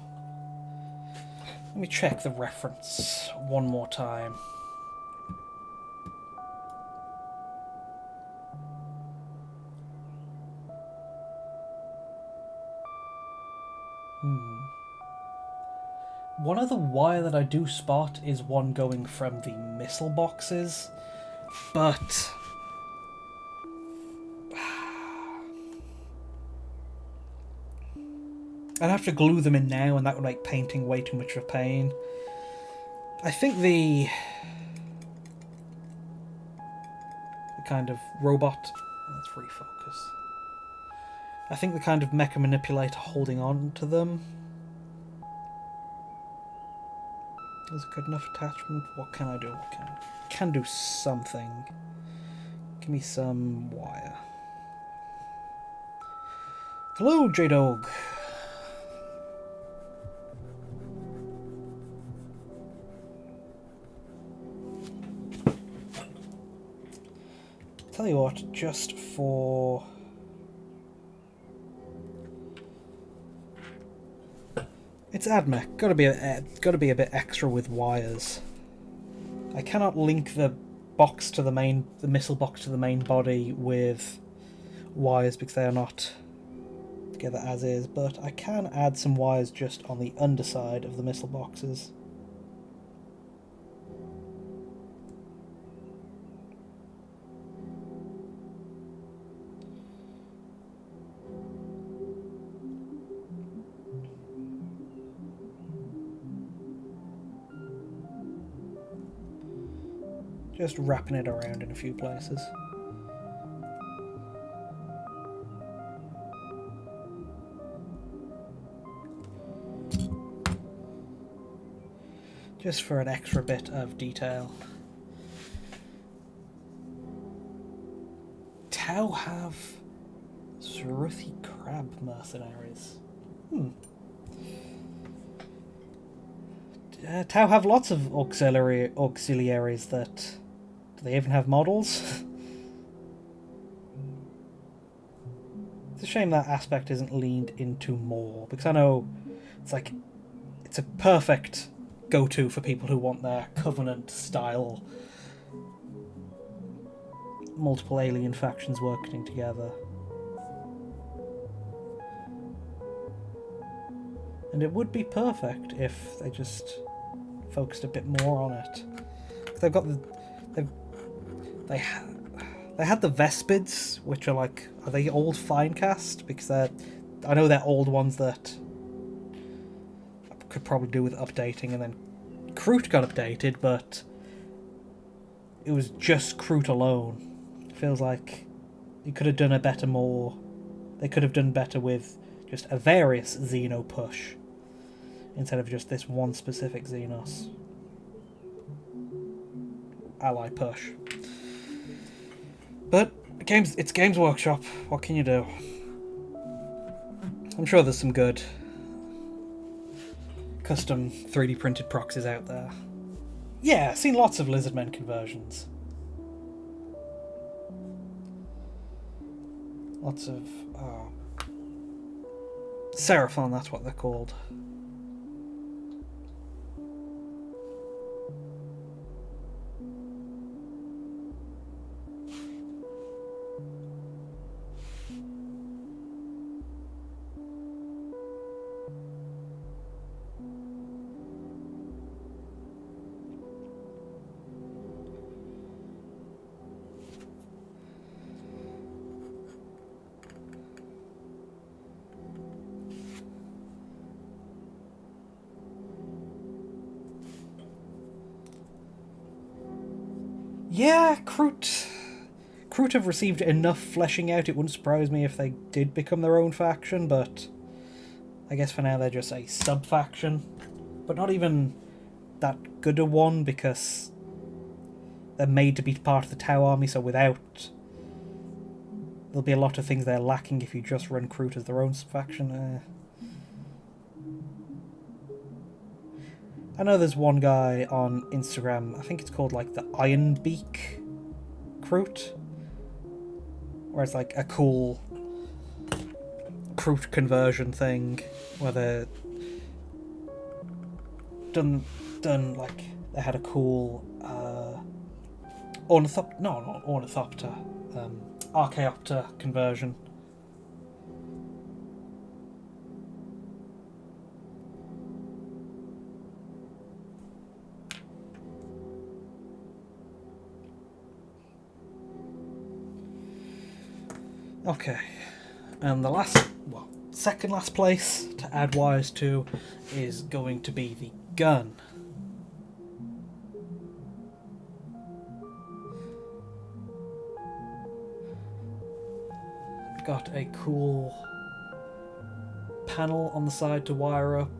Let me check the reference one more time. One other wire that I do spot is one going from the missile boxes, but I'd have to glue them in now, and that would make painting way too much of a pain. I think the kind of robot... Let's refocus. I think the kind of mecha manipulator holding on to them is a good enough attachment. What can I do? Can do something. Give me some wire. Hello, J-Dog. Tell you what, just for... It's AdMech. Gotta be a bit extra with wires. I cannot link the missile box to the main body with wires because they are not together as is, but I can add some wires just on the underside of the missile boxes. Just wrapping it around in a few places. Just for an extra bit of detail. Tau have Sruthi Crab mercenaries. Tau have lots of auxiliaries that... Do they even have models? It's a shame that aspect isn't leaned into more, because I know it's like... It's a perfect go-to for people who want their Covenant-style multiple alien factions working together. And it would be perfect if they just focused a bit more on it. They've got the... They had the Vespids, which are like... Are they old Finecast? Because they're... I know they're old ones that... I could probably do with updating, and then Kroot got updated, but... It was just Kroot alone. It feels like you could have done a better more... They could have done better with just a various Xeno push, instead of just this one specific Xenos. Ally push. But it's Games Workshop. What can you do? I'm sure there's some good custom 3D printed proxies out there. Yeah, I've seen lots of Lizardmen conversions. Lots of... Seraphon, that's what they're called. Yeah, Kroot have received enough fleshing out. It wouldn't surprise me if they did become their own faction, but I guess for now they're just a sub-faction. But not even that good a one, because they're made to be part of the Tau army, so without... There'll be a lot of things they're lacking if you just run Kroot as their own faction. I know there's one guy on Instagram, I think it's called like the Iron Beak Kroot, where it's like a cool Kroot conversion thing, where they're done like they had a cool Ornithopter, Archaeopter conversion. Okay, and the second last place to add wires to is going to be the gun. Got a cool panel on the side to wire up.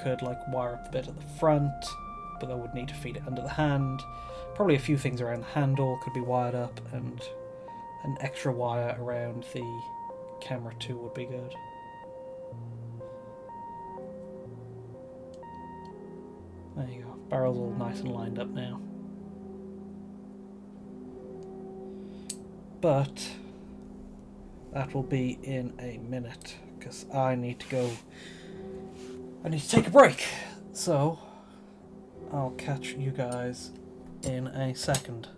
Could like wire up the bit at the front, but I would need to feed it under the hand. Probably a few things around the handle could be wired up, and an extra wire around the camera too would be good. There you go. Barrel's all nice and lined up now. But that will be in a minute, because I need to go. I need to take a break. So I'll catch you guys in a second.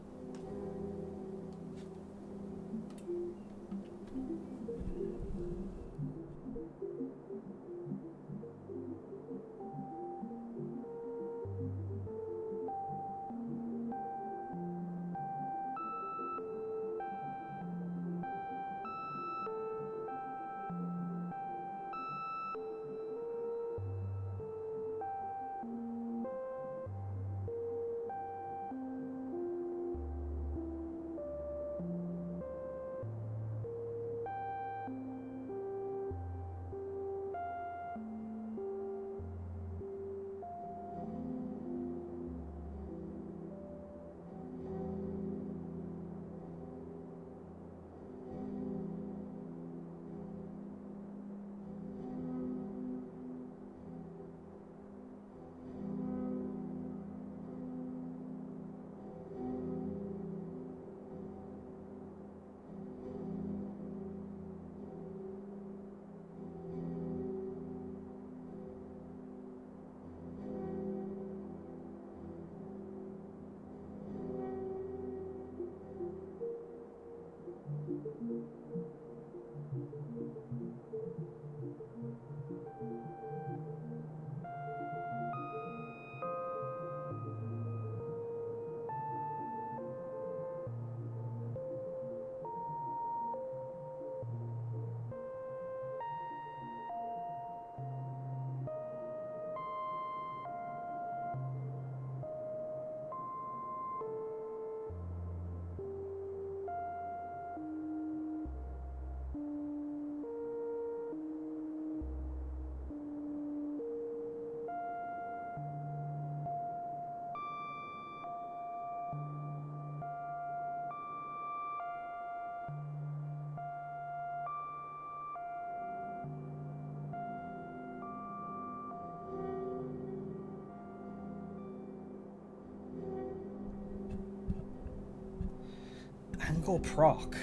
Chemical proc.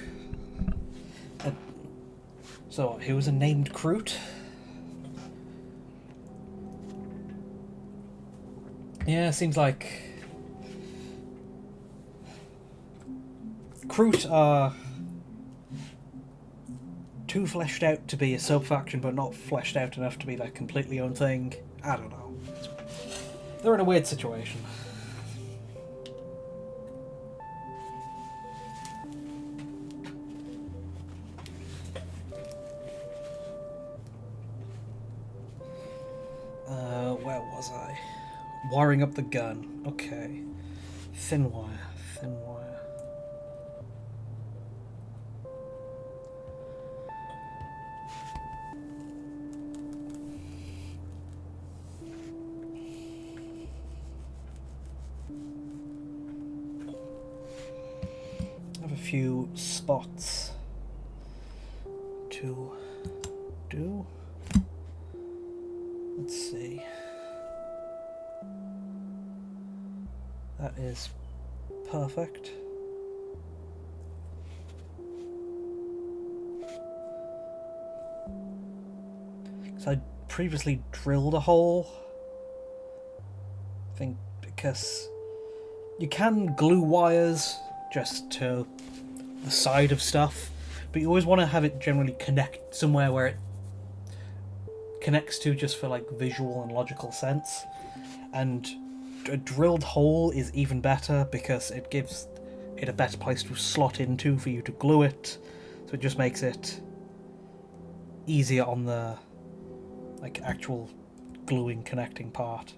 So, he was a named Kroot? Yeah, seems like Kroot are too fleshed out to be a sub-faction, but not fleshed out enough to be their completely own thing. I don't know. They're in a weird situation. Where was I? Wiring up the gun. Okay. Thin wire. Thin wire. I have a few spots to do. Let's see. That is perfect. So I previously drilled a hole. I think because you can glue wires just to the side of stuff, but you always want to have it generally connect somewhere where it connects to, just for like visual and logical sense. And a drilled hole is even better because it gives it a better place to slot into for you to glue it, so it just makes it easier on the like actual gluing connecting part.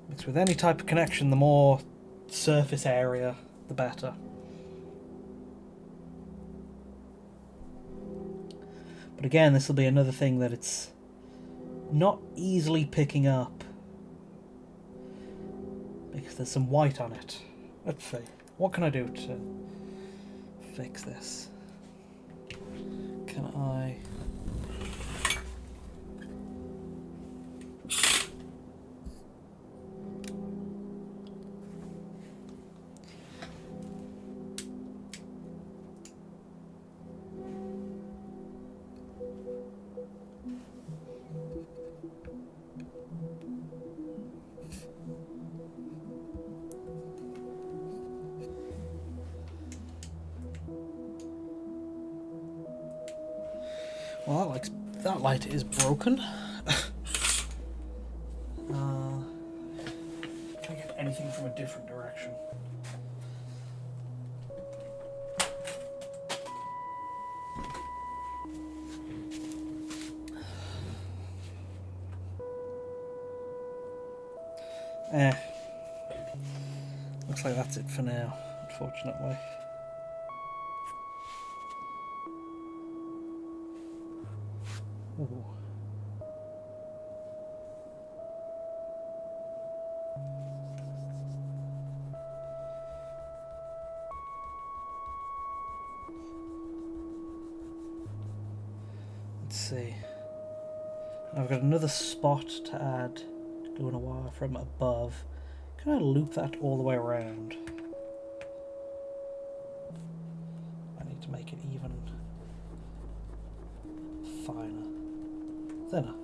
Because with any type of connection, the more surface area the better. But again, this will be another thing that it's not easily picking up because there's some white on it. Let's see. What can I do to fix this? Can I... Well, that light is broken. Can I get anything from a different direction? Looks like that's it for now, unfortunately. Ooh. Let's see. I've got another spot to add glue and a wire from above. Can I loop that all the way around? I need to make it even finer. Thinner.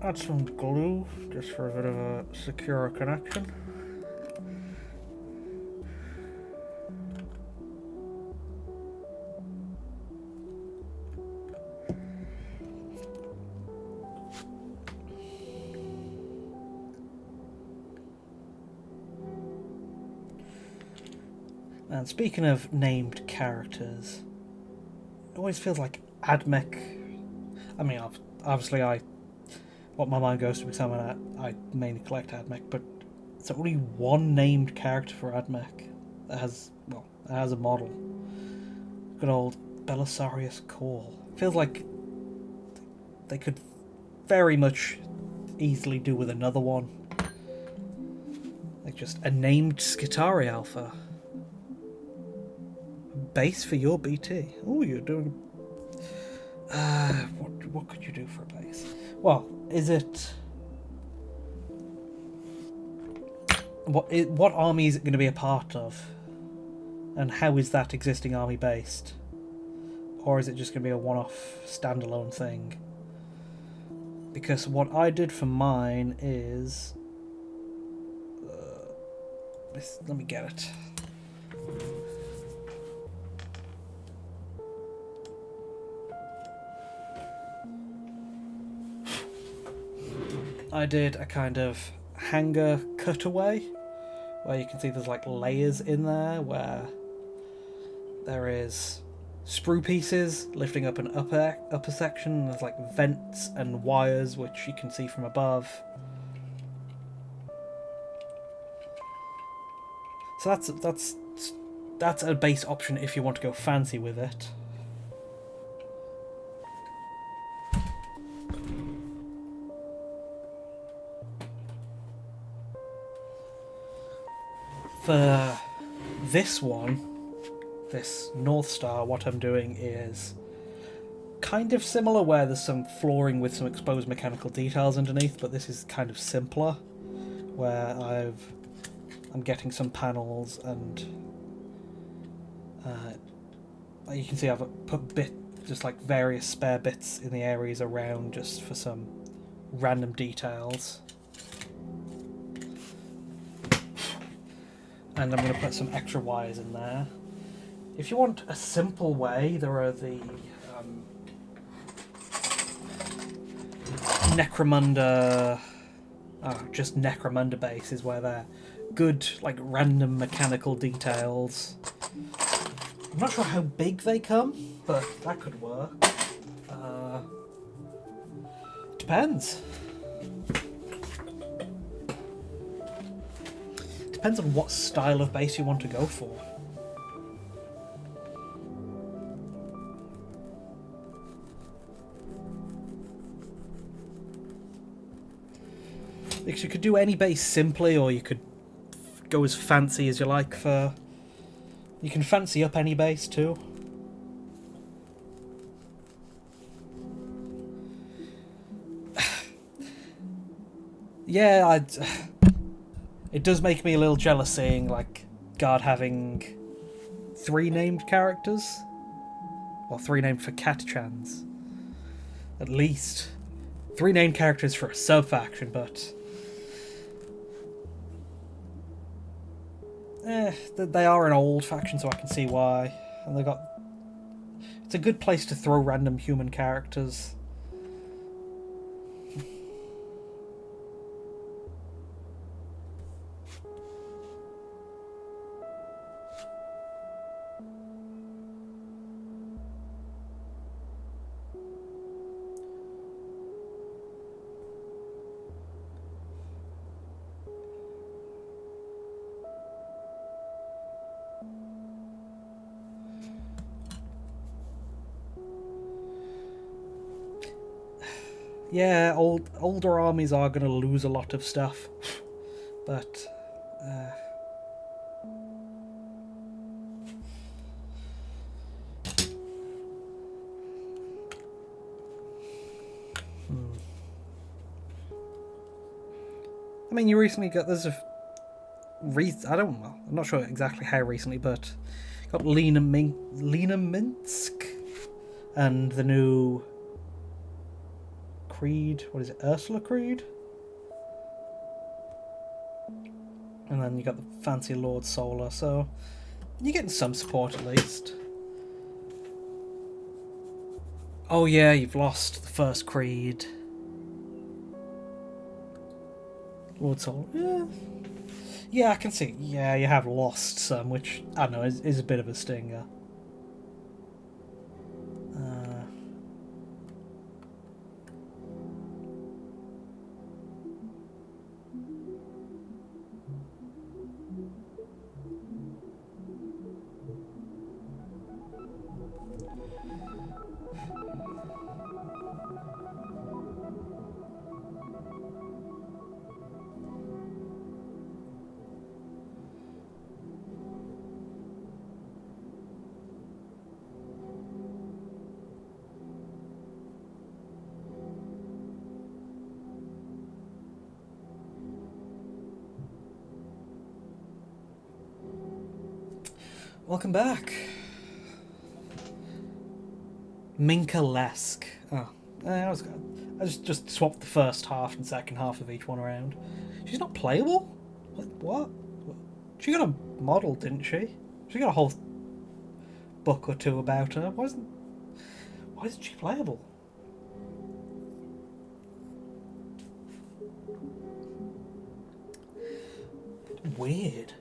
Add some glue just for a bit of a secure connection. And speaking of named characters, it always feels like Admech. I mean, obviously, what my mind goes to because I mainly collect Admech, but it's only one named character for Admech that has a model. Good old Belisarius Call. Feels like they could very much easily do with another one, like just a named Skitari Alpha. Base for your BT. Oh, you're doing. What could you do for a base? Well, is it what army is it going to be a part of, and how is that existing army based, or is it just going to be a one-off standalone thing? Because what I did for mine is, let me get it. I did a kind of hangar cutaway where you can see there's like layers in there where there is sprue pieces lifting up an upper section. There's like vents and wires which you can see from above. So that's a base option if you want to go fancy with it. For this one, this Northstar, what I'm doing is kind of similar, where there's some flooring with some exposed mechanical details underneath, but this is kind of simpler, where I'm getting some panels and you can see I've put just like various spare bits in the areas around just for some random details. And I'm going to put some extra wires in there. If you want a simple way, there are the Necromunda, just Necromunda bases where they're good, like random mechanical details. I'm not sure how big they come, but that could work. Depends. Depends on what style of base you want to go for. Because you could do any base simply, or you could go as fancy as you like for... You can fancy up any base too. Yeah, it does make me a little jealous seeing, like, Guard having 3 named characters. Well, 3 named for Catachans. At least. 3 named characters for a sub-faction, but... they are an old faction, so I can see why. And they got... It's a good place to throw random human characters. Yeah, older armies are going to lose a lot of stuff, but I mean, you recently got I'm not sure exactly how recently, but got Lena Minsk and the new Creed. What is it? Ursula Creed? And then you got the fancy Lord Solar, so you're getting some support at least. Oh yeah, you've lost the first Creed. Lord Solar. Yeah, I can see. Yeah, you have lost some, which, I don't know, is a bit of a stinger. Welcome back. Minka-lesque. Oh, I just swapped the first half and second half of each one around. She's not playable? Like, what? She got a model, didn't she? She got a whole book or two about her. Why isn't she playable? Weird.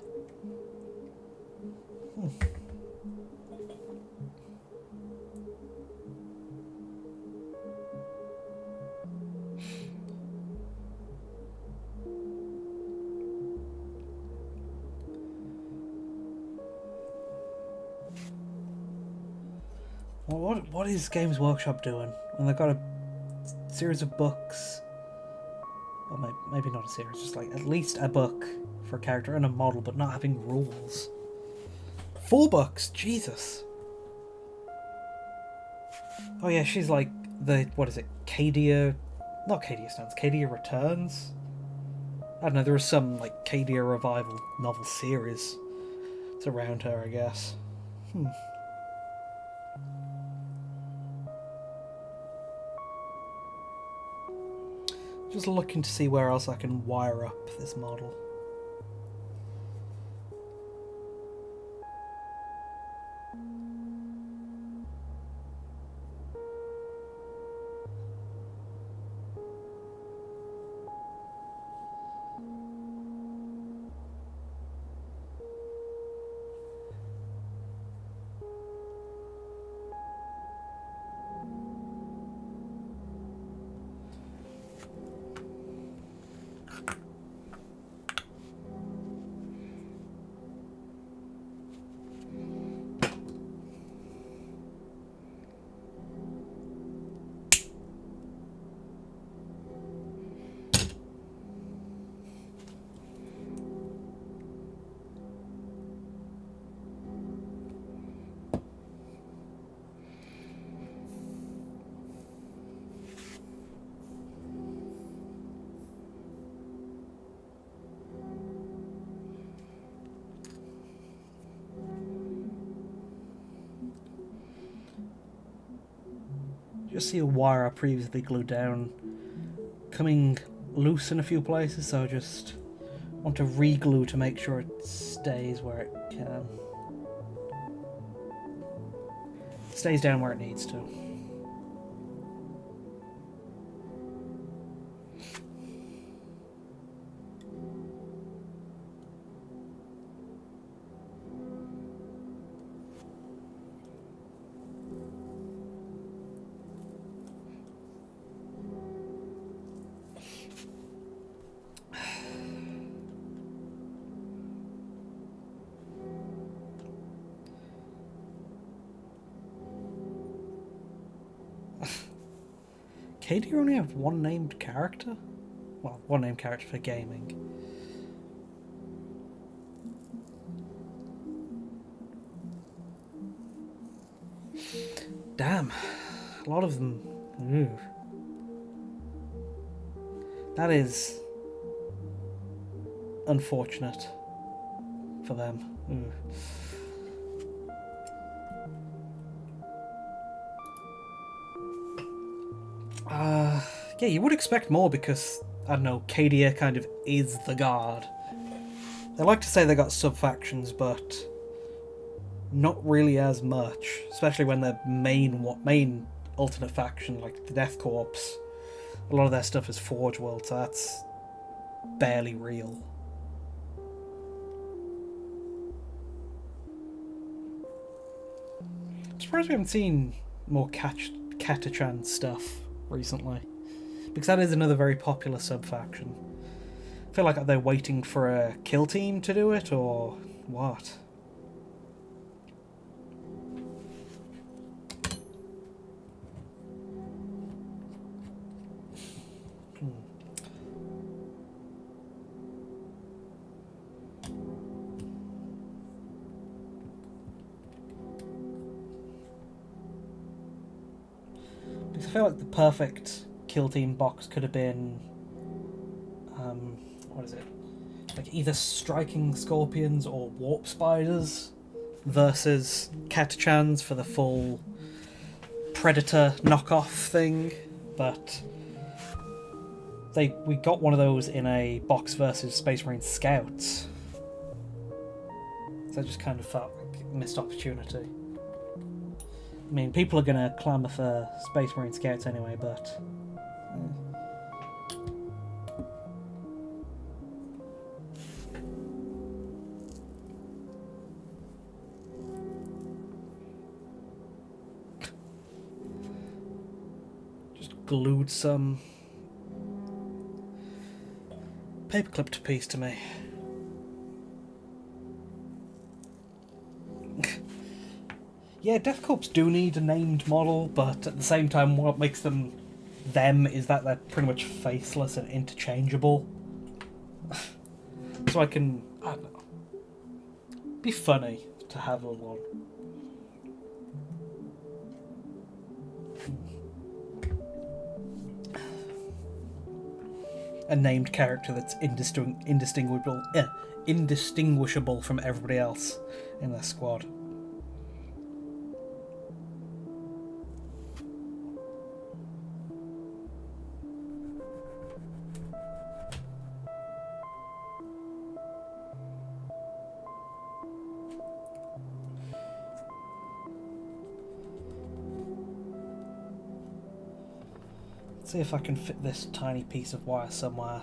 What is Games Workshop doing when they've got a series of books? Well, maybe not a series, just like at least a book for a character and a model, but not having rules. 4 books, Jesus. Oh yeah, she's like the, what is it, Cadia, not Cadia Stands, Cadia Returns? I don't know, there was some like Cadia Revival novel series. It's around her, I guess. Just looking to see where else I can wire up this model. Just see a wire I previously glued down coming loose in a few places, so I just want to re-glue to make sure it stays where it can. Stays down where it needs to. Cadia only have one named character? Well, one named character for gaming. Damn. A lot of them. Ooh. That is unfortunate for them. Ooh. Yeah, you would expect more because, I don't know, Cadia kind of is the guard. They like to say they got sub-factions, but not really as much. Especially when their main alternate faction, like the Death Corps, a lot of their stuff is Forge World, so that's barely real. I'm surprised we haven't seen more Catachan stuff recently, because that is another very popular sub-faction. I feel like they're waiting for a kill team to do it, or what? Because I feel like the perfect kill team box could have been, what is it? Like either striking scorpions or warp spiders versus Catachans for the full predator knockoff thing, but we got one of those in a box versus Space Marine Scouts, so I just kind of felt like a missed opportunity. I mean, people are going to clamour for Space Marine Scouts anyway, but... just glued some paperclip to piece to me. Yeah, Death Corps do need a named model, but at the same time, what makes them is that they're pretty much faceless and interchangeable. So I don't know, be funny to have a one. A named character that's indistinguishable from everybody else in their squad. See if I can fit this tiny piece of wire somewhere.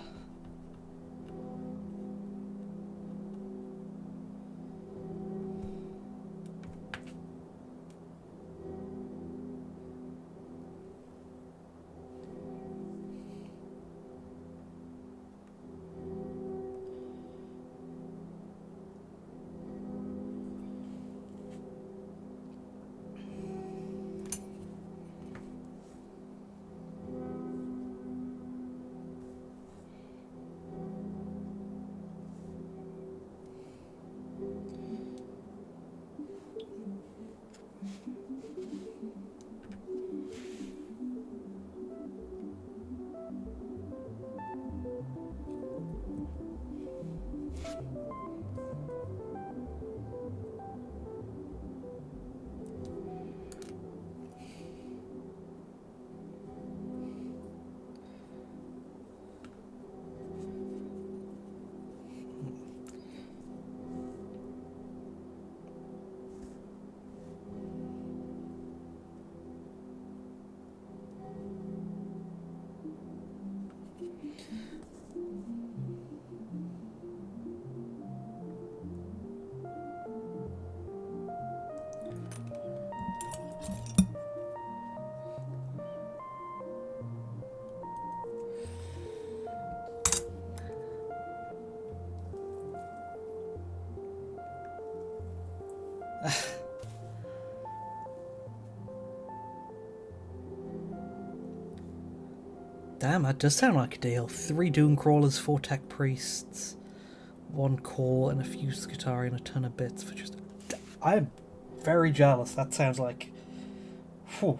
Damn, that does sound like a deal. 3 Doom Crawlers, 4 Tech Priests, 1 core and a few Skitarii and a ton of bits for just... I'm very jealous. That sounds like... Whew.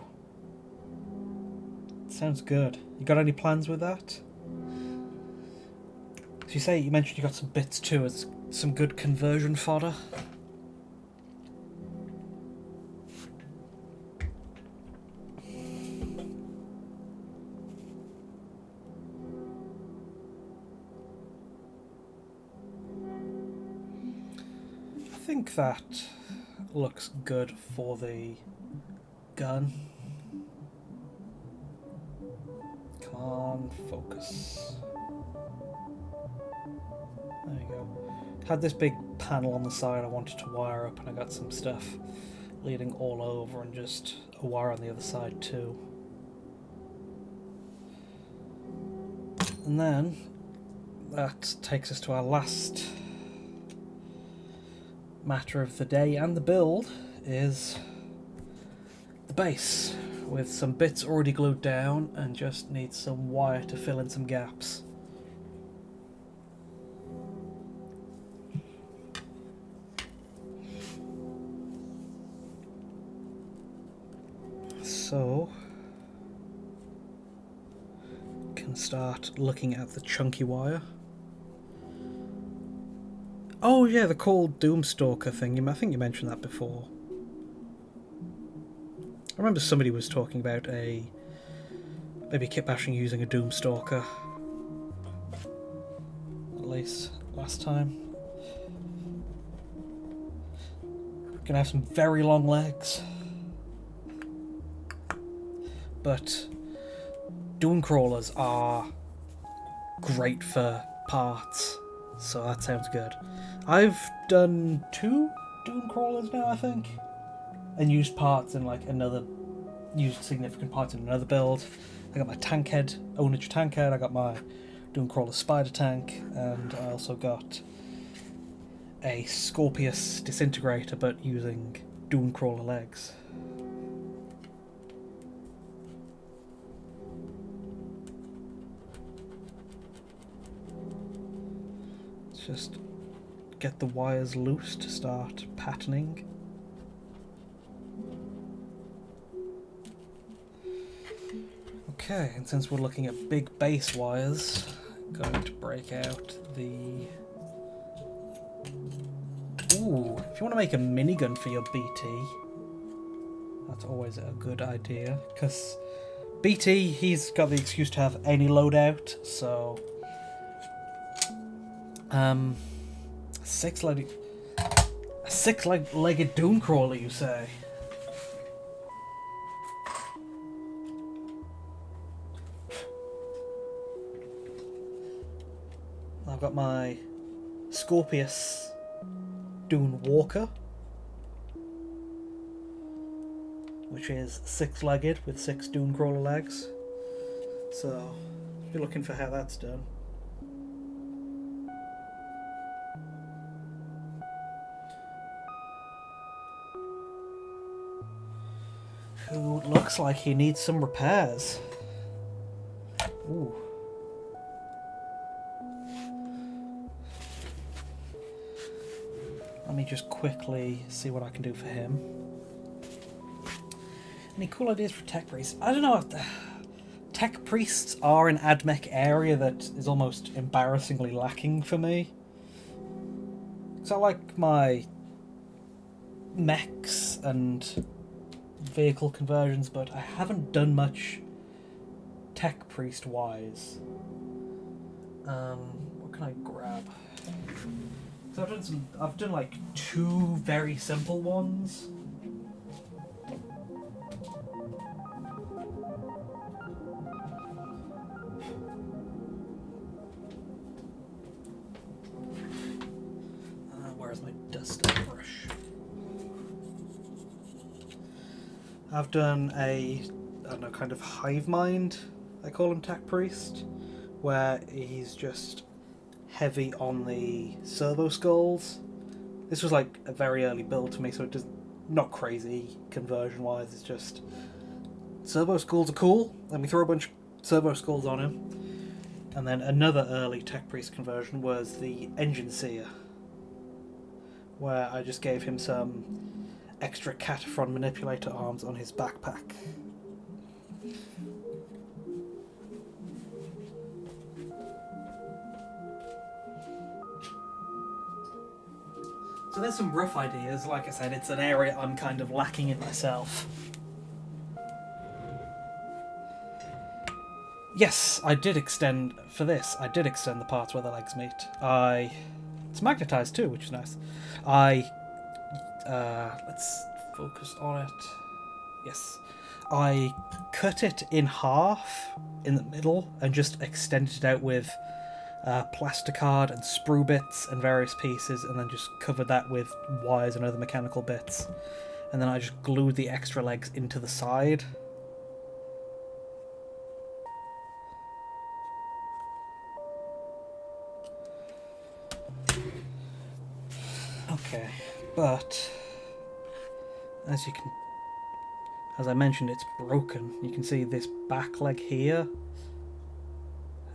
Sounds good. You got any plans with that? So you mentioned you got some bits too, as some good conversion fodder. think that looks good for the gun. Come on, focus. There you go. Had this big panel on the side I wanted to wire up, and I got some stuff leading all over and just a wire on the other side too. And then that takes us to our last matter of the day and the build, is the base, with some bits already glued down and just needs some wire to fill in some gaps. So can start looking at the chunky wire. Oh yeah, the called Doomstalker thing. I think you mentioned that before. I remember somebody was talking about maybe kit bashing using a Doomstalker. At least last time. Gonna have some very long legs. But Doom crawlers are great for parts, so that sounds good. I've done 2 Doom crawlers now, I think, and used parts in used significant parts in another build. I got my tank head, Onage tank head, I got my Doom crawler spider tank, and I also got a Scorpius disintegrator, but using Doom crawler legs. Just get the wires loose to start patterning. Okay, and since we're looking at big base wires, I'm going to break out the... Ooh, if you want to make a minigun for your BT, that's always a good idea, because BT, he's got the excuse to have any loadout, so... six-legged Doom crawler, you say? I've got my Scorpius Doom Walker, which is 6-legged with 6 Doom crawler legs. So, if you're looking for how that's done. Who looks like he needs some repairs. Ooh. Let me just quickly see what I can do for him. Any cool ideas for tech priests? I don't know if the tech priests are an AdMech area that is almost embarrassingly lacking for me. Because I like my mechs and vehicle conversions, but I haven't done much tech priest wise. What can I grab? So I've done like 2 very simple ones. Where's my duster brush? I've done I don't know, kind of hive mind, I call him tech priest, where he's just heavy on the servo skulls. This was like a very early build for me, so it does not crazy conversion wise. It's just servo skulls are cool. Let me throw a bunch of servo skulls on him. And then another early tech priest conversion was the engine seer, where I just gave him some extra Cataphren manipulator arms on his backpack. So there's some rough ideas. Like I said, it's an area I'm kind of lacking in myself. Yes, I did extend, for this, I did extend the parts where the legs meet. It's magnetized too, which is nice. I let's focus on it. Yes. I cut it in half in the middle and just extended it out with plasticard and sprue bits and various pieces, and then just covered that with wires and other mechanical bits. And then I just glued the extra legs into the side. Okay, but as I mentioned, it's broken. You can see this back leg here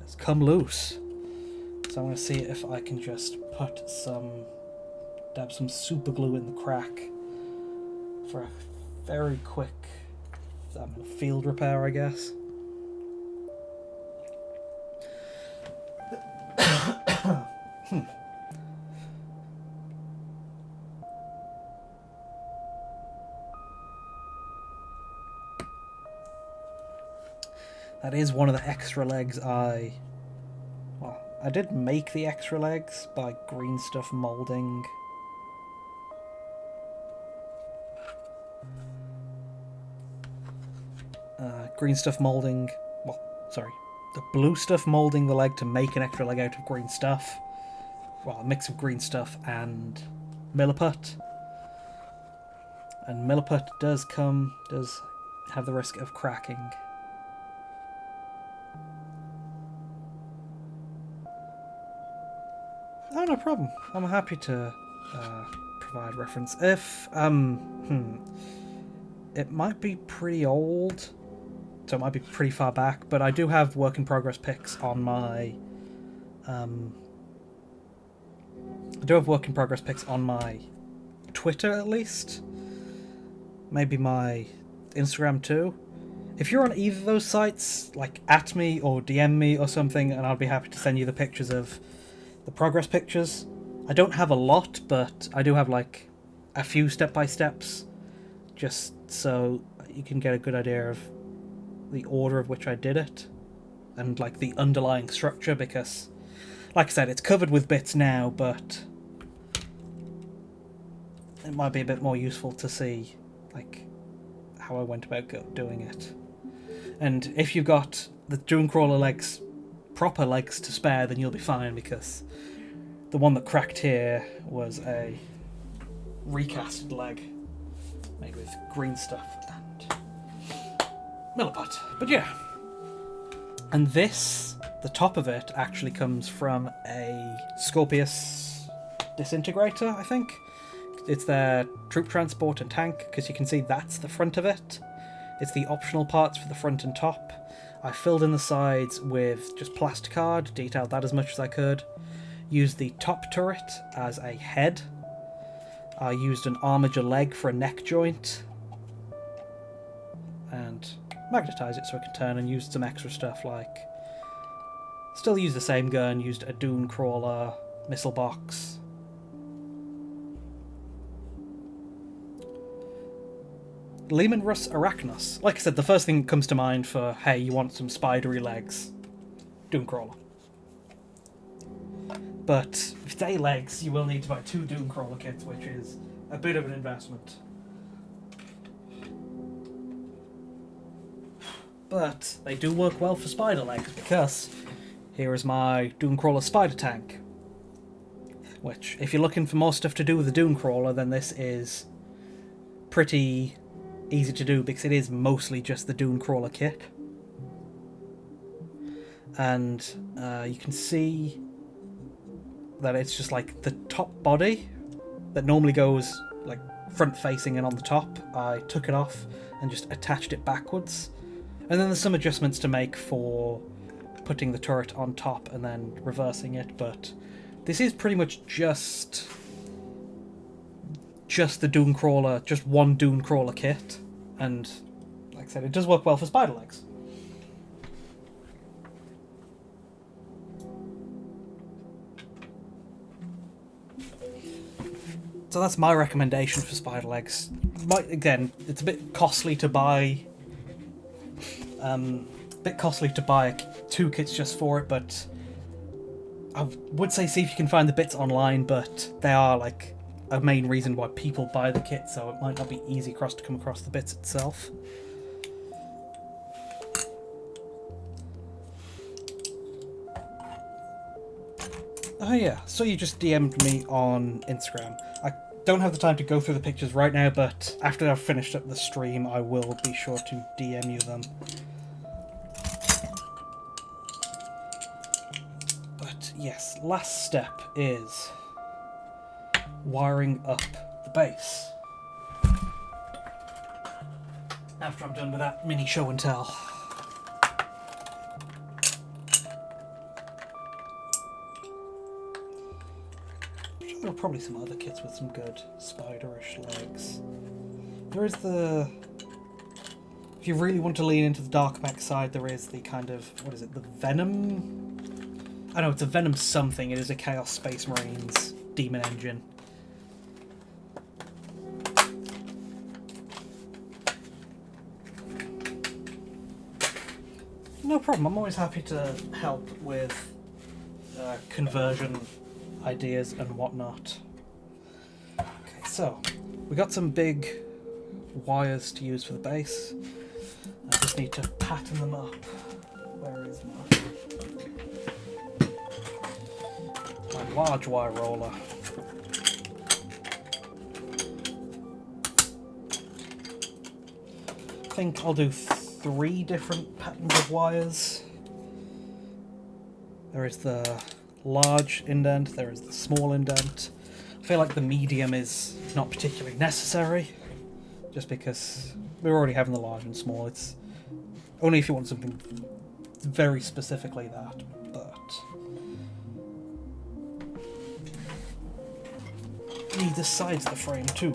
has come loose. So I'm going to see if I can just dab some super glue in the crack for a very quick field repair, I guess. That is one of the extra legs I did make the extra legs by green stuff molding. The blue stuff molding the leg to make an extra leg out of green stuff. Well, a mix of green stuff and milliput. And milliput does have the risk of cracking. Oh, no problem. I'm happy to provide reference. If, it might be pretty old, so it might be pretty far back, but I do have work in progress pics on my, Twitter, at least. Maybe my Instagram too. If you're on either of those sites, like, at me or DM me or something, and I'll be happy to send you the pictures of the progress pictures. I don't have a lot, but I do have like a few step-by-steps, just so you can get a good idea of the order of which I did it and like the underlying structure, because like I said, it's covered with bits now, but it might be a bit more useful to see like how I went about doing it. And if you've got the Dunecrawler legs, proper legs to spare, then you'll be fine, because the one that cracked here was a recasted leg made with green stuff and milliput. But yeah. And this, the top of it, actually comes from a Scorpius disintegrator, I think. It's their troop transport and tank, because you can see that's the front of it. It's the optional parts for the front and top. I filled in the sides with just plasticard, detailed that as much as I could. Used the top turret as a head. I used an Armiger leg for a neck joint. And magnetised it so it can turn, and used some extra stuff like... Still used the same gun, used a Dunecrawler missile box. Lehman Russ Arachnos. Like I said, the first thing that comes to mind for, hey, you want some spidery legs, Dunecrawler. But if it's 8 legs, you will need to buy 2 Dunecrawler kits, which is a bit of an investment. But they do work well for spider legs, because here is my Dunecrawler spider tank. Which, if you're looking for more stuff to do with the Dunecrawler, then this is pretty easy to do, because it is mostly just the Dunecrawler kit. And you can see that it's just like the top body that normally goes like front facing and on the top. I took it off and just attached it backwards. And then there's some adjustments to make for putting the turret on top and then reversing it, but this is pretty much just the Dunecrawler, just one Dunecrawler kit, and like I said, it does work well for spider legs. So that's my recommendation for spider legs. Again, it's a bit costly to buy. Two kits just for it, but I would say see if you can find the bits online. But they are like a main reason why people buy the kit, so it might not be easy for us to come across the bits itself. Oh yeah, so you just DM'd me on Instagram. I don't have the time to go through the pictures right now, but after I've finished up the stream, I will be sure to DM you them. But yes, last step is wiring up the base. After I'm done with that mini show and tell. There are probably some other kits with some good spiderish legs. There is the... If you really want to lean into the dark mech side, there is the kind of... What is it? The Venom? I know it's a Venom something. It is a Chaos Space Marines demon engine. No problem. I'm always happy to help with conversion ideas and whatnot. Okay, so we got some big wires to use for the base. I just need to pattern them up. Where is my large wire roller? I think I'll do 3 different patterns of wires. There is the large indent, there is the small indent. I feel like the medium is not particularly necessary, just because we're already having the large and small. It's only if you want something very specifically that, but either side's the frame too.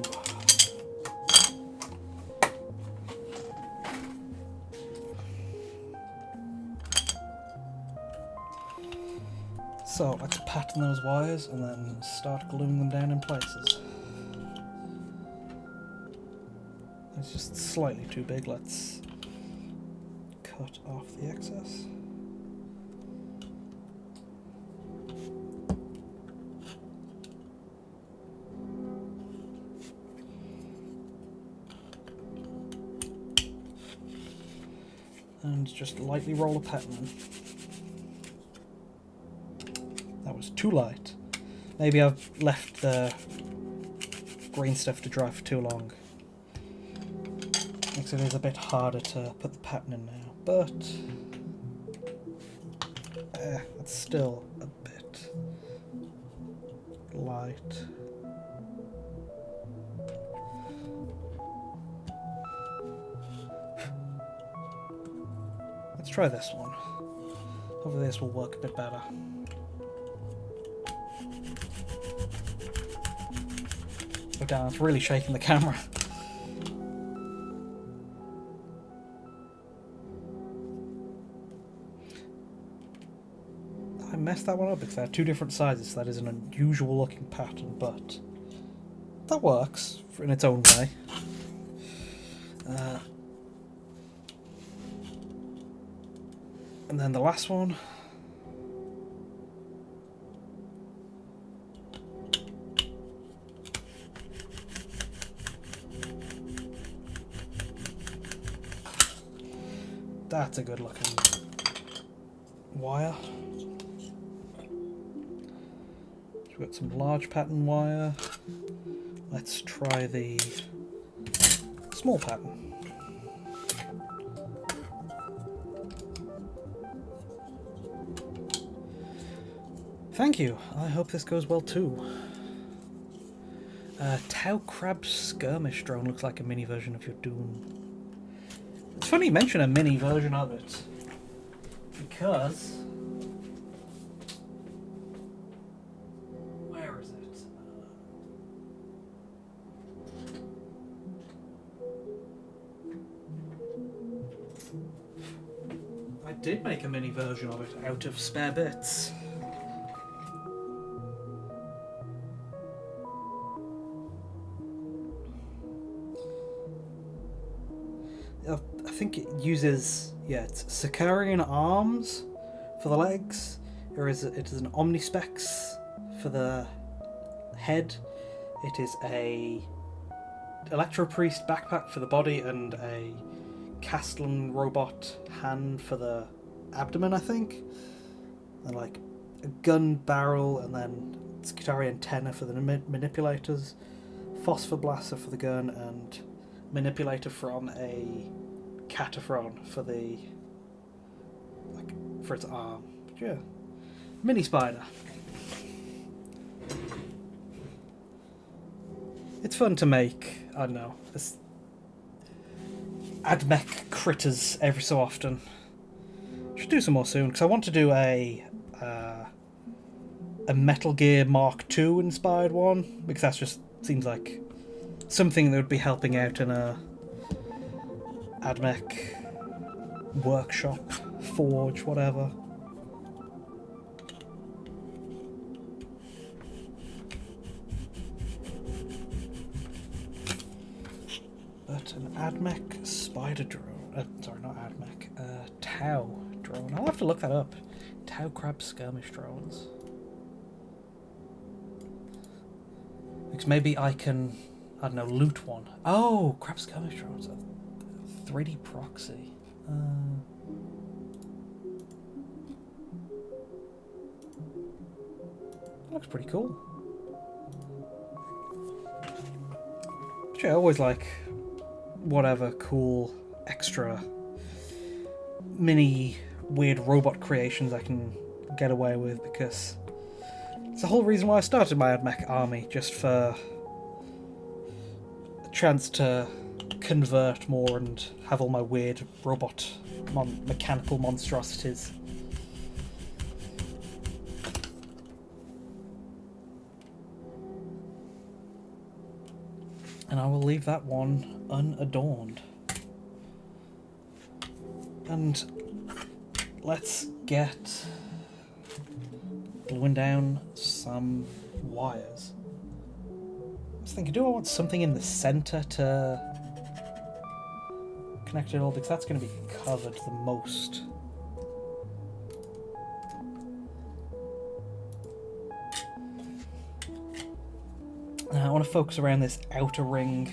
So let's pattern those wires and then start gluing them down in places. It's just slightly too big. Let's cut off the excess. And just lightly roll a pattern. That was too light. Maybe I've left the green stuff to dry for too long. Makes it is a bit harder to put the pattern in now, but it's still a bit light. Let's try this one. Hopefully this will work a bit better. Oh damn, it's really shaking the camera. I messed that one up because they had 2 different sizes, so that is an unusual looking pattern, but that works in its own way. And then the last one. That's a good looking wire. We've got some large pattern wire. Let's try the small pattern. Thank you. I hope this goes well too. Tau Crab Skirmish drone looks like a mini version of your Doom. It's funny you mention a mini version of it, because where is it? I did make a mini version of it out of spare bits. I think it uses, it's Sicarian arms for the legs. It is an Omnispecs for the head. It is a Electro Priest backpack for the body and a Castellan robot hand for the abdomen, I think. And like a gun barrel, and then Skitari antenna for the manipulators, phosphor blaster for the gun, and manipulator from a Cataphron for the for its arm. But yeah, mini spider. It's fun to make. I don't know, this AdMech critters every so often. Should do some more soon, because I want to do a Metal Gear Mark II inspired one, because that just seems like something that would be helping out in a AdMech workshop, forge, whatever. But an AdMech spider drone. Sorry, not AdMech. Tau drone. I'll have to look that up. Tau crab skirmish drones. Because maybe I can, I don't know, loot one. Oh, crab skirmish drones. 3D proxy. That looks pretty cool. Actually, I always like whatever cool extra mini weird robot creations I can get away with, because it's the whole reason why I started my AdMech army, just for a chance to convert more and have all my weird robot mechanical monstrosities. And I will leave that one unadorned. And let's get gluing down some wires. I was thinking, do I want something in the centre to connect it all? Because that's going to be covered the most. I want to focus around this outer ring.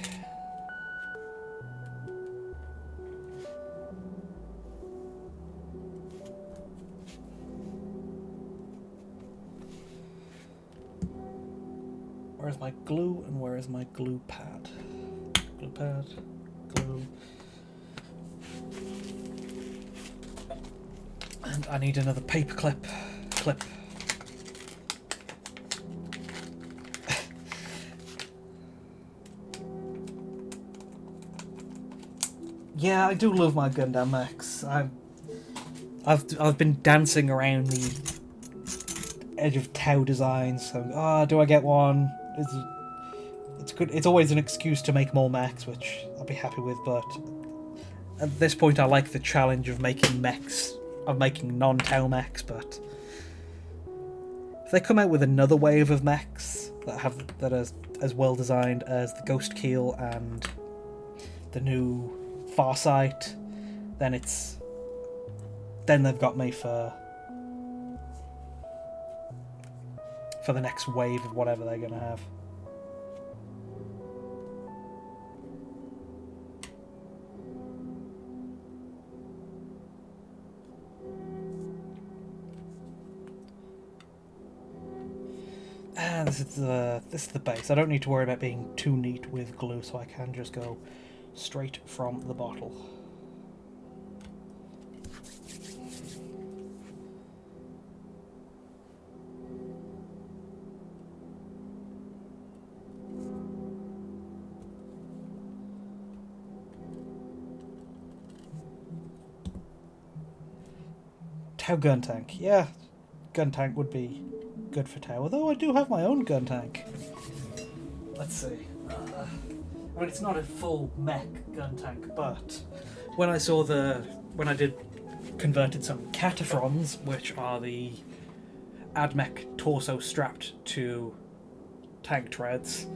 Where's my glue and where is my glue pad? Glue pad, glue. And I need another paper clip. Yeah, I do love my Gundam mechs. I've been dancing around the edge of Tau designs. So, do I get one? It's good. It's always an excuse to make more mechs, which I'll be happy with. But at this point, I like the challenge of making mechs, of making non-Tau mechs. But if they come out with another wave of mechs that are as well designed as the Ghost Keel and the new Farsight, then they've got me for the next wave of whatever they're going to have. And this is the base. I don't need to worry about being too neat with glue, so I can just go straight from the bottle. Tau gun tank. Yeah, gun tank would be good for Tau, although I do have my own gun tank. Let's see. I mean, it's not a full mech gun tank, but when I did converted some Cataphrons, which are the AdMech torso strapped to tank treads,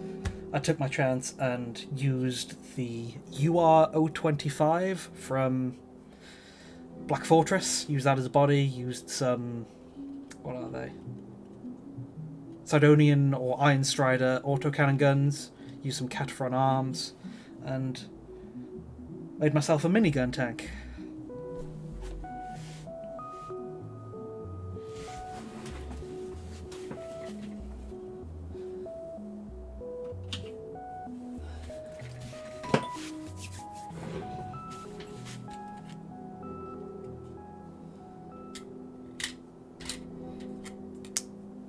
I took my chance and used the UR-025 from Black Fortress, used that as a body, used some, what are they? Sidonian or Iron Strider autocannon guns, used some Cataphren arms, and made myself a minigun tank.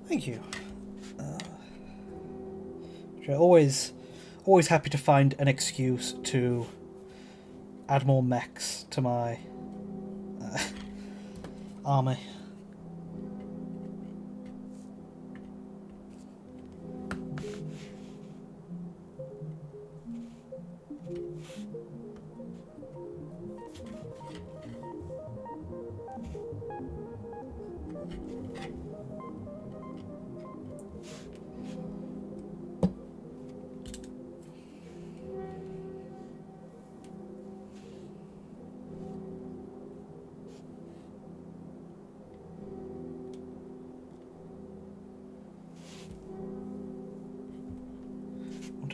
Thank you. Always happy to find an excuse to add more mechs to my army.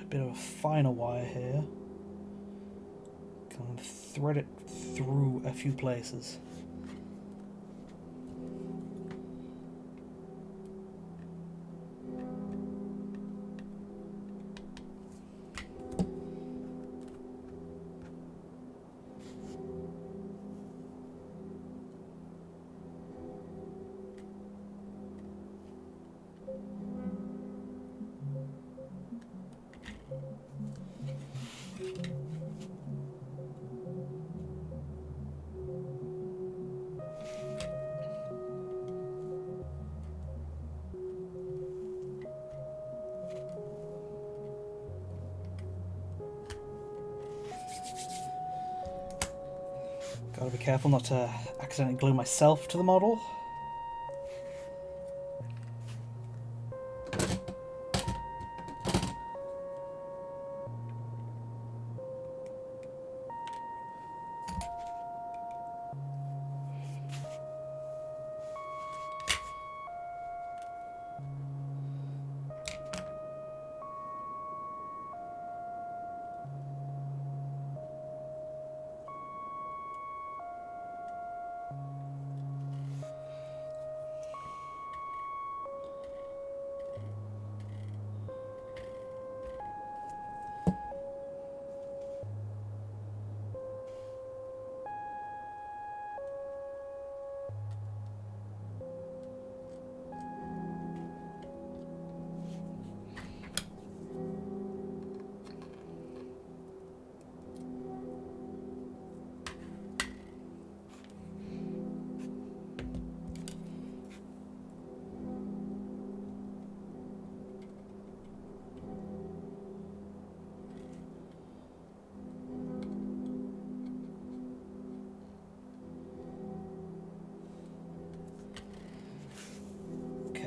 Bit of a finer wire here. Can thread it through a few places. Gotta be careful not to accidentally glue myself to the model.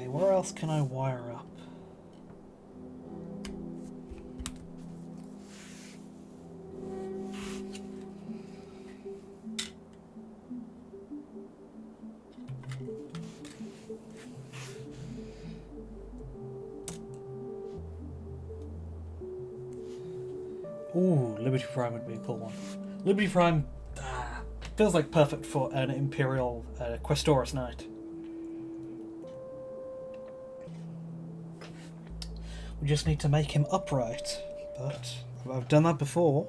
Where else can I wire up? Ooh, Liberty Prime would be a cool one. Liberty Prime feels like perfect for an Imperial Questoris Knight. We just need to make him upright, but I've done that before.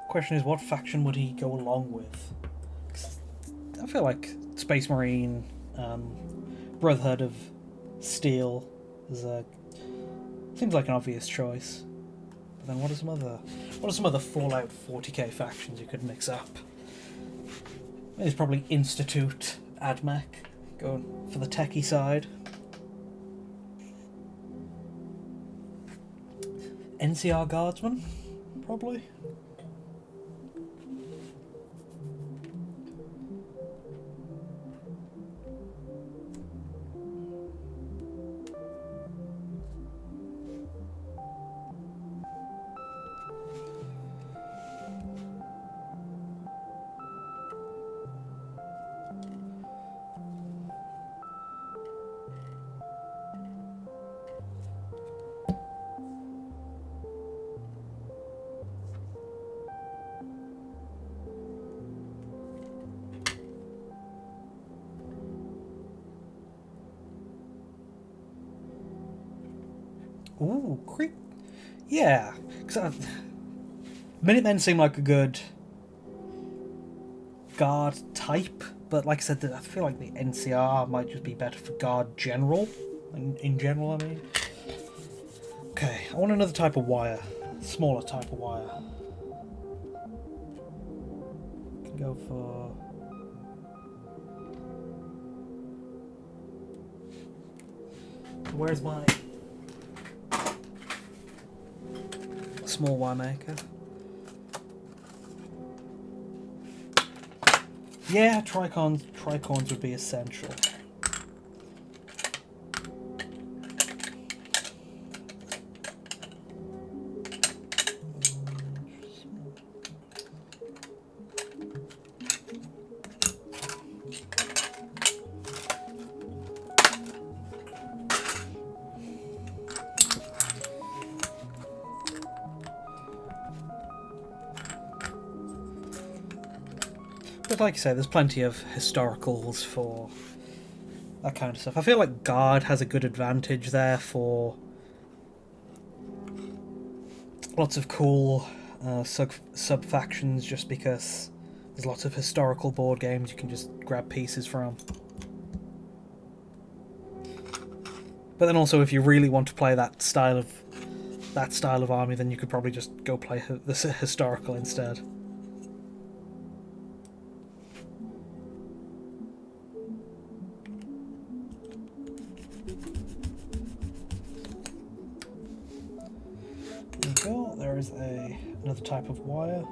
Question is, what faction would he go along with? I feel like Space Marine, Brotherhood of Steel is a Seems like an obvious choice. But then what are some other Fallout 40k factions you could mix up? There's probably Institute AdMech, going for the techie side. NCR Guardsman, probably. Ooh, creep. Yeah, because Minutemen seem like a good guard type, but like I said, I feel like the NCR might just be better for guard general. In general, I mean. Okay, I want another type of wire. Smaller type of wire. Can go for... Where's my small wire maker? Yeah, tricorns would be essential. But like I say, there's plenty of historicals for that kind of stuff. I feel like Guard has a good advantage there for lots of cool sub-factions, just because there's lots of historical board games you can just grab pieces from. But then also, if you really want to play that style of army, then you could probably just go play this historical instead. There is another type of wire.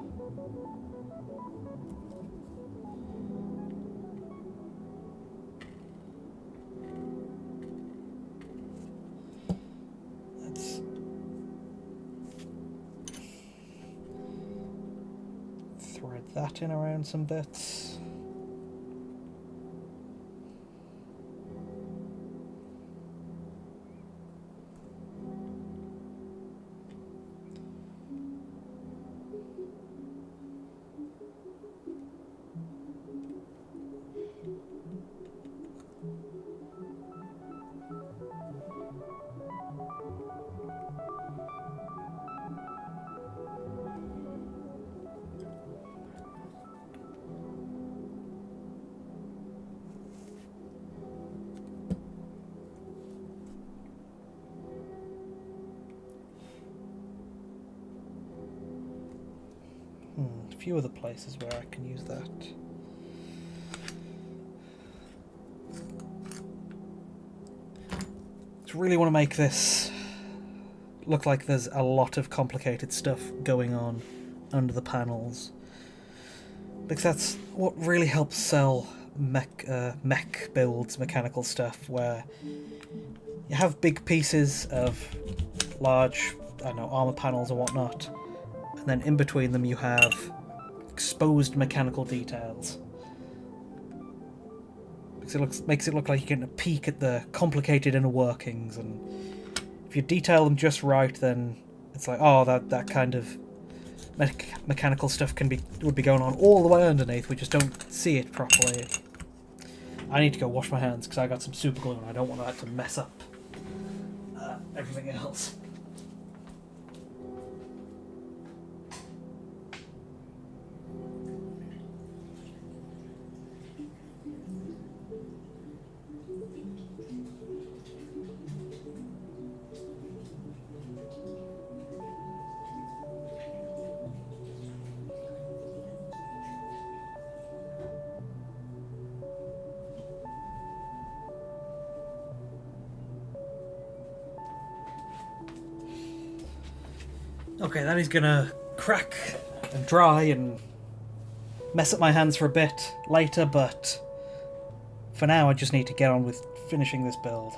Let's thread that in around some bits. A few other places where I can use that. Just really want to make this look like there's a lot of complicated stuff going on under the panels, because that's what really helps sell mech builds, mechanical stuff, where you have big pieces of large, I don't know, armor panels or whatnot, and then in between them you have exposed mechanical details. Because it makes it look like you're getting a peek at the complicated inner workings, and if you detail them just right, then it's like, oh, that kind of mechanical stuff would be going on all the way underneath. We just don't see it properly. I need to go wash my hands because I got some super glue and I don't want that to mess up everything else. Okay, that is gonna crack and dry and mess up my hands for a bit later, but for now I just need to get on with finishing this build.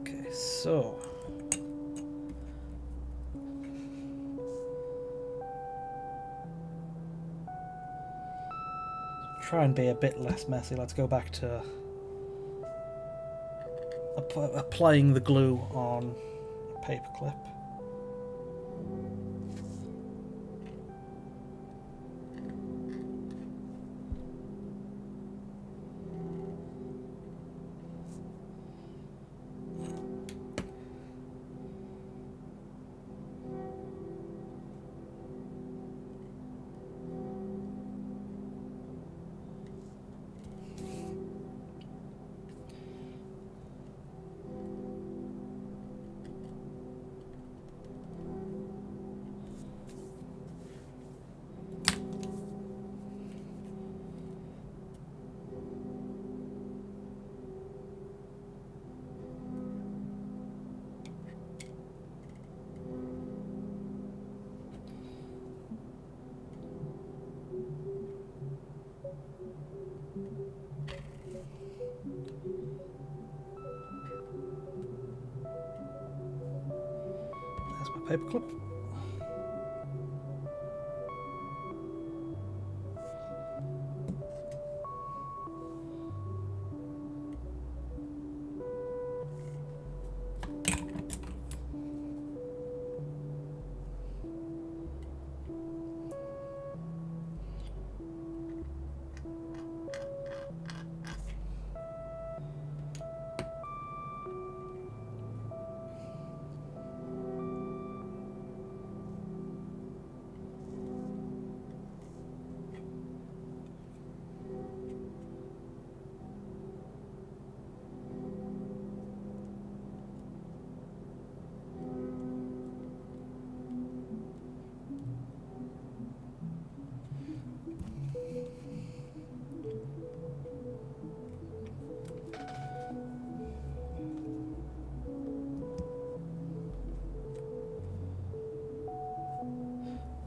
Okay, so try and be a bit less messy. Let's go back to applying the glue on a paperclip. There's my paperclip.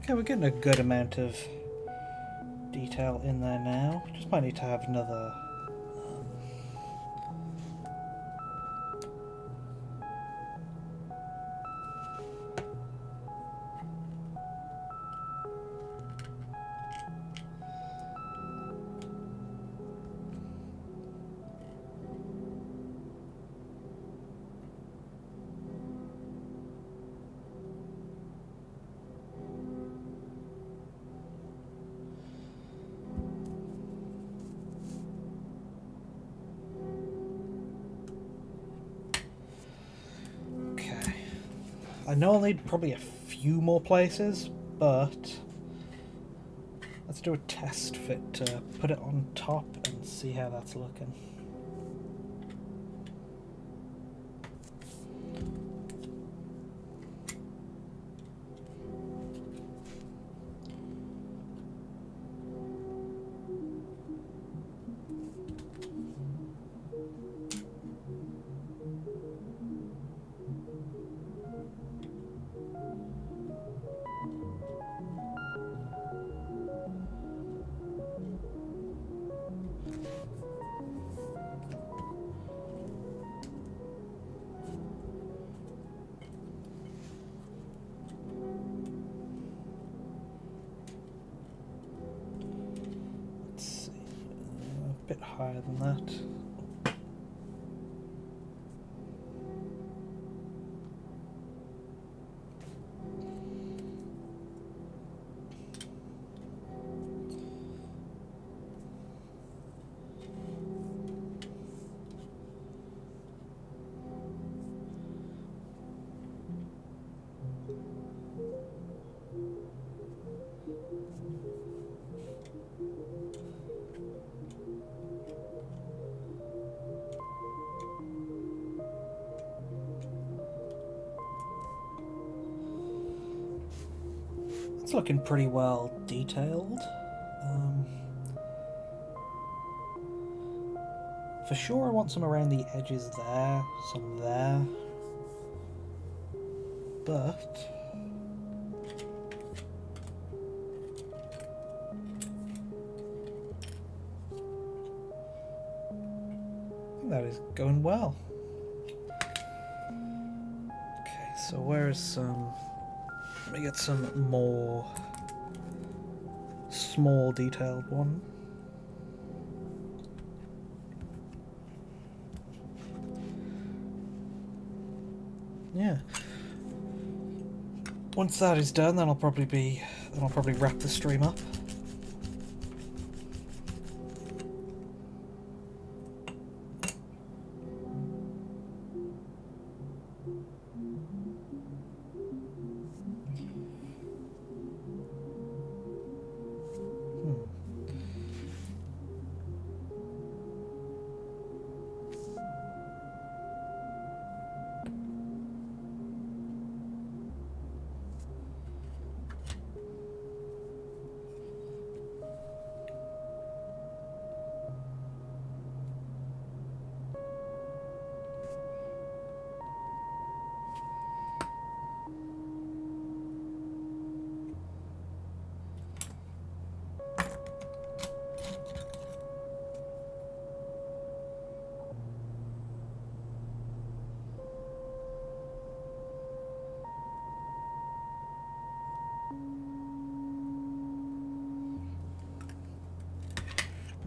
Okay, we're getting a good amount of detail in there now. Just might need to have another I know I'll need probably a few more places, but let's do a test fit to put it on top and see how that's looking. Bit higher than that. It's looking pretty well detailed. For sure I want some around the edges there, some there. But I think that is going well. Okay, so where is some... Let me get some more small detailed one. Yeah. Once that is done, then I'll probably wrap the stream up.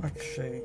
Let's see.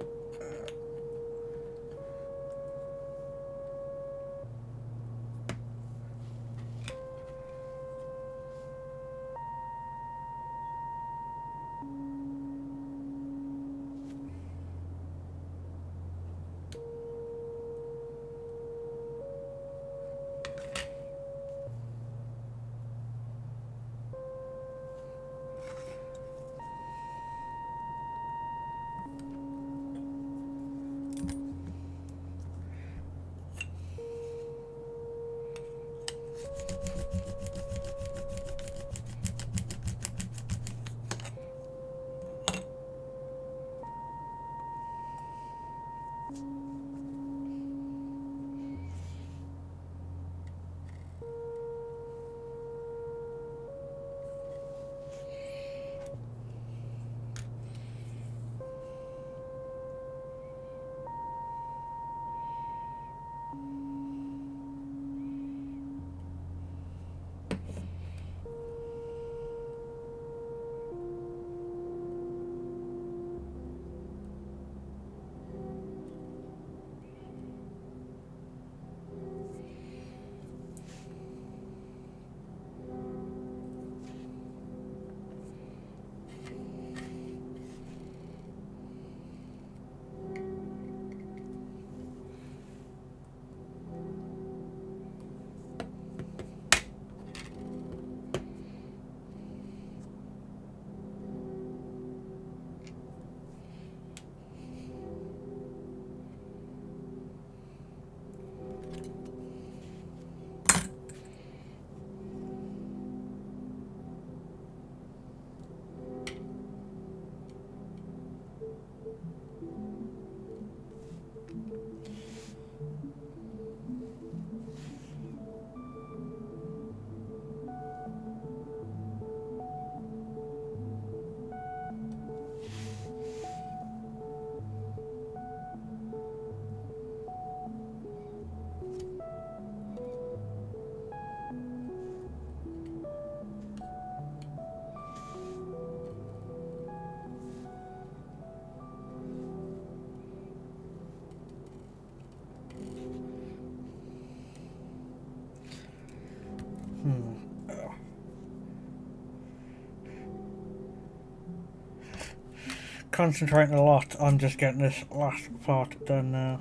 Concentrating a lot on just getting this last part done now.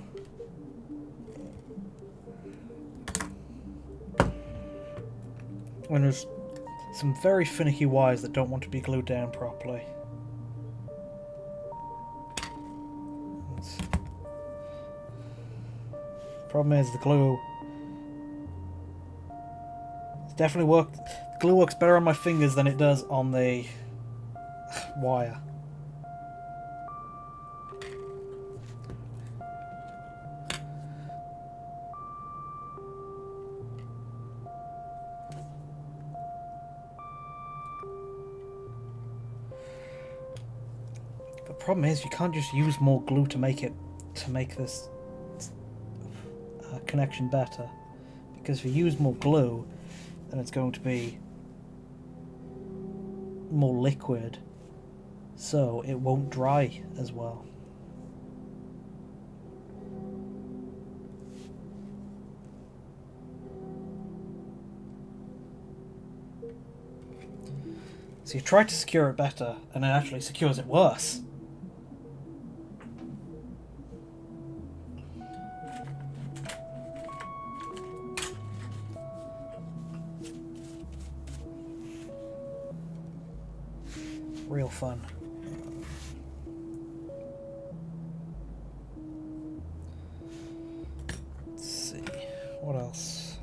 When there's some very finicky wires that don't want to be glued down properly. Problem is the glue. It's definitely worked. The glue works better on my fingers than it does on the wire. problem is you can't just use more glue to make this connection better, because if you use more glue, then it's going to be more liquid, so it won't dry as well. So you try to secure it better, and it actually secures it worse. Real fun. Let's see, what else?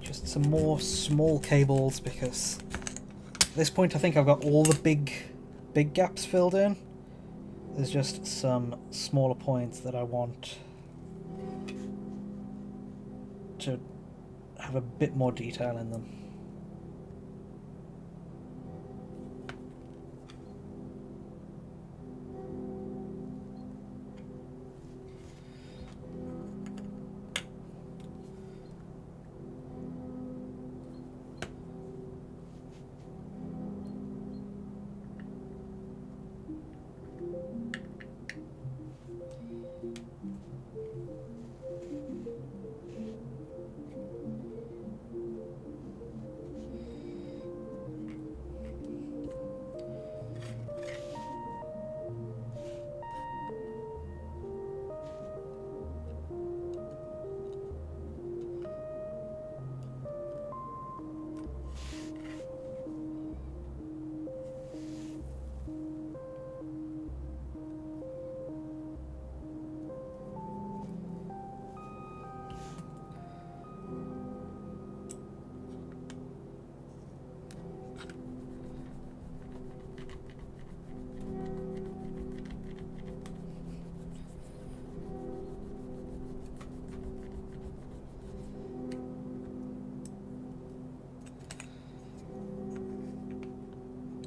Just some more small cables, because at this point I think I've got all the big gaps filled in. There's just some smaller points that I want to have a bit more detail in them.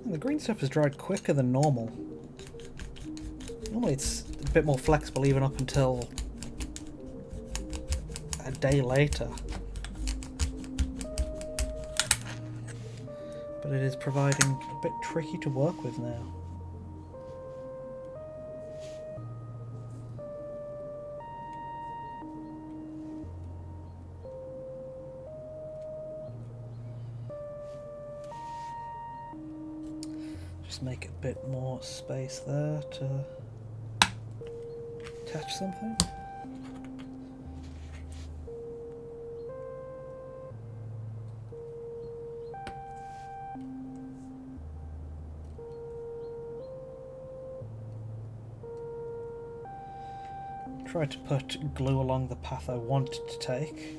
The green stuff has dried quicker than normal. Normally it's a bit more flexible even up until a day later. But it is proving a bit tricky to work with now. Just make a bit more space there to attach something. Try to put glue along the path I want it to take.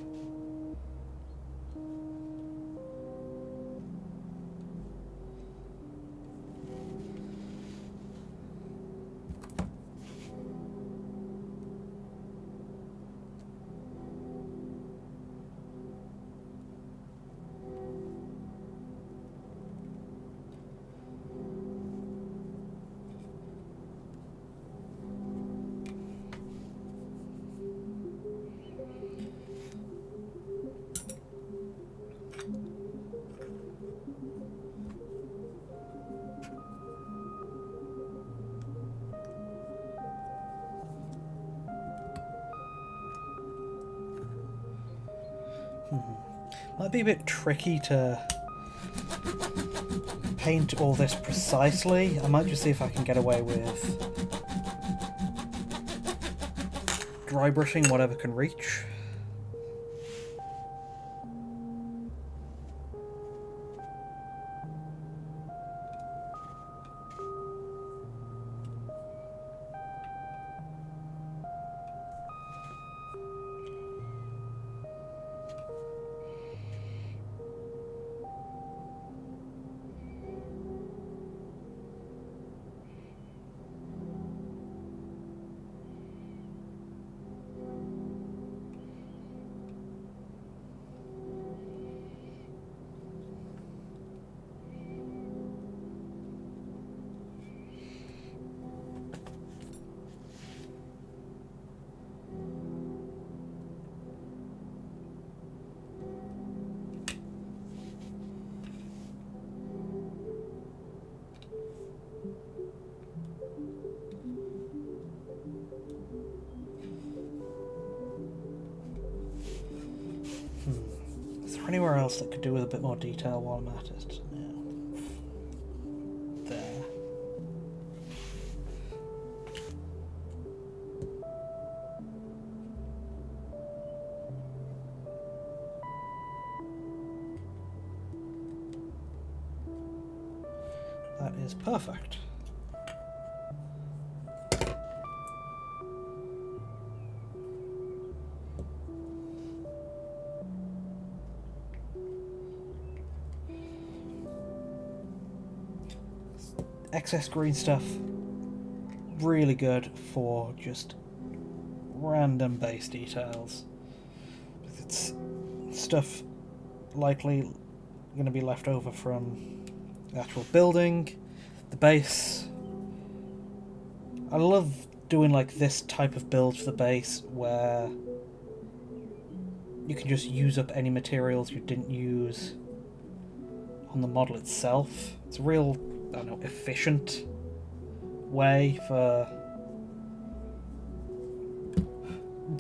Might be a bit tricky to paint all this precisely. I might just see if I can get away with dry brushing whatever can reach. anywhere else that could do with a bit more detail while I'm at it? No. There. That is perfect. Excess green stuff, really good for just random base details. It's stuff likely going to be left over from the actual building, the base. I love doing like this type of build for the base where you can just use up any materials you didn't use on the model itself. It's a real, I don't know, efficient way for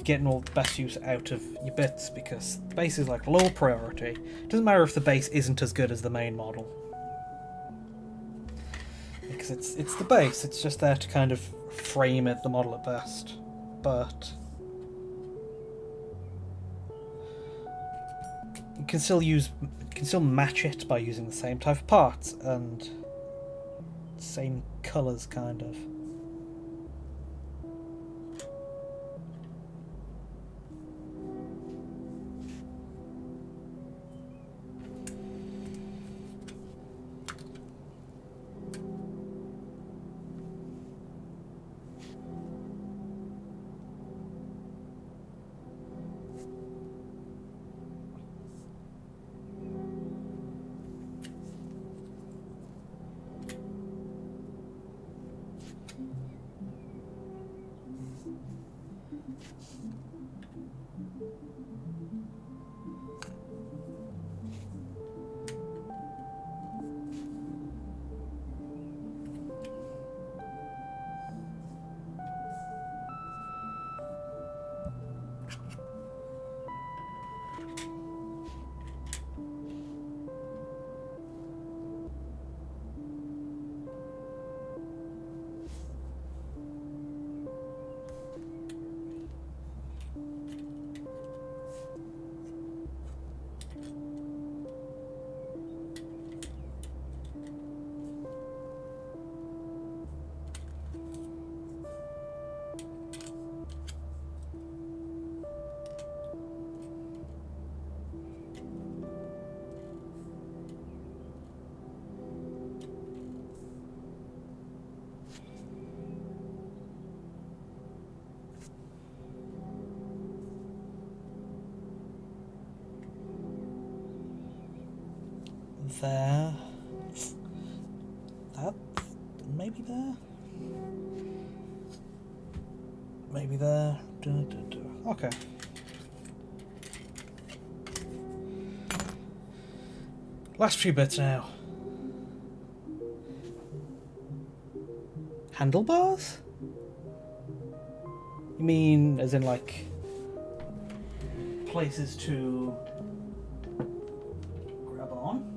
getting all the best use out of your bits, because the base is like low priority. It doesn't matter if the base isn't as good as the main model, because it's the base. It's just there to kind of frame it, the model at best. But you can still match it by using the same type of parts and same colours, kind of. There. That. Maybe there. Maybe there. Okay. Last few bits now. Handlebars? You mean as in like places to grab on?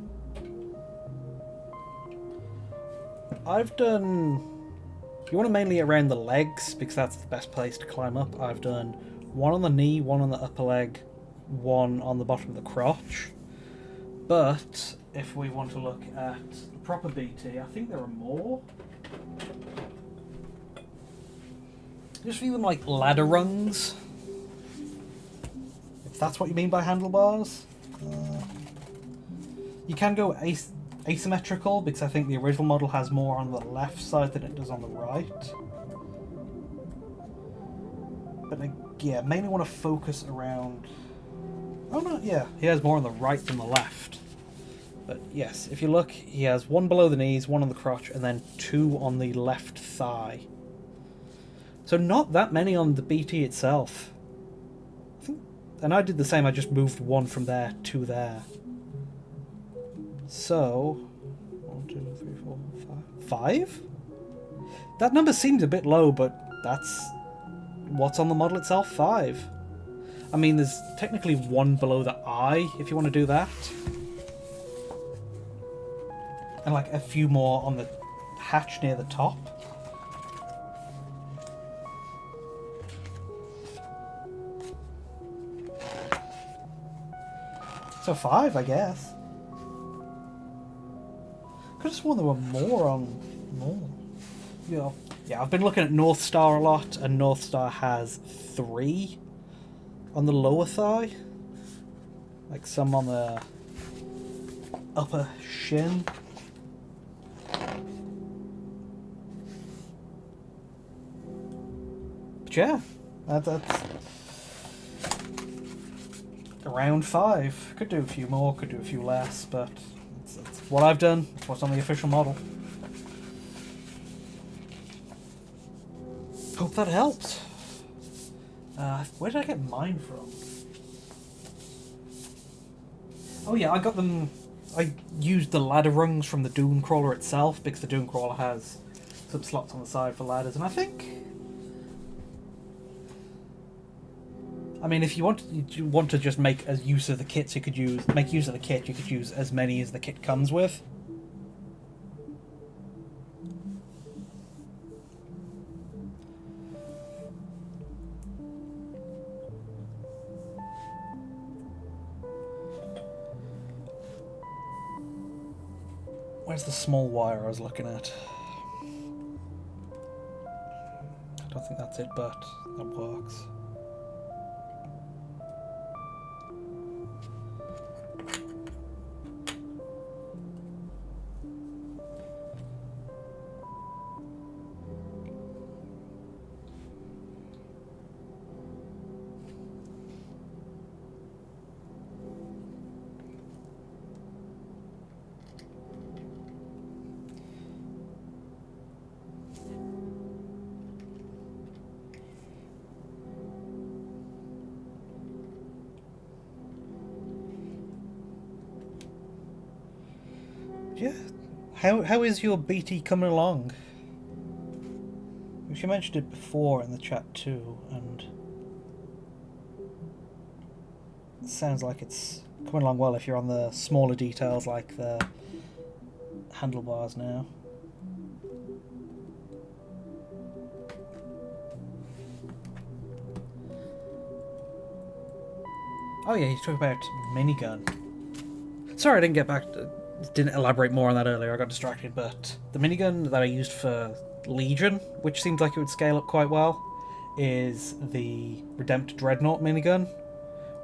I've done... You want to mainly around the legs, because that's the best place to climb up. I've done one on the knee, one on the upper leg, one on the bottom of the crotch. But if we want to look at the proper BT, I think there are more. Just even like ladder rungs, if that's what you mean by handlebars. You can go asymmetrical, because I think the original model has more on the left side than it does on the right. But yeah, mainly want to focus around... Oh no, yeah, he has more on the right than the left. But yes, if you look, he has one below the knees, one on the crotch, and then two on the left thigh. So not that many on the BT itself. And I did the same, I just moved one from there to there. So, 1, 2, 3, 4, 5? 5? That number seems a bit low, but that's what's on the model itself, 5. I mean, there's technically one below the eye if you want to do that. And like a few more on the hatch near the top. So 5, I guess. Could have sworn there were more on... more. Yeah, I've been looking at Northstar a lot, and Northstar has 3 on the lower thigh. Like some on the upper shin. But yeah, that's around 5. Could do a few more, could do a few less, but it's what I've done. It's what's on the official model. Hope that helped. Where did I get mine from? Oh yeah, I got them... I used the ladder rungs from the Dune Crawler itself, because the Dune Crawler has some slots on the side for ladders, and I think... I mean, if you want to just make as use of the kits, you could make use of the kit. You could use as many as the kit comes with. Where's the small wire I was looking at? I don't think that's it, but that works. Yeah. How is your BT coming along? You mentioned it before in the chat too, and it sounds like it's coming along well if you're on the smaller details like the handlebars now. Oh yeah, you talk about minigun. Sorry I didn't get back to... didn't elaborate more on that earlier, I got distracted, but the minigun that I used for Legion, which seems like it would scale up quite well, is the Redempt Dreadnought minigun,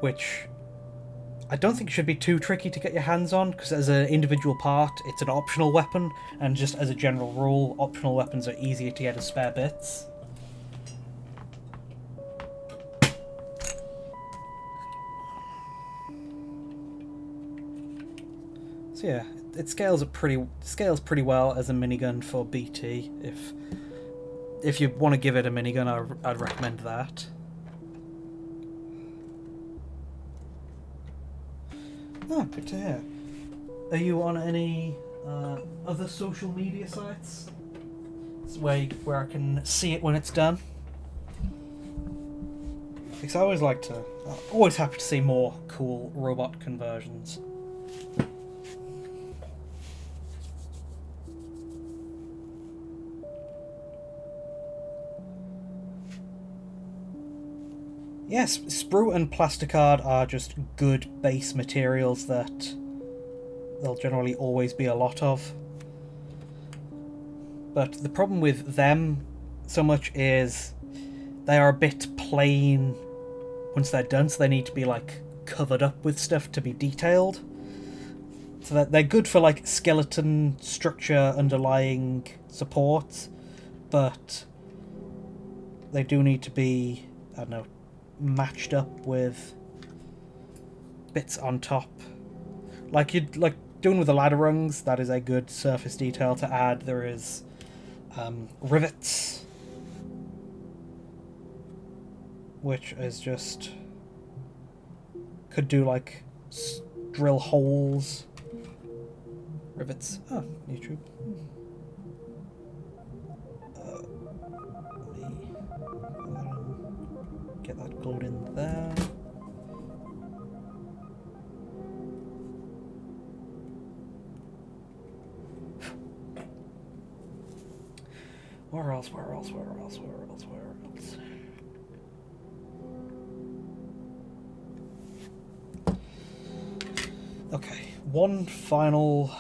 which I don't think should be too tricky to get your hands on, because as an individual part, it's an optional weapon, and just as a general rule, optional weapons are easier to get as spare bits. So yeah, it scales pretty well as a minigun for BT. If you want to give it a minigun, I'd recommend that. Oh, good to hear. Are you on any other social media sites where I can see it when it's done? Because I always always happy to see more cool robot conversions. Yes, sprue and plasticard are just good base materials that there'll generally always be a lot of. But the problem with them so much is they are a bit plain once they're done, so they need to be like covered up with stuff to be detailed. So that they're good for like skeleton structure underlying support, but they do need to be, I don't know, matched up with bits on top, like doing with the ladder rungs. That is a good surface detail to add. There is rivets, which is just could do like drill holes. Rivets. Oh, YouTube. Get that glued in there. Where else? Where else? Where else? Where else? Where else? Okay, one final.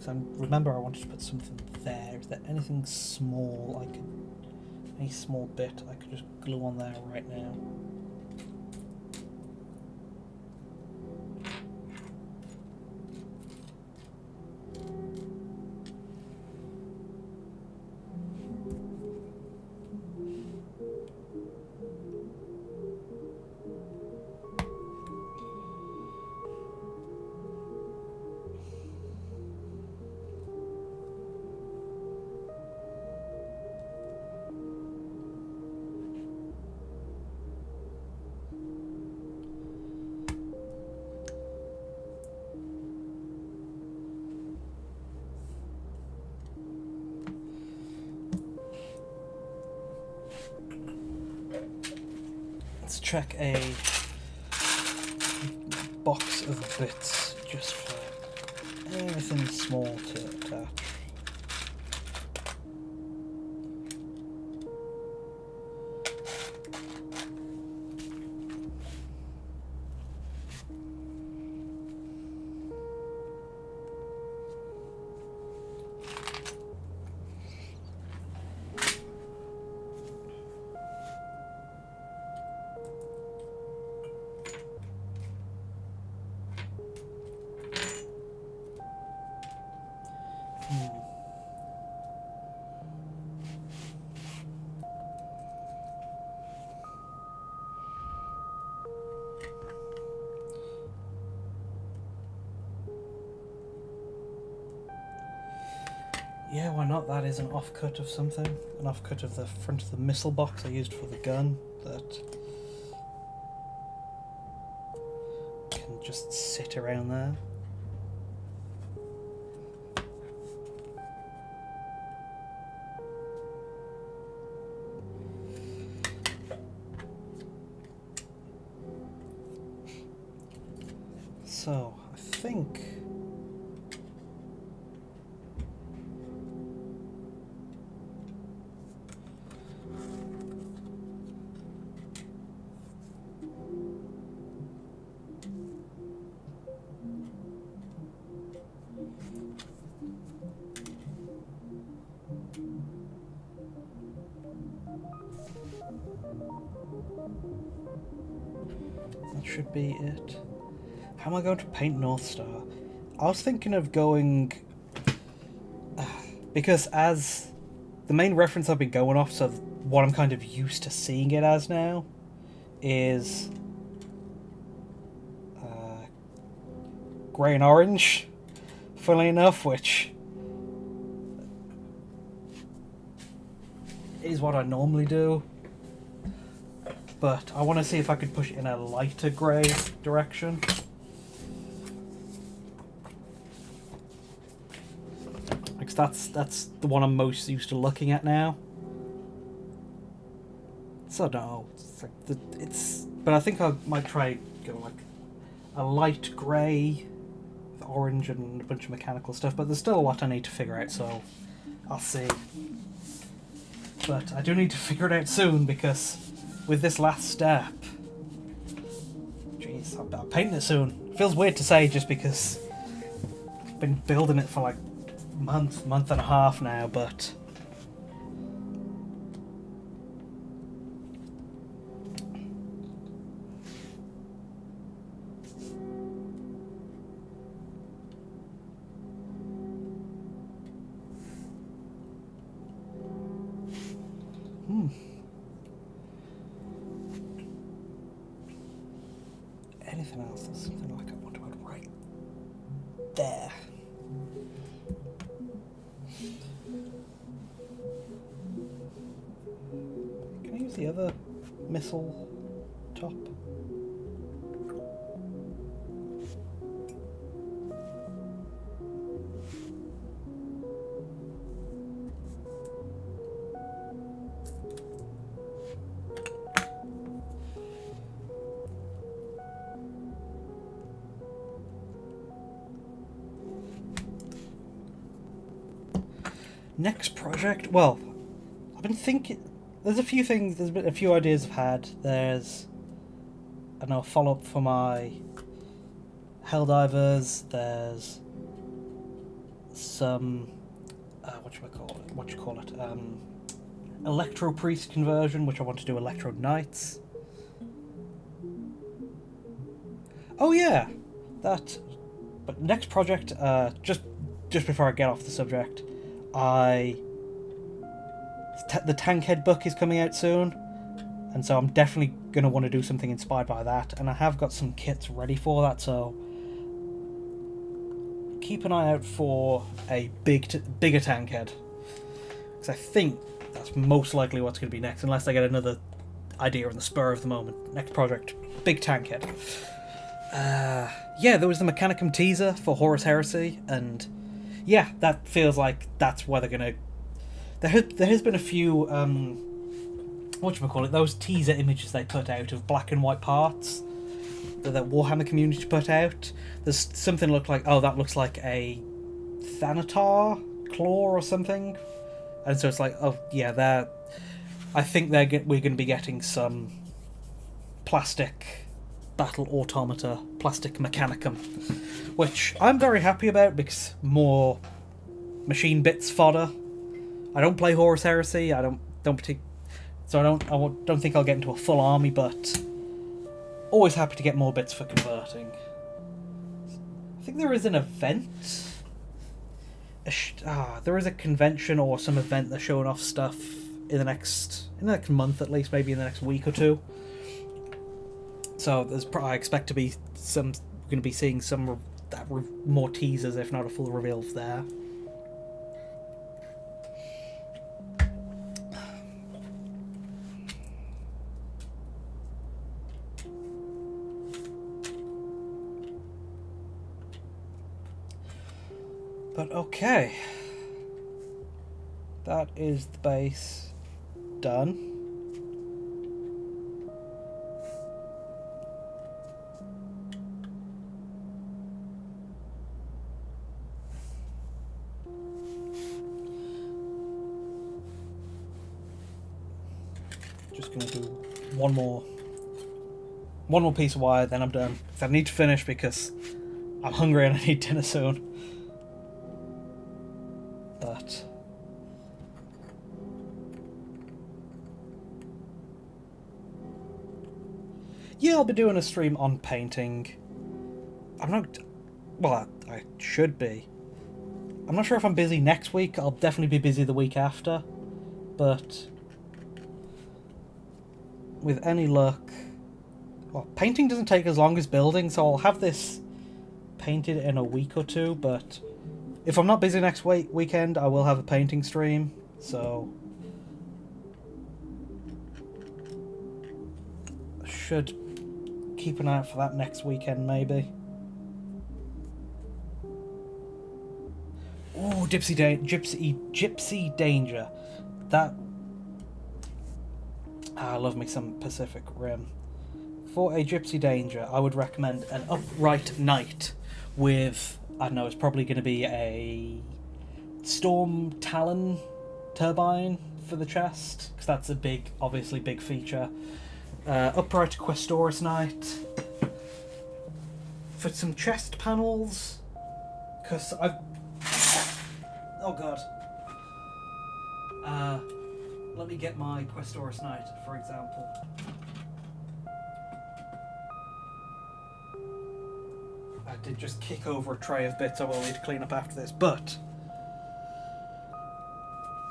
Remember, I wanted to put something there. Is there anything small I could? Any small bit I could just glue on there right now? Let's check a box of bits just for anything small to attach. Yeah, why not? That is an offcut of something. An offcut of the front of the missile box I used for the gun that can just sit around there. So, I think that should be it. How am I going to paint Northstar? I was thinking of going... because as the main reference I've been going off, so what I'm kind of used to seeing it as now, is grey and orange, funnily enough, which is what I normally do. But I want to see if I could push it in a lighter grey direction. Because that's the one I'm most used to looking at now. So no, but I think I might try go like a light grey with orange and a bunch of mechanical stuff. But there's still a lot I need to figure out, so I'll see. But I do need to figure it out soon because with this last step, jeez, I'm painting it soon. It feels weird to say just because I've been building it for like month and a half now, but anything else? There's something like I want to add right there. Can I use the other missile top? Next project? Well, I've been thinking... There's a few things, there's been a few ideas I've had. There's, I know, a follow-up for my Helldivers. There's some... Electro Priest conversion, which I want to do Electro Knights. Oh yeah! That... But next project, just before I get off the subject, the Tankhead book is coming out soon, and so I'm definitely going to want to do something inspired by that, and I have got some kits ready for that, so keep an eye out for a bigger Tankhead, because I think that's most likely what's going to be next, unless I get another idea on the spur of the moment. Next project, big Tankhead. Yeah, there was the Mechanicum teaser for Horus Heresy, and yeah, that feels like that's where they're gonna... There has been a few, those teaser images they put out of black and white parts that the Warhammer community put out. There's something that looks like a Thanatar claw or something, and so it's like, oh yeah, I think we're going to be getting some plastic battle automata, plastic Mechanicum, which I'm very happy about because more machine bits fodder. I don't play Horus Heresy. I don't think I'll get into a full army, but always happy to get more bits for converting. I think there is an event. There is a convention or some event that's showing off stuff in the next month at least, maybe in the next week or two. So I expect to be going to be seeing some more teasers, if not a full reveal there. But okay, that is the base done. Just gonna do one more piece of wire, then I'm done. I need to finish because I'm hungry and I need dinner soon. But yeah, I'll be doing a stream on painting. I should be. I'm not sure if I'm busy next week. I'll definitely be busy the week after, but with any luck, well, painting doesn't take as long as building, so I'll have this painted in a week or two, but if I'm not busy next weekend, I will have a painting stream, so I should keep an eye out for that next weekend, maybe. Oh, Gypsy Danger. That... I love me some Pacific Rim. For a Gypsy Danger, I would recommend an upright knight with, I don't know, it's probably going to be a Storm Talon turbine for the chest, because that's a obviously big feature. Upright Questoris Knight. For some chest panels, because I've... Oh god. Let me get my Questoris Knight, for example. I did just kick over a tray of bits I will need to clean up after this, but...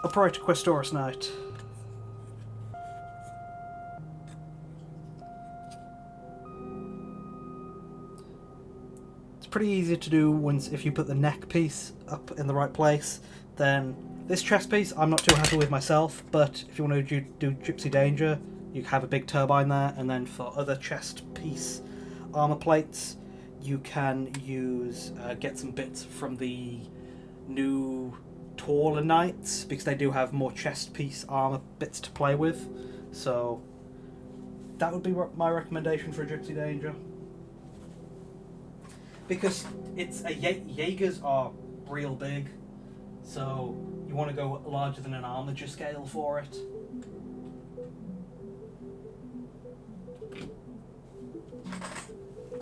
Upright Questoris Knight. It's pretty easy to do if you put the neck piece up in the right place. Then this chest piece I'm not too happy with myself, but if you want to do Gypsy Danger, you have a big turbine there, and then for other chest piece armor plates, you can get some bits from the new taller knights, because they do have more chest piece armor bits to play with. So that would be my recommendation for a Gypsy Danger, because it's Jaegers are real big, so you You want to go larger than an Armiger scale for it.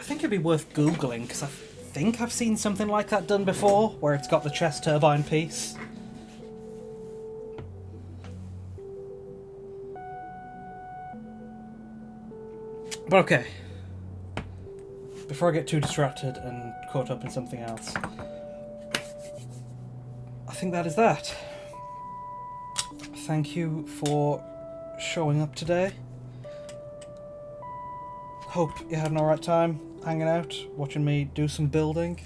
I think it'd be worth Googling, because I think I've seen something like that done before, where it's got the chest turbine piece. But okay. Before I get too distracted and caught up in something else, I think that is that. Thank you for showing up today. Hope you had an alright time hanging out, watching me do some building.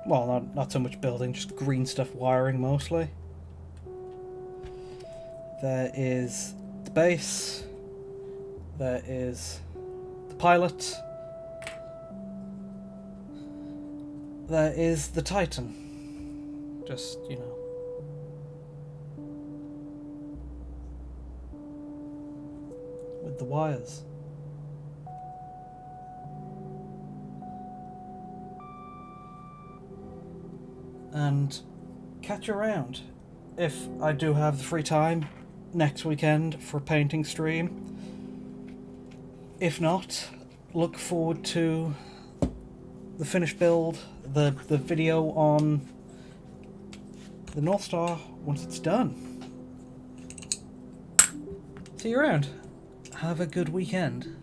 Well, not so much building, just green stuff wiring mostly. There is the base. There is the pilot. There is the Titan. Just, you know. With the wires. And catch you around if I do have the free time next weekend for a painting stream. If not, look forward to the finished build, the video on the Northstar once it's done. See you around. Have a good weekend.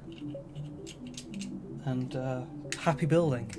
And happy building.